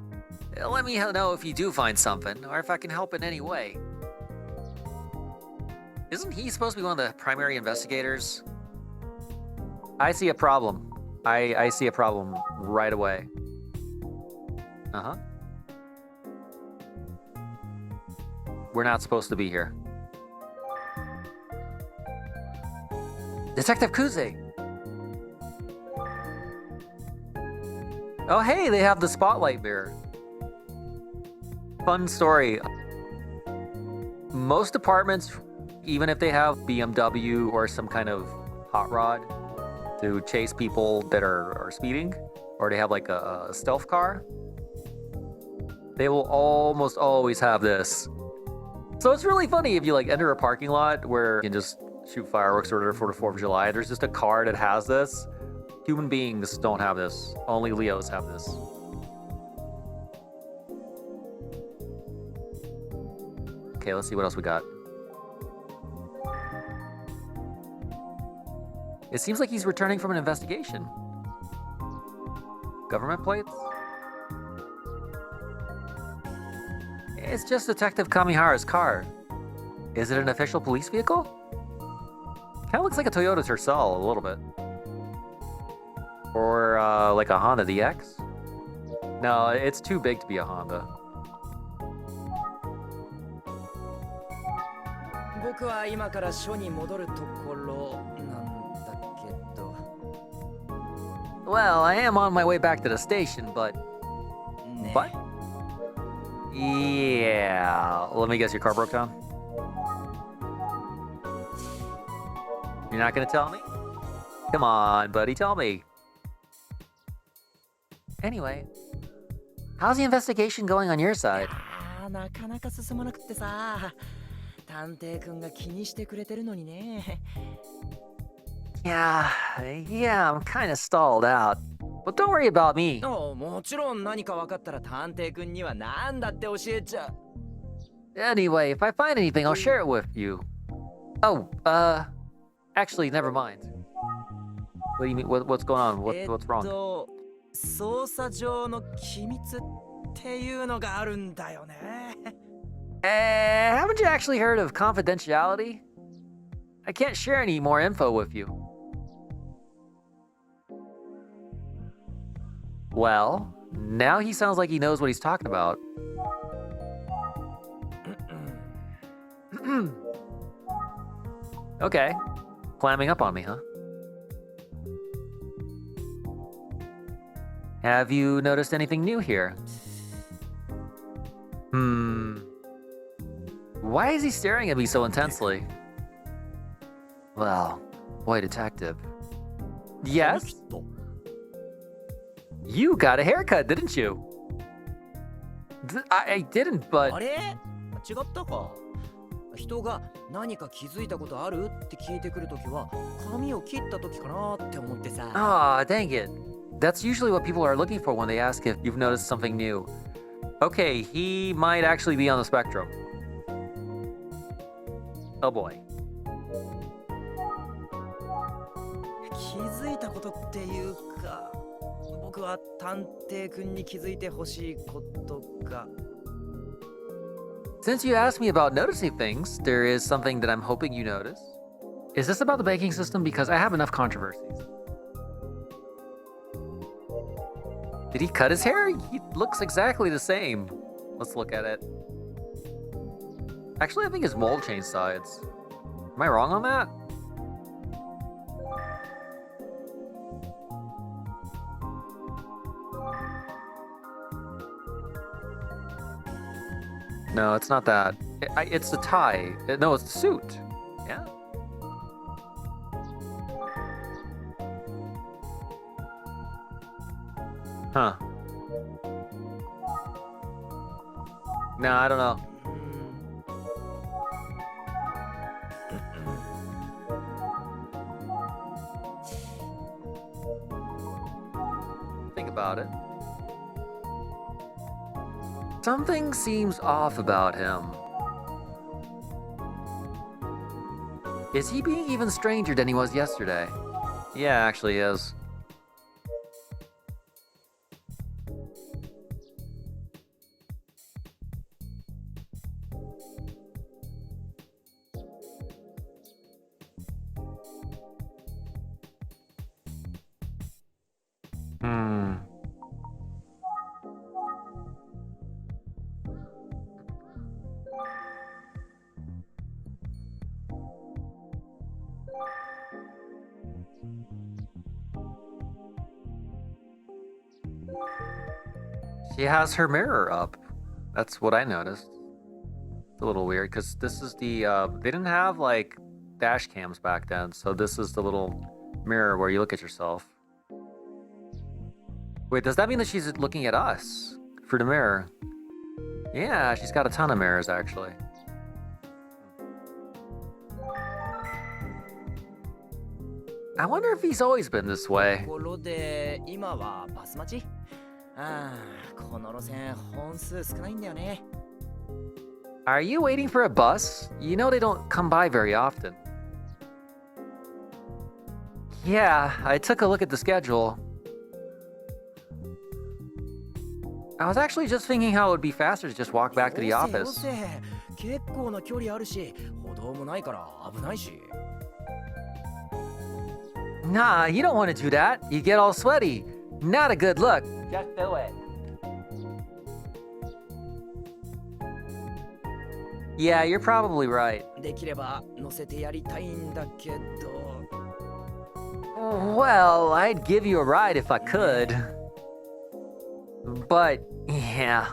let me know if you do find something, or if I can help in any way. Isn't he supposed to be one of the primary investigators? I see a problem. I see a problem right away. Uh-huh. We're not supposed to be here. Detective Kuze! Oh, hey, they have the spotlight mirror. Fun story. Most apartments, even if they have BMW or some kind of hot rod to chase people that are speeding, or they have like a stealth car, they will almost always have this. So it's really funny if you like enter a parking lot where you can just shoot fireworks or whatever for the 4th of July. There's just a car that has this. Human beings don't have this. Only Leos have this. Okay, let's see what else we got. It seems like he's returning from an investigation. Government plates? It's just Detective Kamihara's car. Is it an official police vehicle? Kind of looks like a Toyota Tercel a little bit. Or like a Honda DX? No, it's too big to be a Honda. 僕は今から署に戻るところなんだけど。 Well, I am on my way back to the station, but... ね What? Yeah. Let me guess, your car broke down? You're not gonna tell me? Come on, buddy, tell me. Anyway, how's the investigation going on your side? なかなか進まなくってさ。探偵くんが気にしてくれてるのにね。 Yeah, I'm kind of stalled out. But don't worry about me. もちろん何か分かったら探偵くんには何だって教えちゃう。 Anyway, if I find anything, I'll share it with you. Oh, Actually, never mind. What do you mean? What's going on? What's wrong? 捜査上の機密っていうのがあるんだよね。Haven't you actually heard of confidentiality? I can't share any more info with you. Well, now he sounds like he knows what he's talking about. Okay. Clamming up on me, huh? Have you noticed anything new here? Why is he staring at me so intensely? Well, boy detective. Yes? You got a haircut, didn't you? I didn't, but... あれ？違ったか。人が何か気づいたことあるって聞いてくるときは髪を切ったときかなって思ってさ。Ah, dang it. That's usually what people are looking for when they ask if you've noticed something new. Okay, he might actually be on the spectrum. Oh boy. 気づいたことっていうか、僕は探偵くんに気づいてほしいことが。Since you asked me about noticing things, there is something that I'm hoping you notice. Is this about the banking system? Because I have enough controversies. Did he cut his hair? He looks exactly the same. Let's look at it. Actually, I think his mole changed sides. Am I wrong on that? No, it's not that. It's the tie. No, it's the suit. Yeah. Huh. No, I don't know. Think about it. Something seems off about him. Is he being even stranger than he was yesterday? Yeah, actually he is. She has her mirror up. That's what I noticed. It's a little weird because this is the they didn't have like dash cams back then, so this is the little mirror where you look at yourself. Wait, does that mean that she's looking at us for the mirror? Yeah, she's got a ton of mirrors actually. I wonder if he's always been this way. ところで今はバス待ち？ああ、この路線本数少ないんだよね。Are you waiting for a bus? You know they don't come by very often. Yeah, I took a look at the schedule. I was actually just thinking how it would be faster to just walk back to the office. 結構な距離あるし、歩道もないから危ないし。Nah, you don't want to do that. You get all sweaty. Not a good look. Just do it. Yeah, you're probably right. できれば乗せてやりたいんだけど。Well, I'd give you a ride if I could. But, yeah.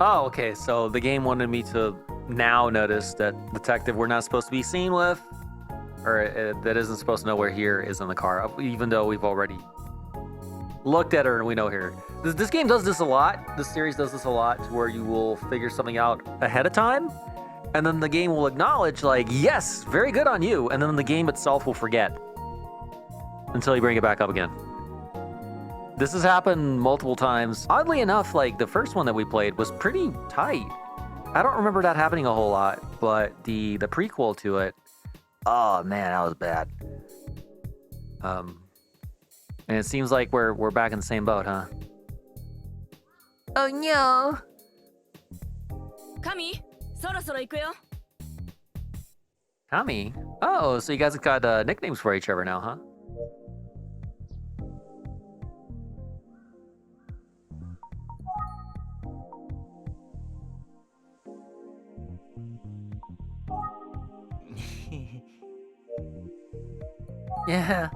Oh, okay. So the game wanted me to now notice that detective we're not supposed to be seen with, or that isn't supposed to know we're here, is in the car, even though we've already looked at her and we know here. This game does this a lot. This series does this a lot, where you will figure something out ahead of time, and then the game will acknowledge, like, yes, very good on you, and then the game itself will forget until you bring it back up again. This has happened multiple times. Oddly enough, like, the first one that we played was pretty tight. I don't remember that happening a whole lot, but the prequel to it, oh man, that was bad. And it seems like we're back in the same boat, huh? Oh no. 神、そろそろ行くよ。 Kami? Oh, so you guys have got nicknames for each other now, huh? Yeah.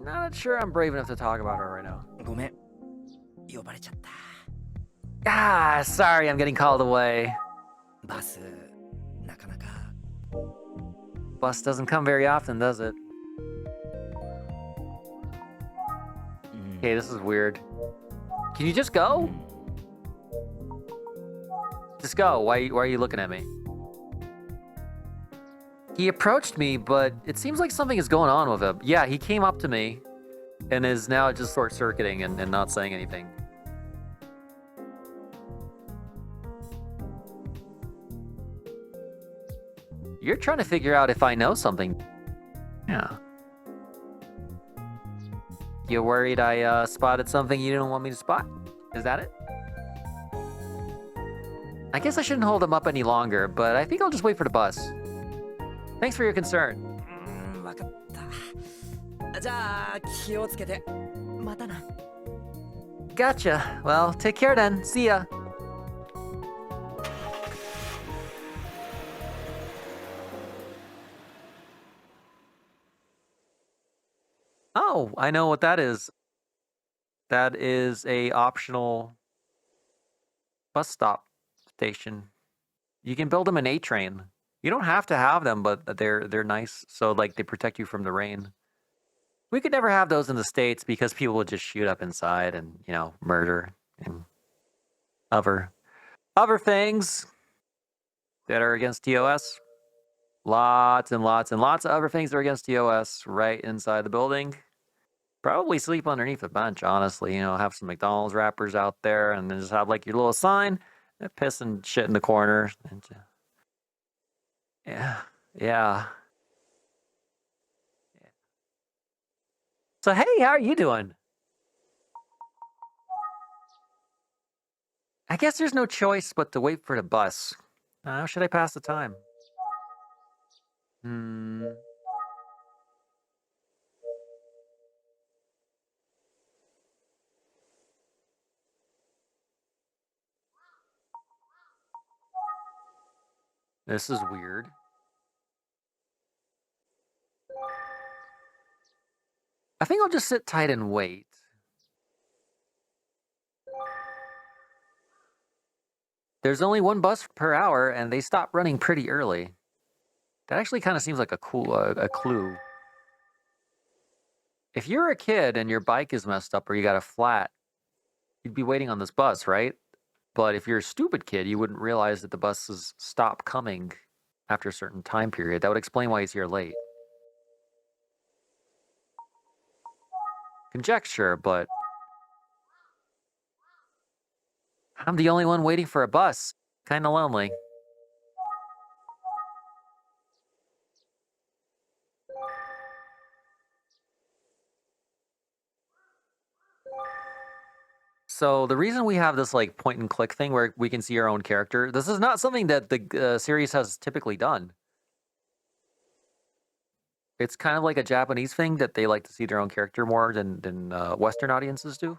Not sure I'm brave enough to talk about her right now. ごめん。呼ばれちゃった。 Ah, sorry, I'm getting called away. バス、なかなか。 Bus doesn't come very often, does it? Okay, this is weird. Can you just go? Just go. Why are you looking at me? He approached me, but it seems like something is going on with him. Yeah, he came up to me and is now just short-circuiting and not saying anything. You're trying to figure out if I know something. Yeah. You worried I spotted something you didn't want me to spot? Is that it? I guess I shouldn't hold him up any longer, but I think I'll just wait for the bus. Thanks for your concern. わかった。じゃあ、気をつけて。またな。 Gotcha. Well, take care then. See ya. Oh, I know what that is. That is a optional bus stop station. You can build them an A train. You don't have to have them, but they're nice. So like they protect you from the rain. We could never have those in the States because people would just shoot up inside and, you know, murder and other things that are against TOS. Lots and lots and lots of other things that are against TOS right inside the building. Probably sleep underneath a bench, honestly. You know, have some McDonald's wrappers out there and then just have like your little sign, piss and shit in the corner. Yeah. So, hey, how are you doing? I guess there's no choice but to wait for the bus. How should I pass the time? This is weird. I think I'll just sit tight and wait. There's only one bus per hour, and they stop running pretty early. That actually kind of seems like a cool a clue. If you're a kid and your bike is messed up or you got a flat, you'd be waiting on this bus, right? But if you're a stupid kid, you wouldn't realize that the buses stop coming after a certain time period. That would explain why he's here late. Conjecture, but I'm the only one waiting for a bus. Kinda lonely. So the reason we have this like point and click thing where we can see our own character, this is not something that the series has typically done. It's kind of like a Japanese thing that they like to see their own character more than Western audiences do.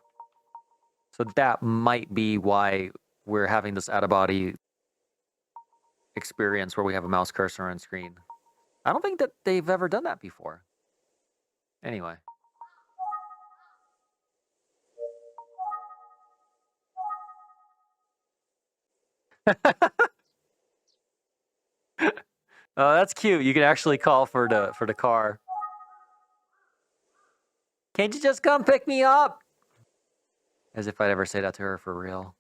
So that might be why we're having this out-of-body experience where we have a mouse cursor on screen. I don't think that they've ever done that before. Anyway. Oh, that's cute. You can actually call for the car. Can't you just come pick me up? As if I'd ever say that to her for real.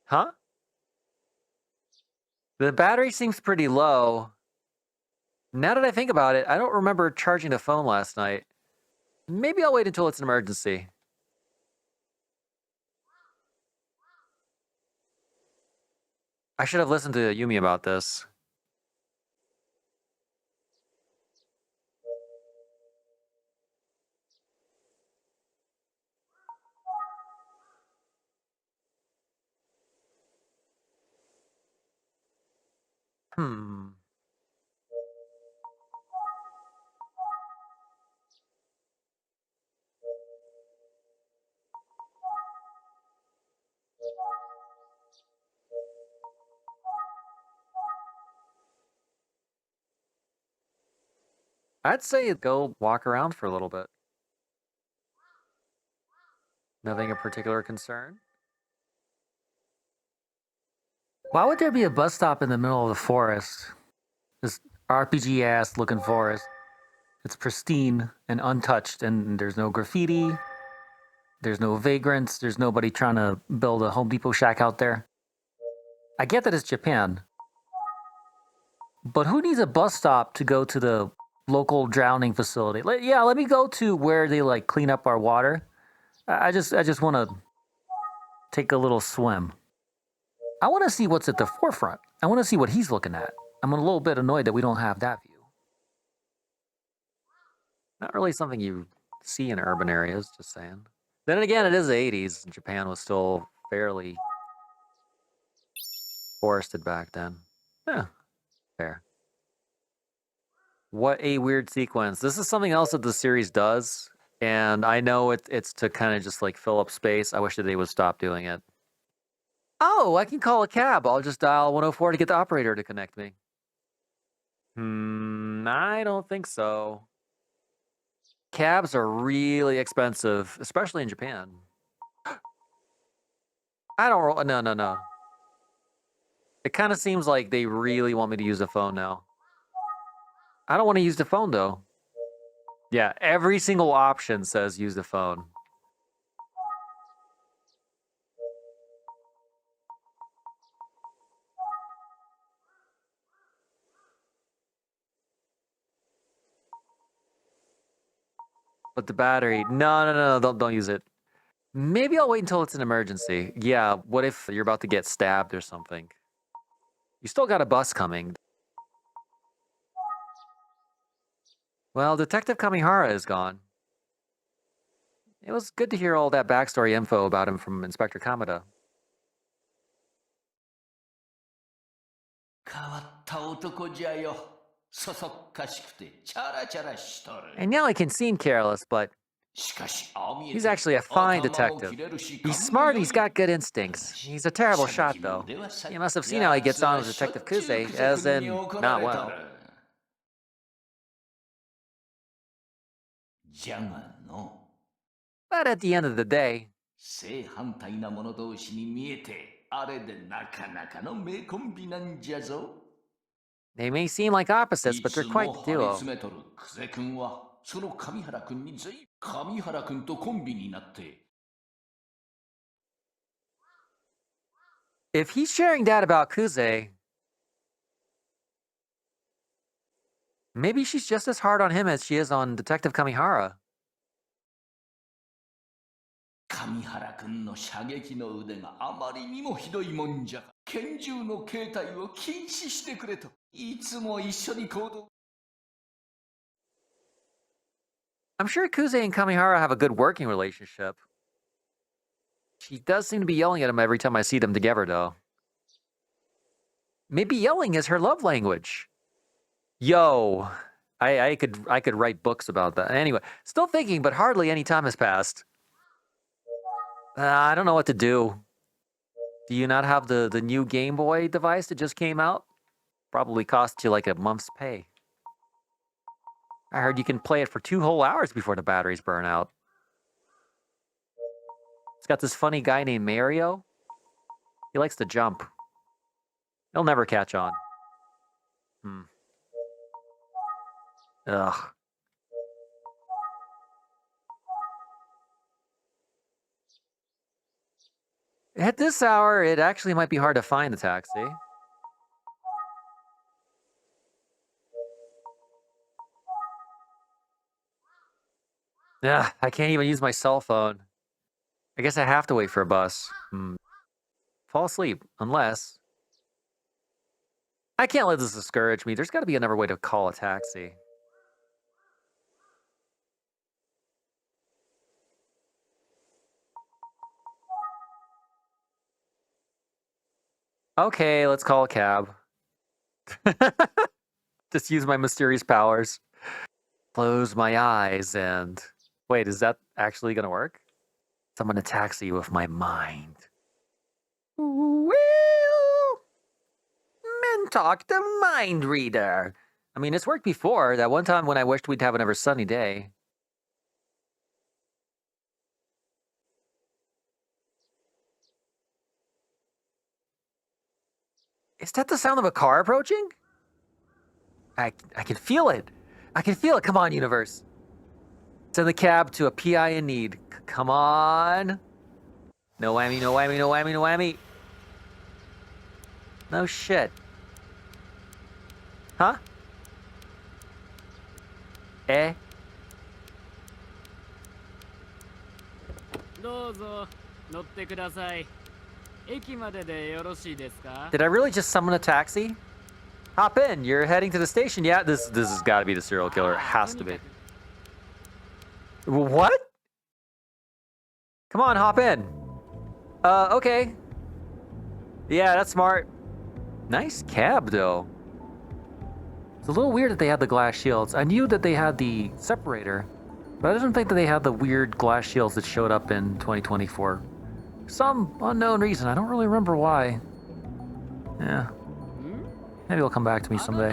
Huh? The battery seems pretty low. Now that I think about it, I don't remember charging the phone last night. Maybe I'll wait until it's an emergency. I should have listened to Yumi about this. I'd say go walk around for a little bit. Nothing of particular concern. Why would there be a bus stop in the middle of the forest? This RPG-ass looking forest. It's pristine and untouched, and there's no graffiti. There's no vagrants. There's nobody trying to build a Home Depot shack out there. I get that it's Japan. But who needs a bus stop to go to the local drowning facility? Let me go to where they like clean up our water. I just want to take a little swim. I want to see what's at the forefront. I want to see what he's looking at. I'm a little bit annoyed that we don't have that view. Not really something you see in urban areas, just saying. Then again, it is the 80s. And Japan was still fairly forested back then. Yeah, fair. What a weird sequence. This is something else that the series does. And I know it's to kind of just like fill up space. I wish that they would stop doing it. Oh, I can call a cab. I'll just dial 104 to get the operator to connect me. I don't think so. Cabs are really expensive, especially in Japan. I don't... No. It kind of seems like they really want me to use the phone now. I don't want to use the phone, though. Yeah, every single option says use the phone. But the battery... No, don't use it. Maybe I'll wait until it's an emergency. Yeah, what if you're about to get stabbed or something? You still got a bus coming. Well, Detective Kamihara is gone. It was good to hear all that backstory info about him from Inspector Kamada. 変わった男じゃよ。そそっかしくてチャラチャラしとる。 And now he can seem careless, but しかし、ああ見えて he's actually a fine 頭を detective. 切れるし He's smart and he's got good instincts. He's a terrible shot, though. You must have seen how he gets on with Detective Kuze, as in, not well. じゃがの。 But at the end of the day, 正反対な者同士に見えて、あれでなかなかの名コンビなんじゃぞ。 they may seem like opposites, but they're quite the いつも張り duo. 詰めとる久世君は、その上原君に上原君とコンビになって。 If he's sharing that about Kuze, maybe she's just as hard on him as she is on Detective Kamihara. 上原君の射撃の腕があまりにもひどいもんじゃ。拳銃の携帯を禁止してくれと。いつも一緒に行動。 I'm sure Kuze and Kamihara have a good working relationship. She does seem to be yelling at him every time I see them together, though. Maybe yelling is her love language. Yo, I could write books about that. Anyway, still thinking, but hardly any time has passed. I don't know what to do. Do you not have the new Game Boy device that just came out? Probably cost you like a month's pay. I heard you can play it for 2 whole hours before the batteries burn out. It's got this funny guy named Mario. He likes to jump. He'll never catch on. Ugh. At this hour, it actually might be hard to find the taxi. Yeah, I can't even use my cell phone. I guess I have to wait for a bus. Fall asleep, unless... I can't let this discourage me. There's got to be another way to call a taxi. Okay, let's call a cab. Just use my mysterious powers. Close my eyes and... Wait, is that actually gonna work? I'm gonna taxi you with my mind. Well, men talk the mind reader. I mean, it's worked before. That one time when I wished we'd have another sunny day. Is that the sound of a car approaching? I can feel it. I can feel it. Come on, universe. Send the cab to a PI in need. Come on. No whammy, no whammy, no whammy, no whammy. No shit. Huh? Eh? Did I really just summon a taxi? Hop in. You're heading to the station. Yeah, this has got to be the serial killer. It has to be. What? Come on, hop in. Okay. Yeah, that's smart. Nice cab, though. It's a little weird that they had the glass shields. I knew that they had the separator, but I didn't think that they had the weird glass shields that showed up in 2024. For some unknown reason. I don't really remember why. Yeah. Maybe it'll come back to me someday.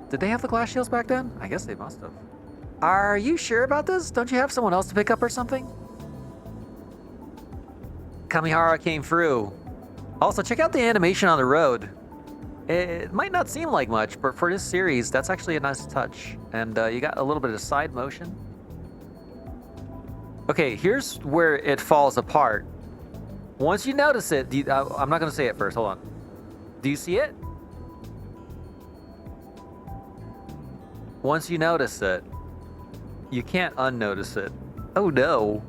Did they have the glass shields back then? I guess they must have. Are you sure about this? Don't you have someone else to pick up or something? Kamihara came through. Also, check out the animation on the road. It might not seem like much, but for this series, that's actually a nice touch. And you got a little bit of side motion. Okay, here's where it falls apart. Once you notice it, I'm not going to say it first. Hold on. Do you see it? Once you notice it, you can't unnotice it. Oh no.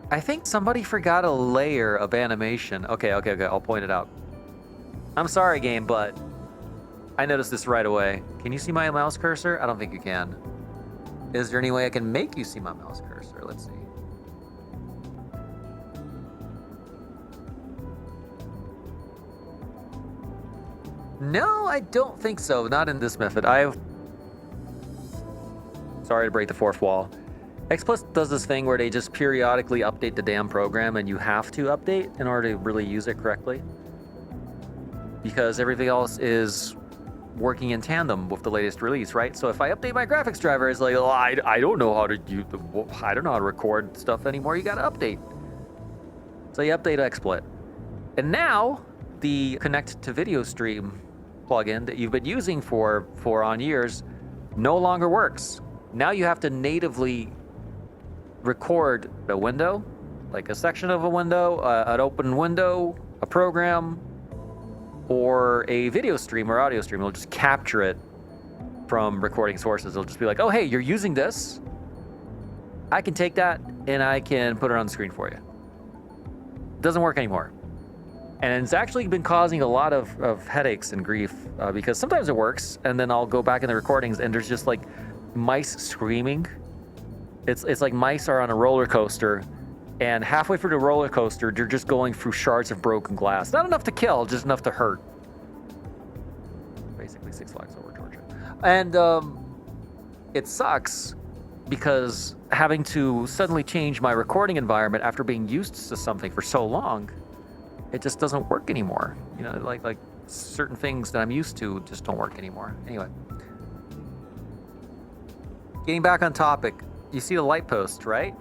I think somebody forgot a layer of animation. Okay, I'll point it out. I'm sorry, game, but I noticed this right away. Can you see my mouse cursor? I don't think you can. Is there any way I can make you see my mouse cursor? Let's see. No, I don't think so. Not in this method. Sorry to break the fourth wall. X Plus does this thing where they just periodically update the damn program, and you have to update in order to really use it correctly. Because everything else is working in tandem with the latest release, right? So if I update my graphics driver, it's like, oh, I don't know how to I don't know how to record stuff anymore. You got to update. So you update XSplit. And now the Connect to Video Stream plugin that you've been using for on years no longer works. Now you have to natively record a window, like a section of a window, an open window, a program, or a video stream or audio stream. It'll just capture it from recording sources. It'll just be like, oh, hey, you're using this. I can take that and I can put it on the screen for you. It doesn't work anymore. And it's actually been causing a lot of headaches and grief because sometimes it works, and then I'll go back in the recordings and there's just like mice screaming. It's like mice are on a roller coaster, and halfway through the roller coaster, they're just going through shards of broken glass. Not enough to kill, just enough to hurt. Basically, Six Flags Over Georgia. And it sucks because having to suddenly change my recording environment after being used to something for so long, it just doesn't work anymore. You know, like certain things that I'm used to just don't work anymore. Anyway. Getting back on topic, you see the light post, right?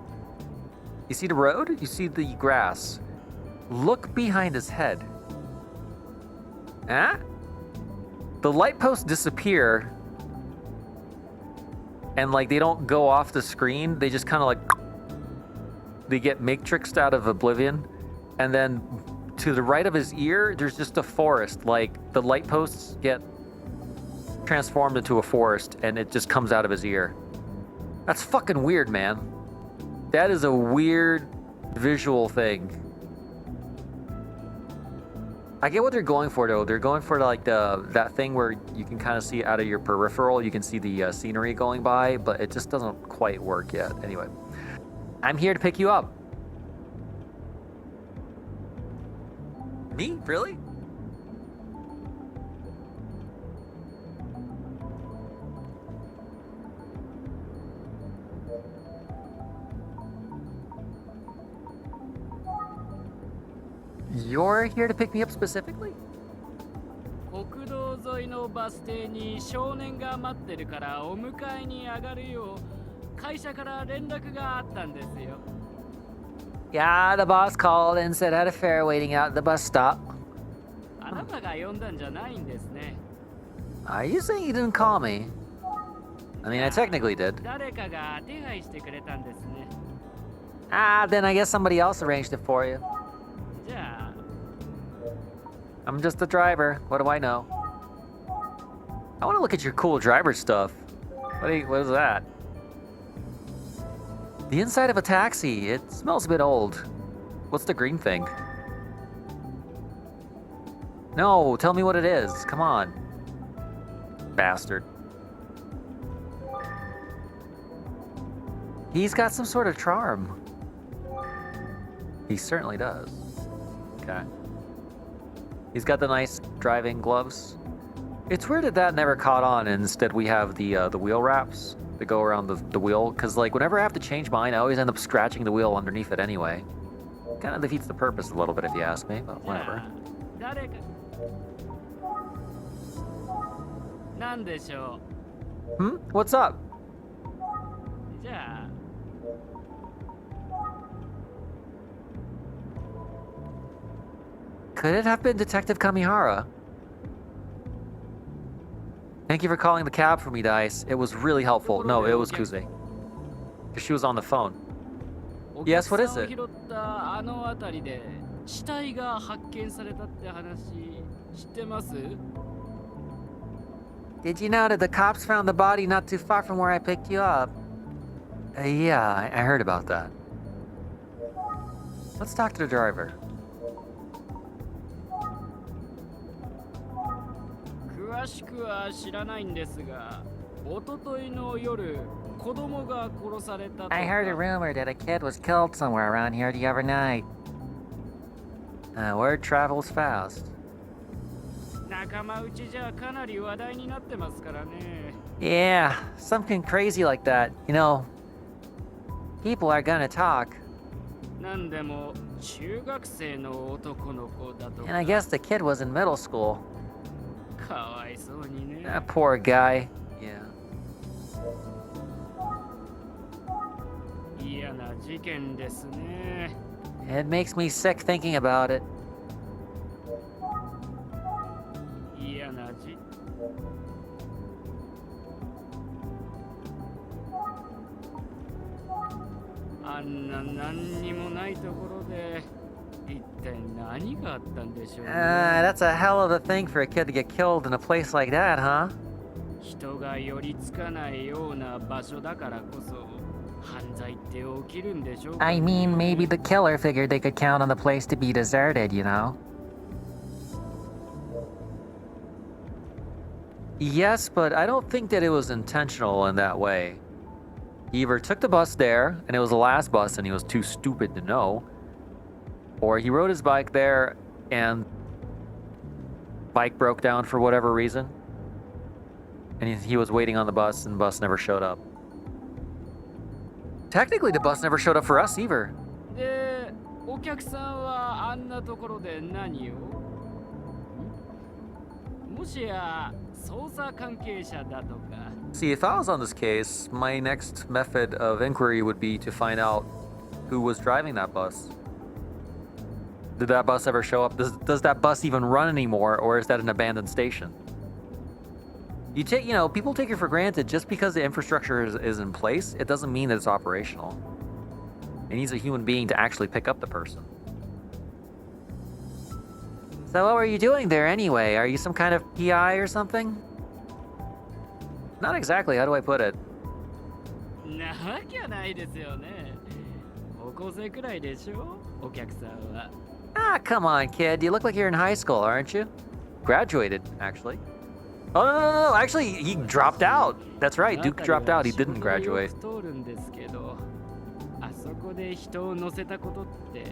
You see the road? You see the grass. Look behind his head. Huh? The light posts disappear and like they don't go off the screen. They just kind of like, they get matrixed out of oblivion. And then to the right of his ear, there's just a forest. Like the light posts get transformed into a forest and it just comes out of his ear. That's fucking weird, man. That is a weird visual thing. I get what they're going for, though. They're going for like that thing where you can kind of see out of your peripheral. You can see the scenery going by, but it just doesn't quite work yet. Anyway, I'm here to pick you up. Me? Really? You're here to pick me up specifically? 国道沿いのバス停に少年が待ってるからお迎えに上がるよう会社から連絡があったんですよ。Yeah, the boss called and said I had a fare waiting out at the bus stop. あなたが呼んだんじゃないんですね。Are you saying you didn't call me? I mean, I technically did. 誰かが手配してくれたんですね。Ah, then I guess somebody else arranged it for you. じゃあ I'm just the driver. What do I know? I want to look at your cool driver stuff. What is that? The inside of a taxi. It smells a bit old. What's the green thing? No, tell me what it is. Come on. Bastard. He's got some sort of charm. He certainly does. Okay. He's got the nice driving gloves. It's weird that never caught on, and instead we have the wheel wraps that go around the wheel, because like whenever I have to change mine, I always end up scratching the wheel underneath it anyway. Kind of defeats the purpose a little bit if you ask me, but whatever. 誰かなんでしょ Hmm? What's up? う。じゃあ Could it have been Detective Kamihara? Thank you for calling the cab for me, Dice. It was really helpful. No, it was Kuze. Because she was on the phone. Yes, what is it? お客さんを拾ったあの辺りで死体が発見されたって話知ってます？ Did you know that the cops found the body not too far from where I picked you up? Yeah, I heard about that. Let's talk to the driver. 詳しくは知らないんですが、一昨日の夜、子供が殺されたとか。 I heard a rumor that a kid was killed somewhere around here the other night. Word travels fast. 仲間内じゃかなり話題になってますからね。 Yeah, something crazy like that. You know, people are gonna talk. なんでも中学生の男の子だとか。 And I guess the kid was in middle school. かわいそうにね。 That poor guy. Yeah. 嫌な事件ですね。 It makes me sick thinking about it. 嫌な事。あんな何にもないところで一体何があったんでしょうね。 That's a hell of a thing for a kid to get killed in a place like that, huh? 人が寄りつかないような場所だからこそ犯罪って起きるんでしょうかね。 I mean, maybe the killer figured they could count on the place to be deserted, you know? Yes, but I don't think that it was intentional in that way. He either took the bus there, and it was the last bus and he was too stupid to know, or he rode his bike there and bike broke down for whatever reason, and he was waiting on the bus and the bus never showed up. Technically, the bus never showed up for us either. で、お客さんはあんなところで何を？もしや捜査関係者だとか。 See, if I was on this case, my next method of inquiry would be to find out who was driving that bus. Did that bus ever show up? Does that bus even run anymore, or is that an abandoned station? People take it for granted just because the infrastructure is in place, it doesn't mean that it's operational. It needs a human being to actually pick up the person. So what were you doing there anyway? Are you some kind of PI or something? Not exactly, how do I put it? なきゃないですよね。高校生くらいでしょ、お客さんは。Ah, come on, kid. You look like you're in high school, aren't you? Graduated, actually. Oh, no. Actually, he dropped out. That's right, Duke dropped out. He didn't graduate. 通るんですけど、あそこで人を乗せたことって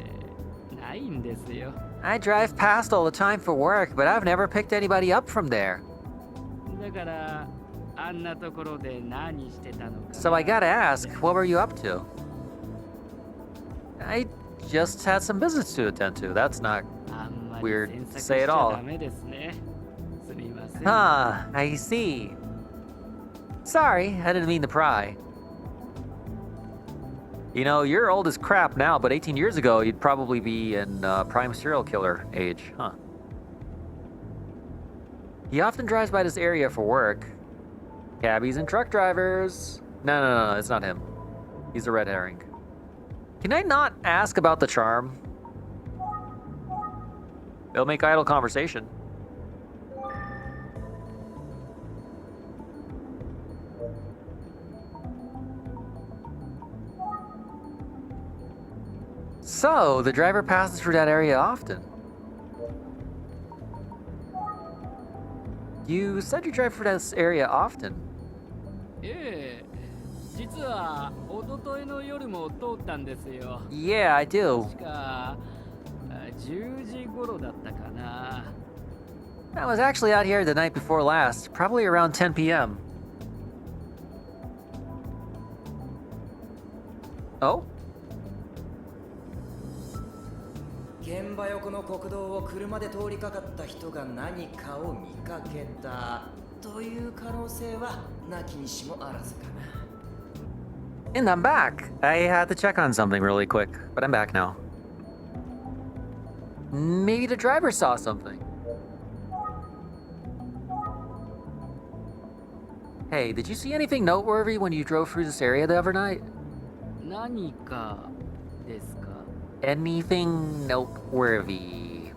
ないんですよ。I drive past all the time for work, but I've never picked anybody up from there. だからあんなところで何してたのか。 So I gotta ask, what were you up to? I just had some business to attend to. That's not あんまり weird 詮 to 索し say ち at ゃ all. ダメですね。すみません。 Huh, I see. Sorry, I didn't mean to pry. You know, you're old as crap now, but 18 years ago, you'd probably be in prime serial killer age, huh? He often drives by this area for work. Cabbies and truck drivers. No, it's not him. He's a red herring. Can I not ask about the charm? It'll make idle conversation. So, the driver passes through that area often. You said you drive through this area often. ええ、実は一昨日の夜も通ったんですよ。 Yeah, I do. 確か10時頃だったかな。 I was actually out here the night before last, probably around 10 p.m. Oh? 現場横の国道を車で通りかかった人が何かを見かけたという可能性はなきにしもあらずかな。 And I'm back. I had to check on something really quick, but I'm back now. Maybe the driver saw something. Hey, did you see anything noteworthy when you drove through this area the other night? 何かですか？ Anything noteworthy?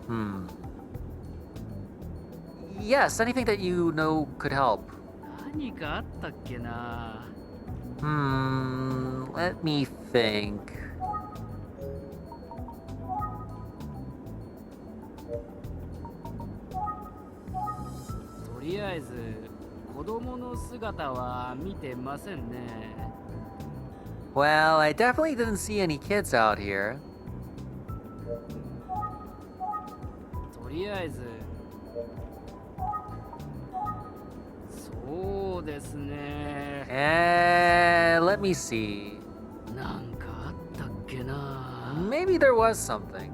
Yes, anything that you know could help. 何かあったっけな。 Let me think. とりあえず子供の姿は見てませんね。 Well, I definitely didn't see any kids out here. とりあえずそうですね。 Let me see. なんかあったっけな。 Maybe there was something.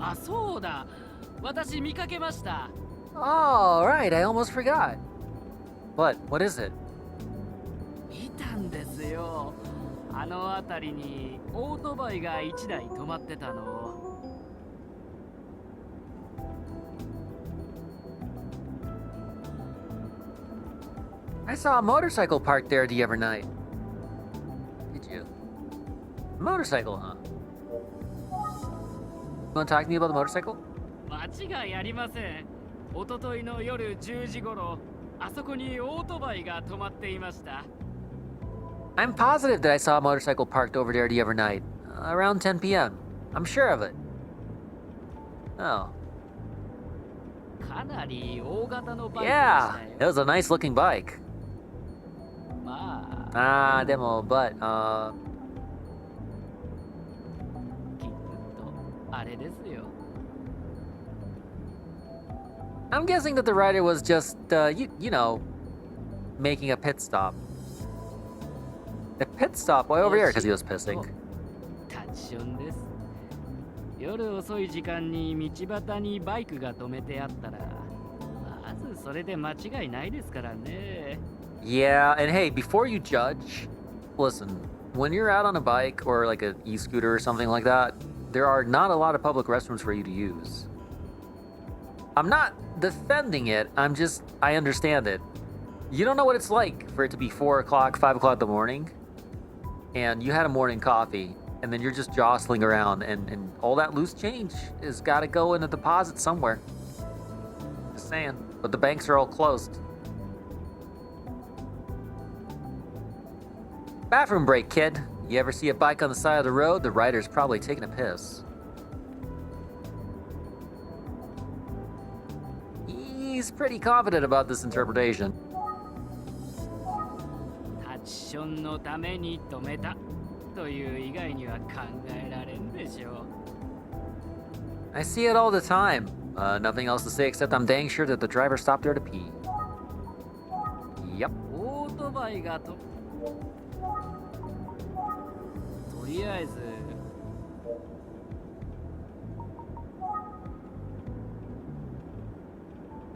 あ、そうだ。私見かけました。 Oh, right, I almost forgot. What is it? 見たんですよ。あの辺りにオートバイが1台止まってたの。 I saw a motorcycle parked there the other night. Did you? Motorcycle, huh? You want to talk to me about the motorcycle? 間違いありません。一昨日の夜10時頃、あそこにオートバイが止まっていました。 I'm positive that I saw a motorcycle parked over there the other night, around 10 p.m. I'm sure of it. Oh. かなり大型のバイクでした Yeah, よ。 it was a nice looking bike. まあ、but, きっとあれですよ。 I'm guessing that the rider was just, you know, making a pit stop. A pit stop? Why over here? Because he was pissing. タッチションです。夜遅い時間に道端にバイクが止めてあったら、まずそれで間違いないですからね。Yeah, and hey, before you judge, listen, when you're out on a bike or like an e-scooter or something like that, there are not a lot of public restrooms for you to use. I'm not defending it, I understand it. You don't know what it's like for it to be 4 o'clock, 5 o'clock in the morning, and you had a morning coffee, and then you're just jostling around, and all that loose change has got to go in a deposit somewhere. Just saying. But the banks are all closed. Bathroom break, kid. You ever see a bike on the side of the road? The rider's probably taking a piss. He's pretty confident about this interpretation. タッチションのために止めたという以外には考えられんでしょう。I see it all the time. Nothing else to say except I'm dang sure that the driver stopped there to pee. Yep. オートバイがとりあえず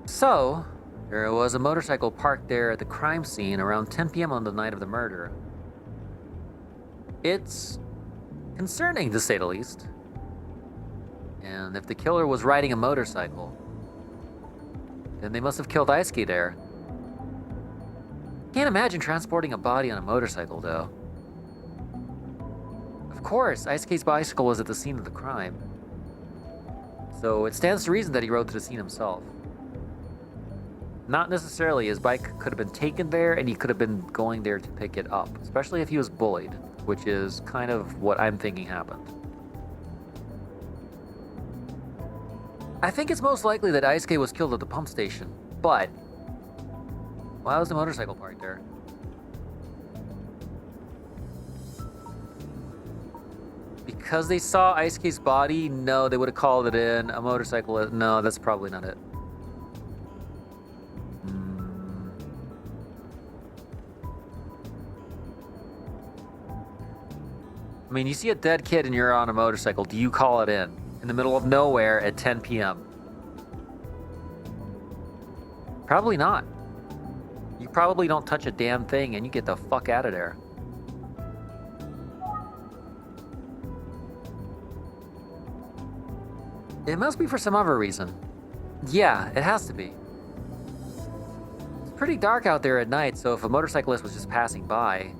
So, there was a motorcycle parked there at the crime scene around 10 p.m. on the night of the murder. It's concerning, to say the least. And if the killer was riding a motorcycle, then they must have killed Aisuke there. Can't imagine transporting a body on a motorcycle, though. Of course, Aisuke's bicycle was at the scene of the crime. So it stands to reason that he rode to the scene himself. Not necessarily. His bike could have been taken there and he could have been going there to pick it up, especially if he was bullied, which is kind of what I'm thinking happened. I think it's most likely that Aisuke was killed at the pump station, but why was the motorcycle parked there? Because they saw Aisuke's body? No, they would have called it in. A motorcycle? No, that's probably not it. I mean, you see a dead kid and you're on a motorcycle. Do you call it in the middle of nowhere at 10 p.m.? Probably not. You probably don't touch a damn thing and you get the fuck out of there. It must be for some other reason. Yeah, it has to be. It's pretty dark out there at night, so if a motorcyclist was just passing by,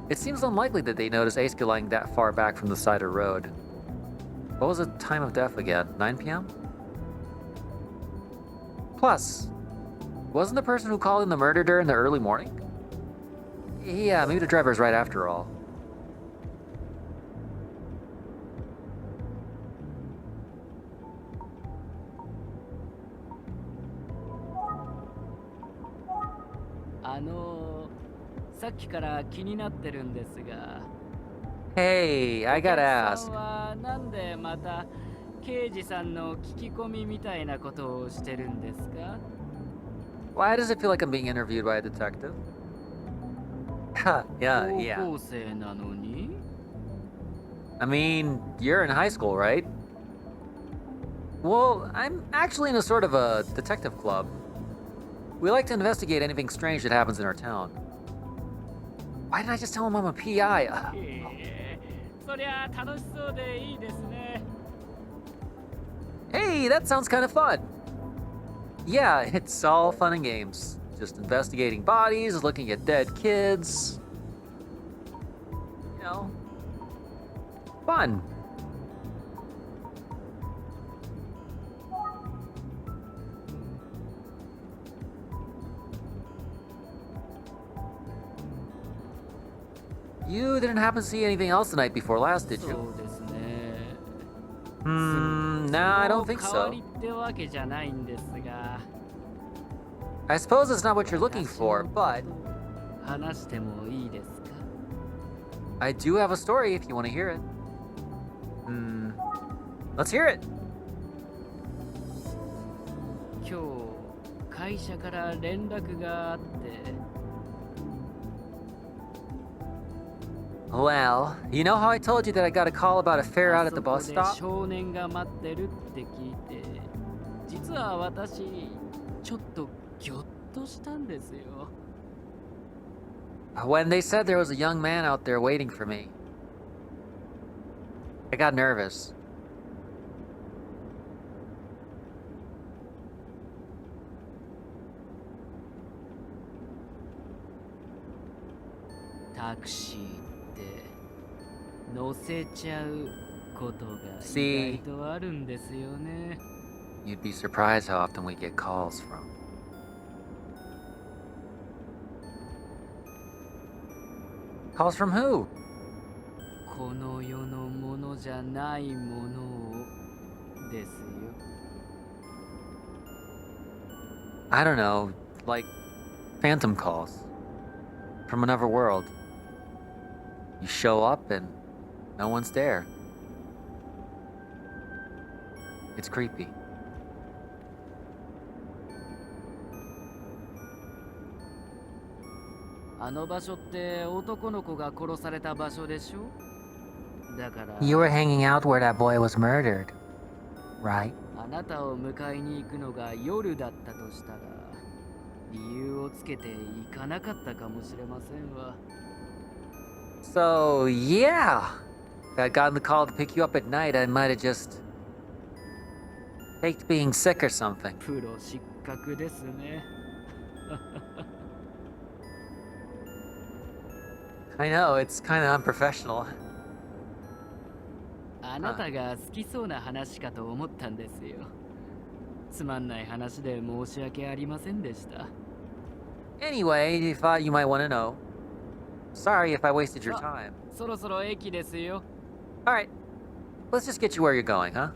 it seems unlikely that they noticed Aisuke lying that far back from the side of the road. What was the time of death again? 9 p.m.? Plus, wasn't the person who called in the murder during the early morning? Yeah, maybe the driver's right after all. Hey, I gotta ask. なんでまた刑事さんの聞き込みみたいなことをしてるんですか? Why does it feel like I'm being interviewed by a detective? Yeah. 高校生なのに? I mean, you're in high school, right? Well, I'm actually in a sort of a detective club. We like to investigate anything strange that happens in our town. Why didn't I just tell him I'm a PI? そりゃ楽しそうでいいですね. Hey, that sounds kind of fun. Yeah, it's all fun and games. Just investigating bodies, looking at dead kids. You know, fun. You didn't happen to see anything else the night before last, did you? そうですね. Nah, I don't think so. 代わりってわけじゃないんですが. I suppose it's not what you're looking for, but 話してもいいですか? I do have a story if you want to hear it. Let's hear it. 今日会社から連絡があって。Well, you know how I told you that I got a call about a fare out at the bus あそこで stop? 少年が待ってるって聞いて、実は私ちょっとギョッとしたんですよ。 When they said there was a young man out there waiting for me, I got nervous. タクシーって乗せちゃうことが意 See. 外とあるんですよね。 You'd be surprised how often we get calls from. Calls from who? この世のものじゃないものをですよ。 I don't know, like phantom calls from another world. You show up and no one's there. It's creepy. あの場所って男の子が殺された場所でしょ？だから You were hanging out where that boy was murdered, right? あなたを迎えに行くのが夜だったとしたら理由をつけて行かなかったかもしれませんわ。 So, yeah. If I'd gotten the call to pick you up at night, I might have just faked being sick or something. プロ失格ですね。 I know, it's kind of unprofessional. あなたが好きそうな話かと思ったんですよ。つまんない話で申し訳ありませんでした。 Anyway, you thought you might want to know. Sorry if I wasted your time. そろそろ駅ですよ。 Alright, let's just get you where you're going, huh?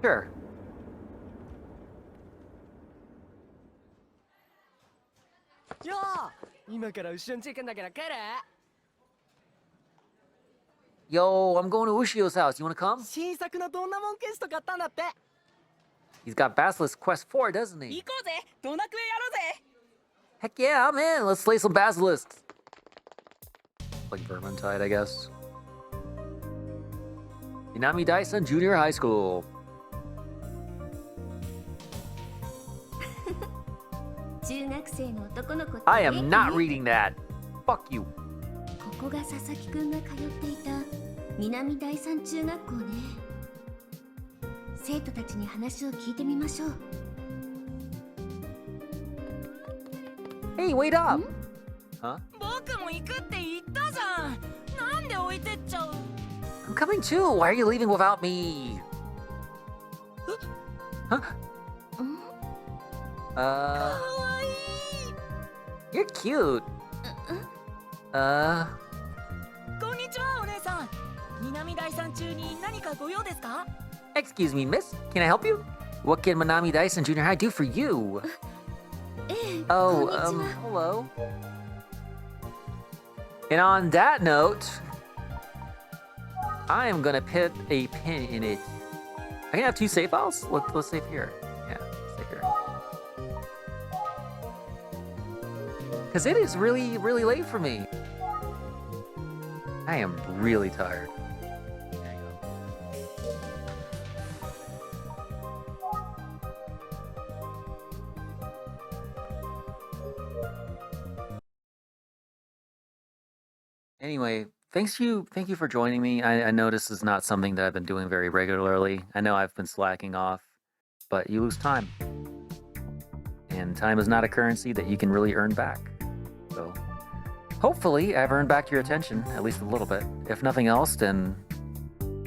Sure. よー、今から後ろについてんだけど来る？ Yo, I'm going to Ushio's house. You want to come? 新作のどんなもんケースト買ったんだって。 He's got Basilisk Quest 4, doesn't he? 行こうぜ、ドナクエやろうぜ。 Heck yeah, I'm in. Let's slay some basilisks. Like Vermintide, I guess. Inami Dyson Junior High School. 中学生の男の子って I 元気 am ね not reading that. Fuck you. ここが佐々木くんが通っていた南第三中学校ね。生徒たちに話を聞いてみましょう。 Hey, wait up. Huh? 僕も行くって言ったじゃん。なんで置いてっちゃう？ I'm coming too. Why are you leaving without me? Huh? かわいい。 You're cute. こんにちはお姉さん。南第三中に何かご用ですか？ Excuse me, miss. Can I help you? What can Manami Dyson Junior High do for you? ええ、 Oh, こんにちは。 hello. And on that note, I am gonna put a pin in it. I can have 2 save files? Let's save here. Yeah, save here. Because it is really, really late for me. I am really tired. There you go. Anyway, thank you for joining me. I know this is not something that I've been doing very regularly. I know I've been slacking off, but you lose time. And time is not a currency that you can really earn back. So hopefully I've earned back your attention, at least a little bit. If nothing else, then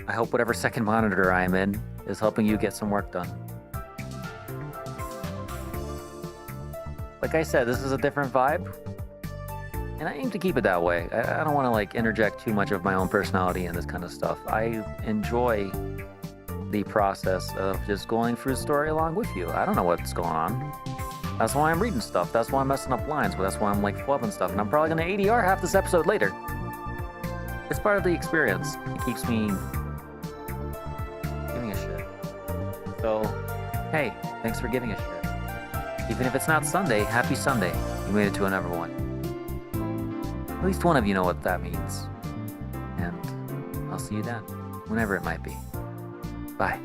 I hope whatever second monitor I'm in is helping you get some work done. Like I said, this is a different vibe. And I aim to keep it that way. I don't want to like interject too much of my own personality in this kind of stuff. I enjoy the process of just going through the story along with you. I don't know what's going on. That's why I'm reading stuff. That's why I'm messing up lines. But that's why I'm like flubbing stuff. And I'm probably going to ADR half this episode later. It's part of the experience. It keeps me giving a shit. So, hey, thanks for giving a shit. Even if it's not Sunday, happy Sunday. You made it to another one. At least one of you know what that means. And I'll see you then, whenever it might be. Bye.